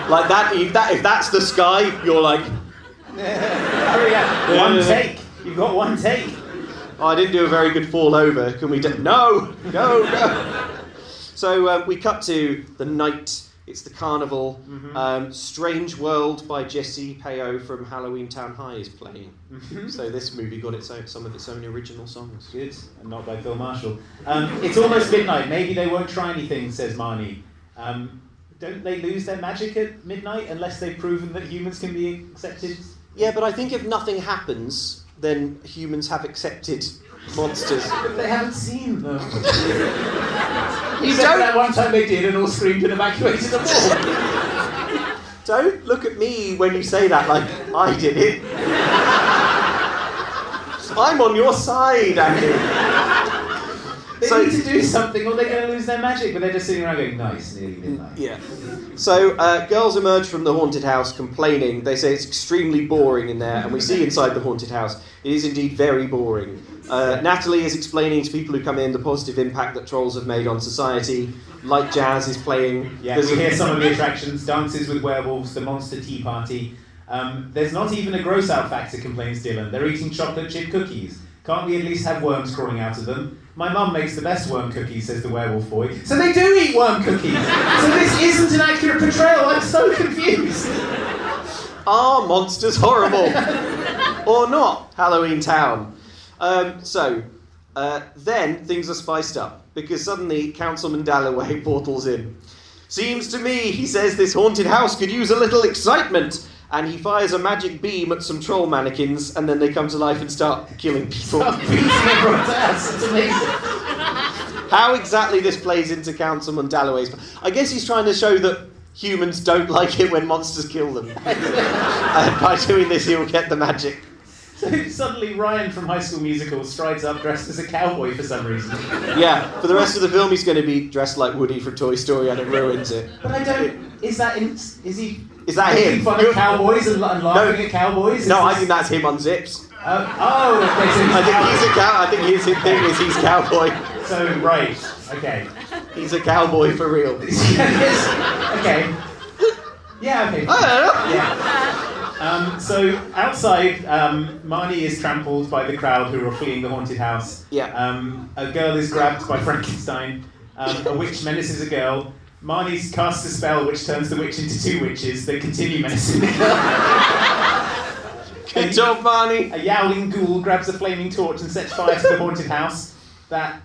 Like that, if that's the sky, you're like... Hurry up. One take. You've got one take. Oh, I didn't do a very good fall over. Can we do... No! So we cut to the night. It's the carnival. Strange World by Jesse Peo from Halloweentown High is playing. So this movie got some of its own original songs. Good, and not by Phil Marshall. It's almost midnight. Maybe they won't try anything, says Marnie. Don't they lose their magic at midnight unless they've proven that humans can be accepted? Yeah, but I think if nothing happens, then humans have accepted monsters. But they haven't seen them. You Except don't. that one time they did and all screamed and evacuated the mall. Don't look at me when you say that like I did it. I'm on your side, Andy. They need to do something or they're going to lose their magic, but they're just sitting around going, nice, nearly midnight. Yeah. So girls emerge from the haunted house complaining. They say it's extremely boring in there, and we see inside the haunted house. It is indeed very boring. Natalie is explaining to people who come in the positive impact that trolls have made on society. Light jazz is playing. Yeah, we hear some of the attractions, dances with werewolves, the monster tea party. There's not even a gross out factor, complains Dylan. They're eating chocolate chip cookies. Can't we at least have worms crawling out of them? My mum makes the best worm cookies, says the werewolf boy. So they do eat worm cookies! So this isn't an accurate portrayal, I'm so confused! Are monsters horrible? Or not? Halloweentown. Then things are spiced up, because suddenly Councilman Dalloway portals in. Seems to me, he says, this haunted house could use a little excitement. And he fires a magic beam at some troll mannequins, and then they come to life and start killing people. Stop beating everyone's ass, it's amazing. How exactly this plays into Councilman Dalloway's... I guess he's trying to show that humans don't like it when monsters kill them. By doing this, he'll get the magic. So suddenly Ryan from High School Musical strides up dressed as a cowboy for some reason. Yeah, for the rest of the film, he's going to be dressed like Woody from Toy Story, and it ruins it. But I don't... Is that him? Is that him? Making fun of cowboys and laughing at cowboys? I think that's him on Zips. Okay, so I think his thing is he's cowboy. So, right, okay. He's a cowboy for real. Okay. Yeah, okay. Yeah. So, outside, Marnie is trampled by the crowd who are fleeing the haunted house. Yeah. A girl is grabbed by Frankenstein. A witch menaces a girl. Marnie's casts a spell which turns the witch into two witches that continue menacing the girl. Good job, Marnie. A yowling ghoul grabs a flaming torch and sets fire to the haunted house. That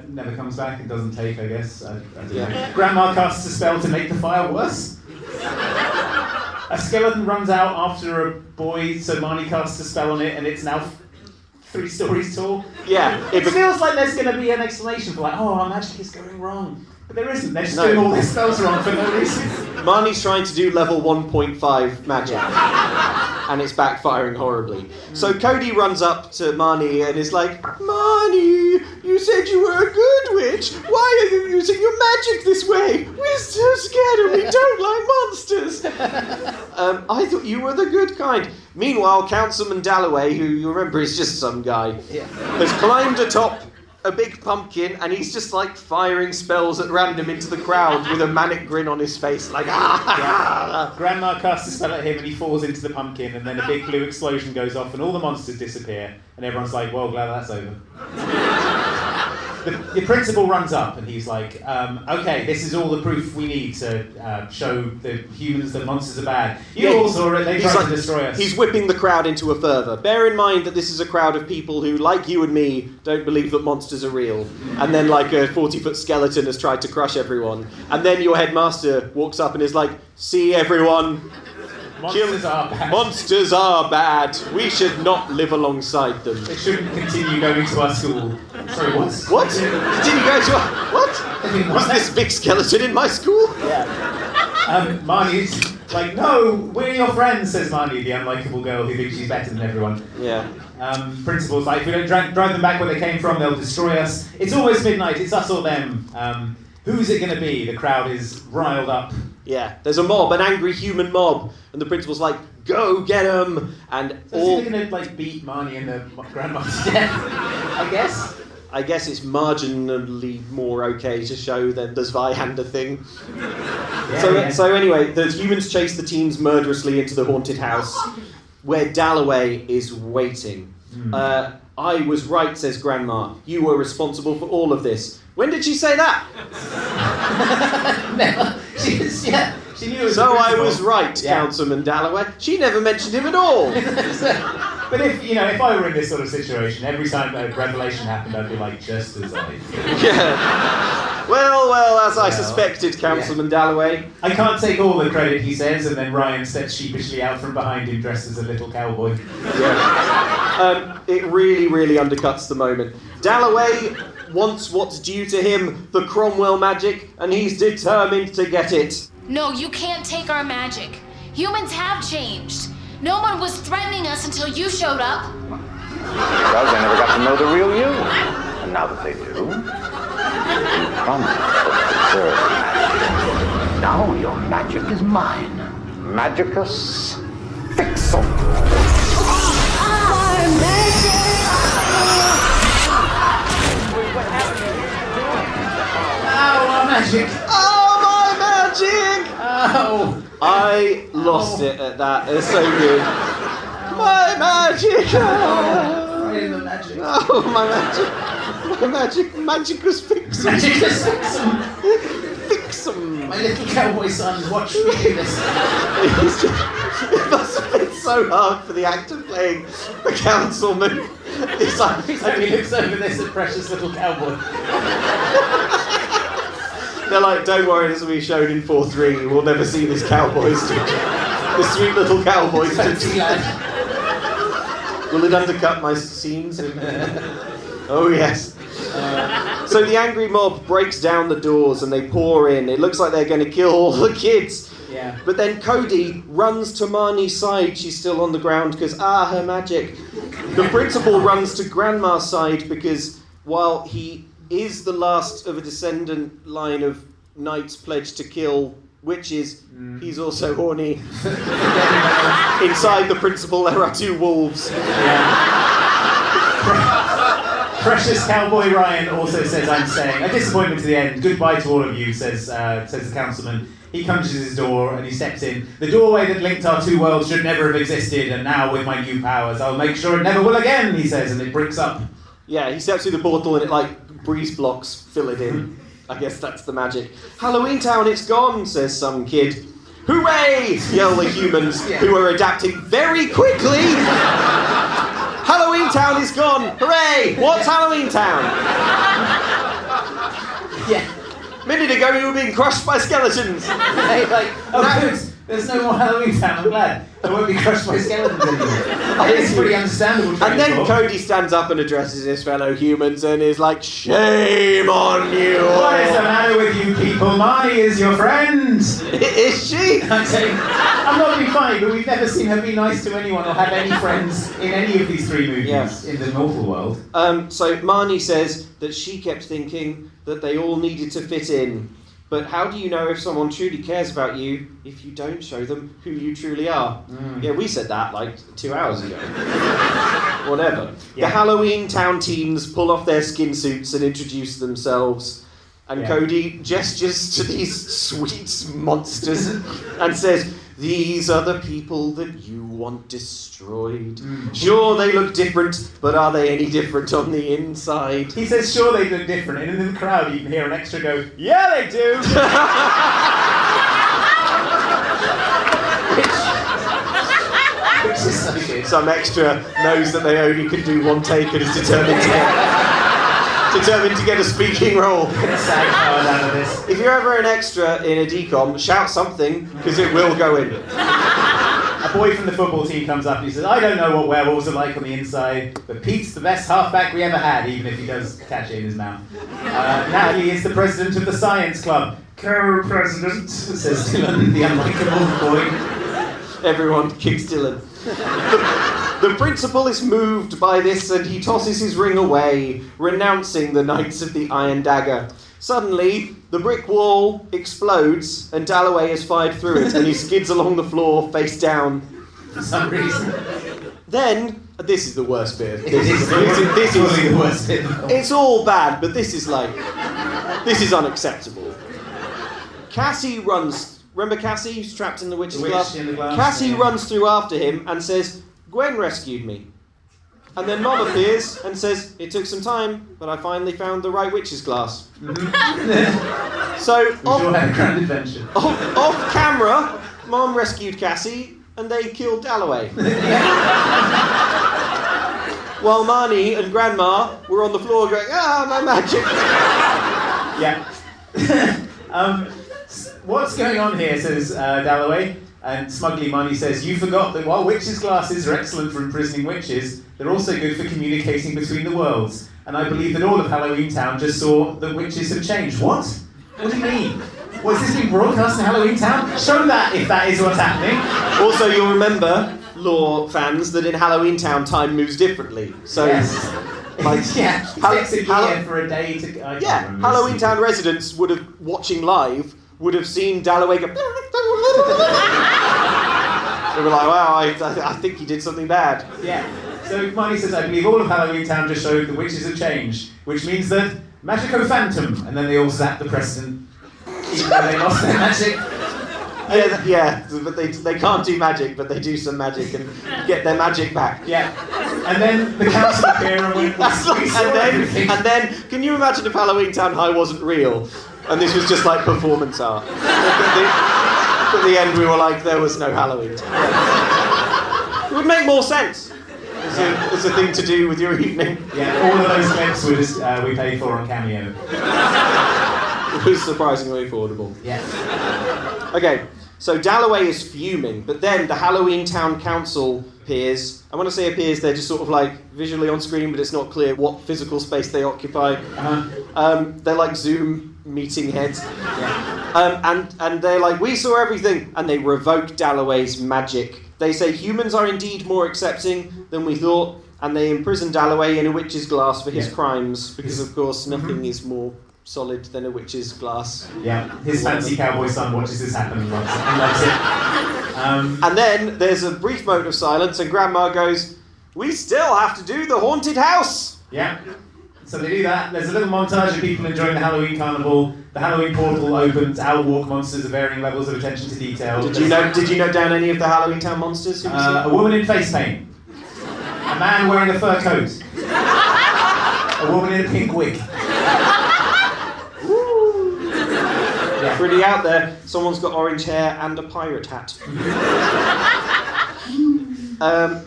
never comes back and doesn't take, I guess. I don't know. Grandma casts a spell to make the fire worse. A skeleton runs out after a boy, so Marnie casts a spell on it, and it's now 3 stories tall. Yeah. It feels like there's going to be an explanation for our magic is going wrong. But there isn't. They're just doing all their spells wrong for no reason. Marnie's trying to do level 1.5 magic, and it's backfiring horribly. So Cody runs up to Marnie and is like, Marnie, you said you were a good witch. Why are you using your magic this way? We're so scared and we don't like monsters. I thought you were the good kind. Meanwhile, Councilman Dalloway, who you remember is just some guy, has climbed atop a big pumpkin, and he's just like firing spells at random into the crowd with a manic grin on his face, like Grandma casts a spell at him and he falls into the pumpkin, and then a big blue explosion goes off and all the monsters disappear, and everyone's like, well, glad that's over. The principal runs up and he's like, okay, this is all the proof we need to show the humans that monsters are bad. You all saw it, they tried to destroy us. He's whipping the crowd into a fervour. Bear in mind that this is a crowd of people who, like you and me, don't believe that monsters are real. And then like a 40-foot skeleton has tried to crush everyone. And then your headmaster walks up and is like, see everyone, monsters are bad. Monsters are bad. We should not live alongside them. They shouldn't continue going to our school. Sorry, what? What? Continue going to our... What? Was this big skeleton in my school? Yeah. Marnie's like, no, we're your friends, says Marnie, the unlikable girl who thinks she's better than everyone. Yeah. Principal's like, if we don't drive them back where they came from, they'll destroy us. It's almost midnight, it's us or them. Who's it going to be? The crowd is riled up. Yeah, there's a mob, an angry human mob, and the principal's like, go get him! And so all... is he going to beat Marnie and the grandma to death? I guess. I guess it's marginally more okay to show than the Zweihander thing. So anyway, the humans chase the teens murderously into the haunted house, where Dalloway is waiting. I was right, says Grandma. You were responsible for all of this. When did she say that? She knew it was So the I principal. was right, Yeah. Councilman Dalloway. She never mentioned him at all. But if I were in this sort of situation, every time a revelation happened, I'd be like, just as I. Yeah. Well, as I suspected, Councilman Dalloway. I can't take all the credit, he says, and then Ryan steps sheepishly out from behind him dressed as a little cowboy. Yeah. It really, really undercuts the moment. Dalloway wants what's due to him, the Cromwell magic, and he's determined to get it. No, you can't take our magic. Humans have changed. No one was threatening us until you showed up. Because they never got to know the real you. And now that they do, you promised to preserve magic. Now your magic is mine. Magicus Fixum. Oh, my magic! Oh, my magic! Oh! I lost it at that. It's so good. My magic! Right in the magic. Oh, my magic! My magic! Magicus Fixum! Magicus Fixum! Fixum! My little cowboy son, watch me do this. It must have been so hard for the actor playing the councilman. It's like, Every time he looks over, there's a precious little cowboy. they're like, don't worry, this will be shown in 4:3. We'll never see this cowboy stitch. This sweet little cowboy stitch. Will it undercut my scenes? Oh, yes. So the angry mob breaks down the doors and they pour in. It looks like they're going to kill all the kids. Yeah. But then Cody runs to Marnie's side. She's still on the ground because, her magic. The principal runs to Grandma's side because while he is the last of a descendant line of knights pledged to kill witches, he's also horny. Inside the principal there are 2 wolves. Precious cowboy Ryan also says, I'm saying, a disappointment to the end. Goodbye to all of you, says the councilman. He punches his door and he steps in. The doorway that linked our 2 worlds should never have existed, and now with my new powers, I'll make sure it never will again, he says, and it bricks up. Yeah, he steps through the portal and it breeze blocks fill it in. I guess that's the magic. Halloweentown, it's gone, says some kid. Hooray! Yell the humans, who are adapting very quickly. Halloweentown is gone! Hooray! What's Halloweentown? Yeah. Minute ago you were being crushed by skeletons. Hey, good. There's no more Halloweentown, I'm glad. I won't be crushed by skeletons anymore. It's pretty understandable. And then Cody stands up and addresses his fellow humans and is like, shame on you! What is the matter with you people? Marnie is your friend! Is she? I'm not being funny, but we've never seen her be nice to anyone or have any friends in any of these 3 movies in the mortal world. So Marnie says that she kept thinking that they all needed to fit in. But how do you know if someone truly cares about you if you don't show them who you truly are? Yeah, we said that 2 hours ago. Whatever. Yeah. The Halloweentown teens pull off their skin suits and introduce themselves. And Cody gestures to these sweet monsters and says, these are the people that you want destroyed. Sure, they look different, but are they any different on the inside? He says, sure, they look different. And in the crowd, you can hear an extra go, yeah, they do! Which is so good. Some extra knows that they only can do one take and is determined to get a speaking role. If you're ever an extra in a decom, shout something, because it will go in. A boy from the football team comes up and he says, I don't know what werewolves are like on the inside, but Pete's the best halfback we ever had, even if he does catch it in his mouth. Natalie is the president of the science club. Co-president, says Dylan, the unlikable boy. Everyone kicks Dylan. The principal is moved by this and he tosses his ring away, renouncing the Knights of the Iron Dagger. Suddenly, the brick wall explodes and Dalloway is fired through it and he skids along the floor face down. For some reason. Then, this is the worst bit. This is the worst bit. It's all bad, but this is unacceptable. Cassie runs. Remember Cassie, who's trapped in the witch's glass? In the glass? Cassie yeah. runs through after him and says, Gwen rescued me. And then Mom appears and says, "It took some time, but I finally found the right witch's glass." So, had a grand adventure. Off camera, Mom rescued Cassie, and they killed Dalloway. While Marnie and Grandma were on the floor going, my magic. Yeah. What's going on here, says Dalloway. And smugly Marnie says, "You forgot that while witches' glasses are excellent for imprisoning witches, they're also good for communicating between the worlds. And I believe that all of Halloweentown just saw that witches have changed." What? What do you mean? Was this being broadcast in Halloweentown? Show that if that is what's happening. Also, you'll remember, lore fans, that in Halloweentown time moves differently. So, yes. It takes a year for a day to... Halloweentown residents would have, watching live, would have seen Dalloway go... They were like, wow, I think he did something bad. Yeah. So Marnie says, "I believe all of Halloweentown just showed that witches have changed, which means that Magico Phantom," and then they all zap the president, even though they lost their magic. But they can't do magic, but they do some magic and get their magic back. Yeah. And then the council appear and and then, can you imagine if Halloweentown High wasn't real, and this was just like performance art? At the end, we were like, there was no Halloweentown. It would make more sense. It's a thing to do with your evening. Yeah, all of those clips were just we paid for on Cameo. It was surprisingly affordable. Yeah. Okay, so Dalloway is fuming, but then the Halloweentown Council appears. And when I say appears, they're just sort of like visually on screen, but it's not clear what physical space they occupy. They're like Zoom meeting heads. Yeah. And they're like, "We saw everything," and they revoke Dalloway's magic. They say humans are indeed more accepting than we thought, and they imprison Dalloway in a witch's glass for his crimes, because of course nothing is more solid than a witch's glass. Yeah, his fancy cowboy son watches this happen and loves it. And then there's a brief moment of silence, and Grandma goes, "We still have to do the haunted house." Yeah. So they do that. There's a little montage of people enjoying the Halloween carnival. The Halloween portal opens. Outwalk monsters of varying levels of attention to detail. Did you note down any of the Halloweentown monsters? A woman in face paint. A man wearing a fur coat. A woman in a pink wig. Yeah. Pretty out there. Someone's got orange hair and a pirate hat.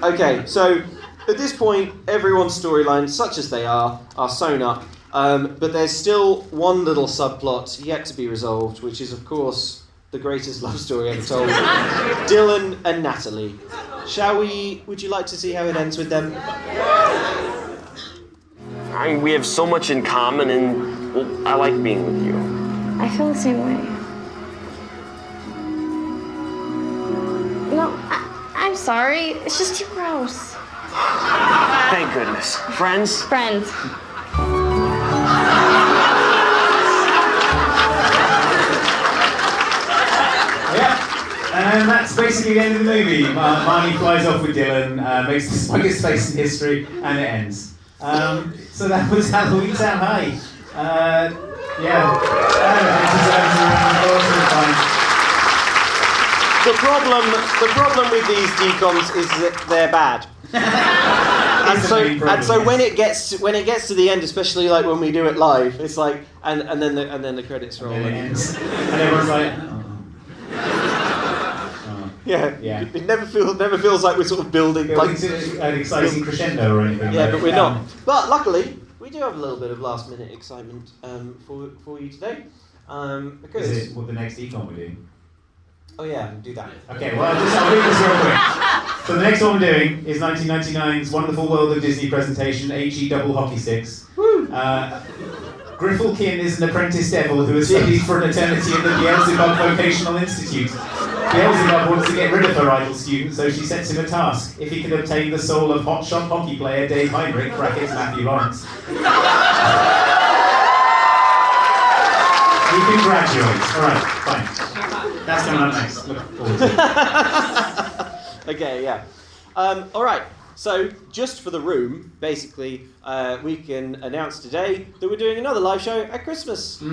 Okay, so at this point, everyone's storylines, such as they are sewn up. But there's still one little subplot yet to be resolved, which is, of course, the greatest love story ever told. Dylan and Natalie. Would you like to see how it ends with them? We have so much in common, and I like being with you. I feel the same way. No, I'm sorry. It's just too gross. Thank goodness. Friends? Friends. And that's basically the end of the movie. Marnie flies off with Dylan, makes the smugest face in history, and it ends. So that was Halloweentown High. The problem with these decoms is that they're bad. and so when it gets to the end, especially like when we do it live, it's like and then the credits roll. And it ends. And everyone's like, Yeah. It never feels like we're sort of building like an exciting crescendo or anything. Yeah, but we're not. But luckily, we do have a little bit of last minute excitement for you today. Because is it what the next econ we're doing? Oh yeah, do that. Okay, well I'll read this real quick. So the next one we're doing is 1999's Wonderful World of Disney presentation, HE Double Hockey Sticks. Grifflekin is an apprentice devil who has studied for an eternity at the Beelzebub Vocational Institute. Beelzebub wants to get rid of her idle student, so she sets him a task. If he can obtain the soul of hotshot hockey player Dave Heinrich, brackets Matthew Lawrence, he can graduate. Alright, fine. That's coming up next. Look forward to it. Okay, yeah. Alright, So, just for the room, basically, we can announce today that we're doing another live show at Christmas. A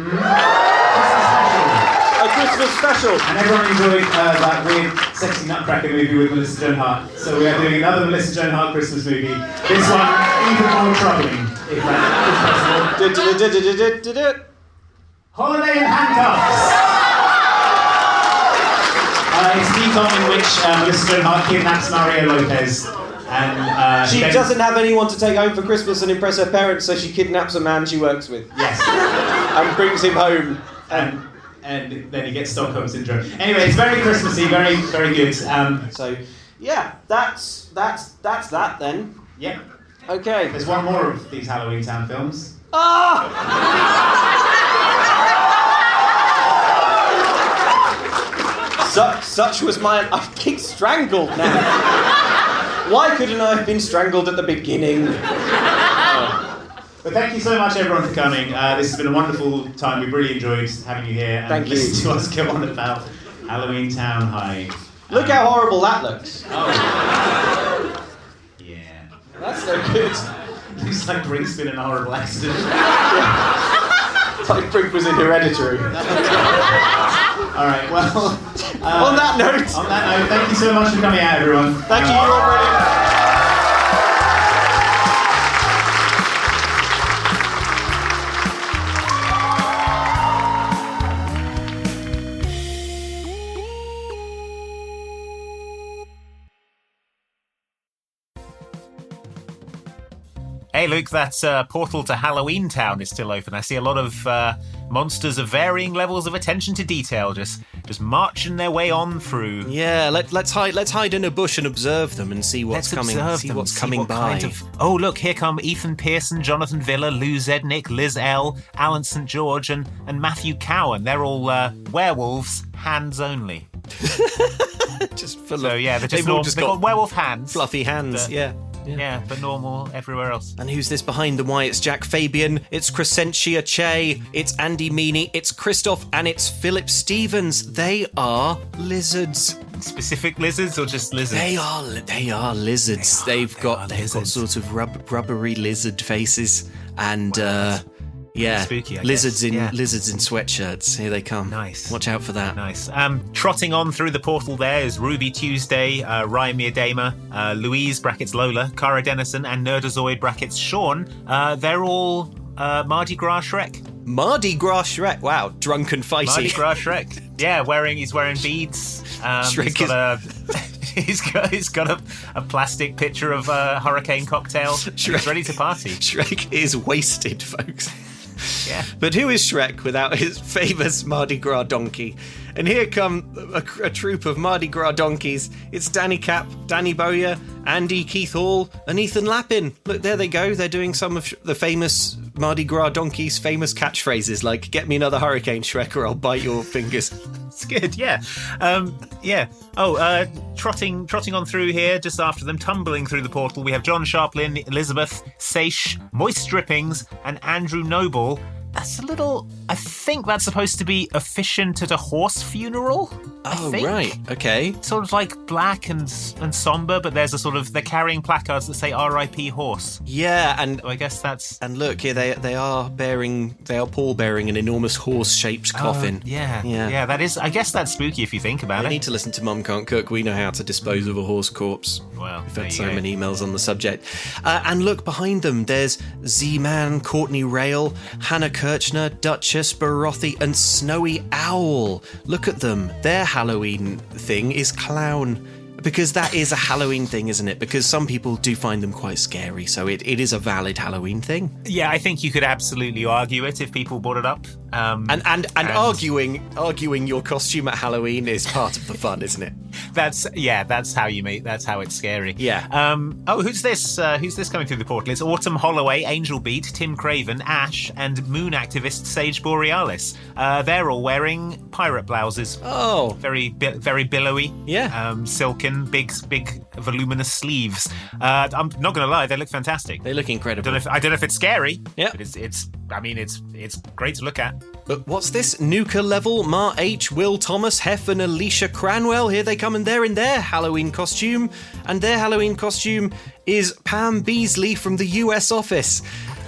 Christmas special. And everyone enjoyed that weird, sexy Nutcracker movie with Melissa Joan Hart. So we are doing another Melissa Joan Hart Christmas movie. This one, even more troubling, if possible. Holiday in Handcuffs. It's the film in which Melissa Joan Hart kidnaps Mario Lopez. And she doesn't have anyone to take home for Christmas and impress her parents, so she kidnaps a man she works with. Yes. And brings him home. And then he gets Stockholm Syndrome. Anyway, it's very Christmassy, very, very good. So, yeah, that's that then. Yeah. Okay. There's one more of these Halloweentown films. Such was my... I'm being strangled now. Why couldn't I have been strangled at the beginning? But thank you so much, everyone, for coming. This has been a wonderful time. We've really enjoyed having you here and listening to us go on about Halloweentown High. Look how horrible that looks. Oh. Yeah. That's no good. Looks like Brink's been in a horrible accident. It's like Brink was in Hereditary. All right, well... on that note, thank you so much for coming out, everyone. Thank you, you're all brilliant. Hey, Luke, that portal to Halloweentown is still open. I see a lot of monsters of varying levels of attention to detail just marching their way on through. Yeah, let's hide in a bush and observe them and see what's coming. See what's coming by. Oh, look, here come Ethan Pearson, Jonathan Villa, Lou Zednick, Liz L, Alan St. George, and Matthew Cowan. They're all werewolves, hands only. Just full so, of... yeah, they've got werewolf hands. Fluffy hands, yeah. Yeah, but normal everywhere else. And who's this behind them? Why, it's Jack Fabian, it's Crescentia Che, it's Andy Meany, it's Christoph, and it's Philip Stevens. They are lizards. Specific lizards or just lizards? They are lizards. They've got sort of rubbery lizard faces and yeah, spooky, lizards in sweatshirts. Here they come. Nice. Watch out for that. Nice. Trotting on through the portal there is Ruby Tuesday, Ryan Miedema, Louise (Lola), Cara Dennison, and Nerdazoid (Sean). They're all Mardi Gras Shrek. Mardi Gras Shrek. Wow, drunken feisty. Mardi Gras Shrek. Yeah, he's wearing beads. Shrek he's got a plastic pitcher of hurricane cocktail. He's ready to party. Shrek is wasted, folks. Yeah. But who is Shrek without his famous Mardi Gras donkey? And here come a troupe of Mardi Gras donkeys. It's Danny Cap, Danny Bowyer, Andy Keith Hall, and Ethan Lappin. Look, there they go. They're doing some of the famous Mardi Gras donkeys' famous catchphrases, like "Get me another hurricane, Shrek, or I'll bite your fingers." It's good, yeah. Yeah. Oh, trotting on through here, just after them, tumbling through the portal, we have John Sharplin, Elizabeth Seish, Moist Drippings, and Andrew Noble. That's a little... I think that's supposed to be efficient at a horse funeral. Oh, right. Okay. Sort of like black and somber, but there's a sort of... They're carrying placards that say R.I.P. horse. Yeah, and... So I guess that's... And look, here they are pallbearing an enormous horse-shaped coffin. Yeah, that is... I guess that's spooky if you think about it. You need to listen to Mum Can't Cook. We know how to dispose of a horse corpse. Well, we've had so many emails on the subject. And look, behind them, there's Z-Man, Courtney Rail, Hannah Kirchner, Duchess, Barothy, and Snowy Owl. Look at them. Their Halloween thing is clown. Because that is a Halloween thing, isn't it? Because some people do find them quite scary, so it is a valid Halloween thing. Yeah, I think you could absolutely argue it if people brought it up. And arguing your costume at Halloween is part of the fun, isn't it? That's how it's scary. Yeah. Who's this coming through the portal? It's Autumn Holloway, Angel Beat, Tim Craven, Ash, and moon activist Sage Borealis. They're all wearing pirate blouses. Oh. Very billowy. Yeah. Silken, big voluminous sleeves. I'm not going to lie, they look fantastic. They look incredible. I don't know if it's scary. Yeah. But it's I mean, it's great to look at. But what's this? Nuka Level, Ma H, Will Thomas, Hef and Alicia Cranwell. Here they come, and they're in their Halloween costume. And their Halloween costume is Pam Beasley from the US office.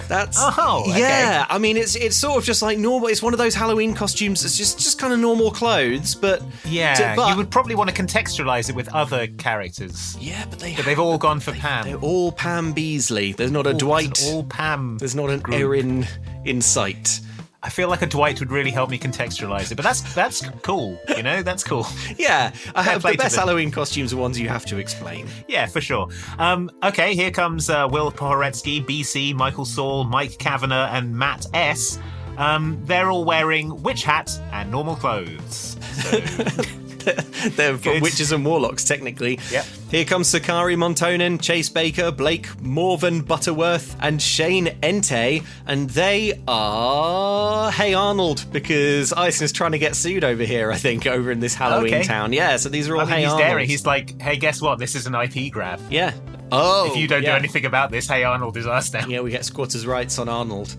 That's okay. Yeah. I mean, it's sort of just like normal. It's one of those Halloween costumes. It's just kind of normal clothes, but you would probably want to contextualize it with other characters. Yeah, but they've all gone for Pam. They're all Pam Beasley. There's not a Dwight. All Pam. There's not an group. Erin in sight. I feel like a Dwight would really help me contextualize it, but that's cool. You know, that's cool. Yeah, the best Halloween costumes are ones you have to explain. Yeah, for sure. Okay, here comes Will Pohoretsky, BC, Michael Saul, Mike Kavanagh, and Matt S. They're all wearing witch hat and normal clothes. So... They're from Witches and Warlocks, technically. Yep. Here comes Sakari Montonen, Chase Baker, Blake Morvan Butterworth, and Shane Entei, and they are Hey Arnold, because Ison's trying to get sued over here, I think, over in this Halloween town. Yeah, so these are all Hey Arnold. He's daring. He's like, hey, guess what? This is an IP grab. Yeah. Oh, if you don't do anything about this, Hey Arnold is us now. Yeah, we get squatters' rights on Arnold.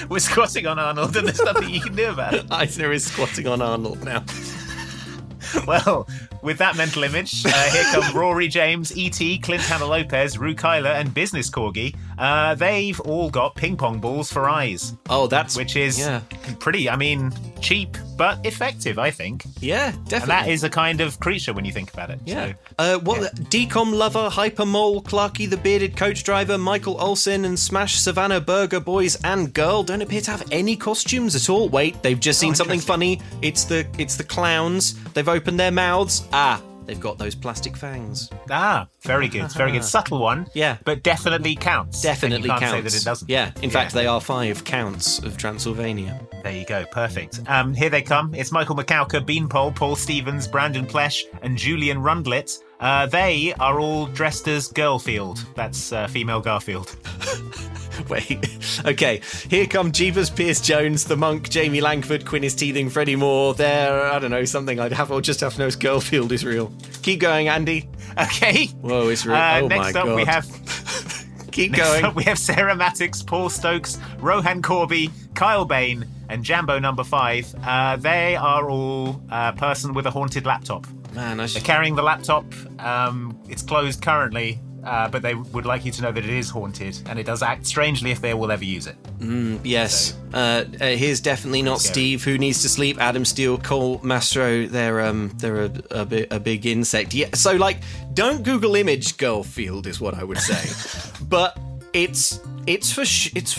We're squatting on Arnold, and there's nothing you can do about it. Eisner is squatting on Arnold now. Well, with that mental image, here come Rory James, E.T., Clint Hannah Lopez, Rue Kyler, and Business Corgi. They've all got ping pong balls for eyes. Oh, which is pretty, cheap, but effective, I think. Yeah, definitely. And that is a kind of creature when you think about it. Yeah. Decom Lover, Hyper Mole, Clarky the Bearded Coach Driver, Michael Olsen, and Smash Savannah Burger Boys and Girl don't appear to have any costumes at all. Wait, they've just seen something funny. It's the clowns. They've opened their mouths. They've got those plastic fangs. Very good. Very good. Subtle one. Yeah. But definitely counts. Definitely counts. Say that it doesn't. Yeah. In fact, they are 5 counts of Transylvania. There you go. Perfect. Here they come. It's Michael McCowker, Beanpole, Paul Stevens, Brandon Plesh, and Julian Rundlet. They are all dressed as Girlfield. That's female Garfield. Wait. Okay. Here come Jeebus Pierce Jones, the Monk, Jamie Langford, Quinn is teething, Freddie Moore. They're, I don't know, something I'll just have to know is Girlfield is real. Keep going, Andy. Okay. Whoa, it's real. Oh my God. Next up we have... Keep Next going. Up we have Sarah Mattix, Paul Stokes, Rohan Corby, Kyle Bain, and Jambo number 5. They are all a person with a haunted laptop. Man, they're carrying the laptop. It's closed currently, but they would like you to know that it is haunted, and it does act strangely if they will ever use it. Yes. So, here's definitely not Steve, who needs to sleep. Adam Steele, Cole Mastro. They're a big insect. Yeah. So don't Google image Girlfield is what I would say, but it's for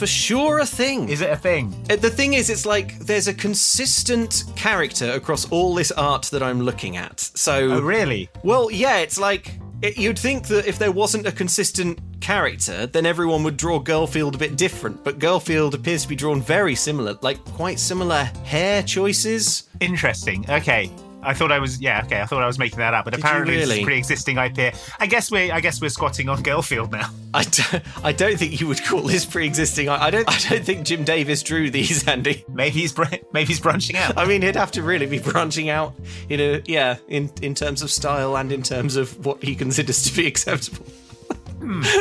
sure a thing. Is it a thing? The thing is, it's like there's a consistent character across all this art that I'm looking at. So. Oh, really? Well, yeah. It's like. You'd think that if there wasn't a consistent character, then everyone would draw Girlfield a bit different. But Girlfield appears to be drawn very similar, quite similar hair choices. Interesting. Okay. I thought I was making that up, but apparently it's pre-existing IP. I guess we're squatting on Girlfield now. I don't think you would call this pre-existing. I don't think Jim Davis drew these, Andy. Maybe he's branching out. I mean, he'd have to really be branching out in terms of style and in terms of what he considers to be acceptable.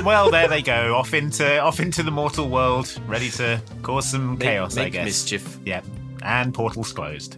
Well, there they go, off into the mortal world, ready to cause some chaos, I guess. Mischief. Yeah, and portals closed.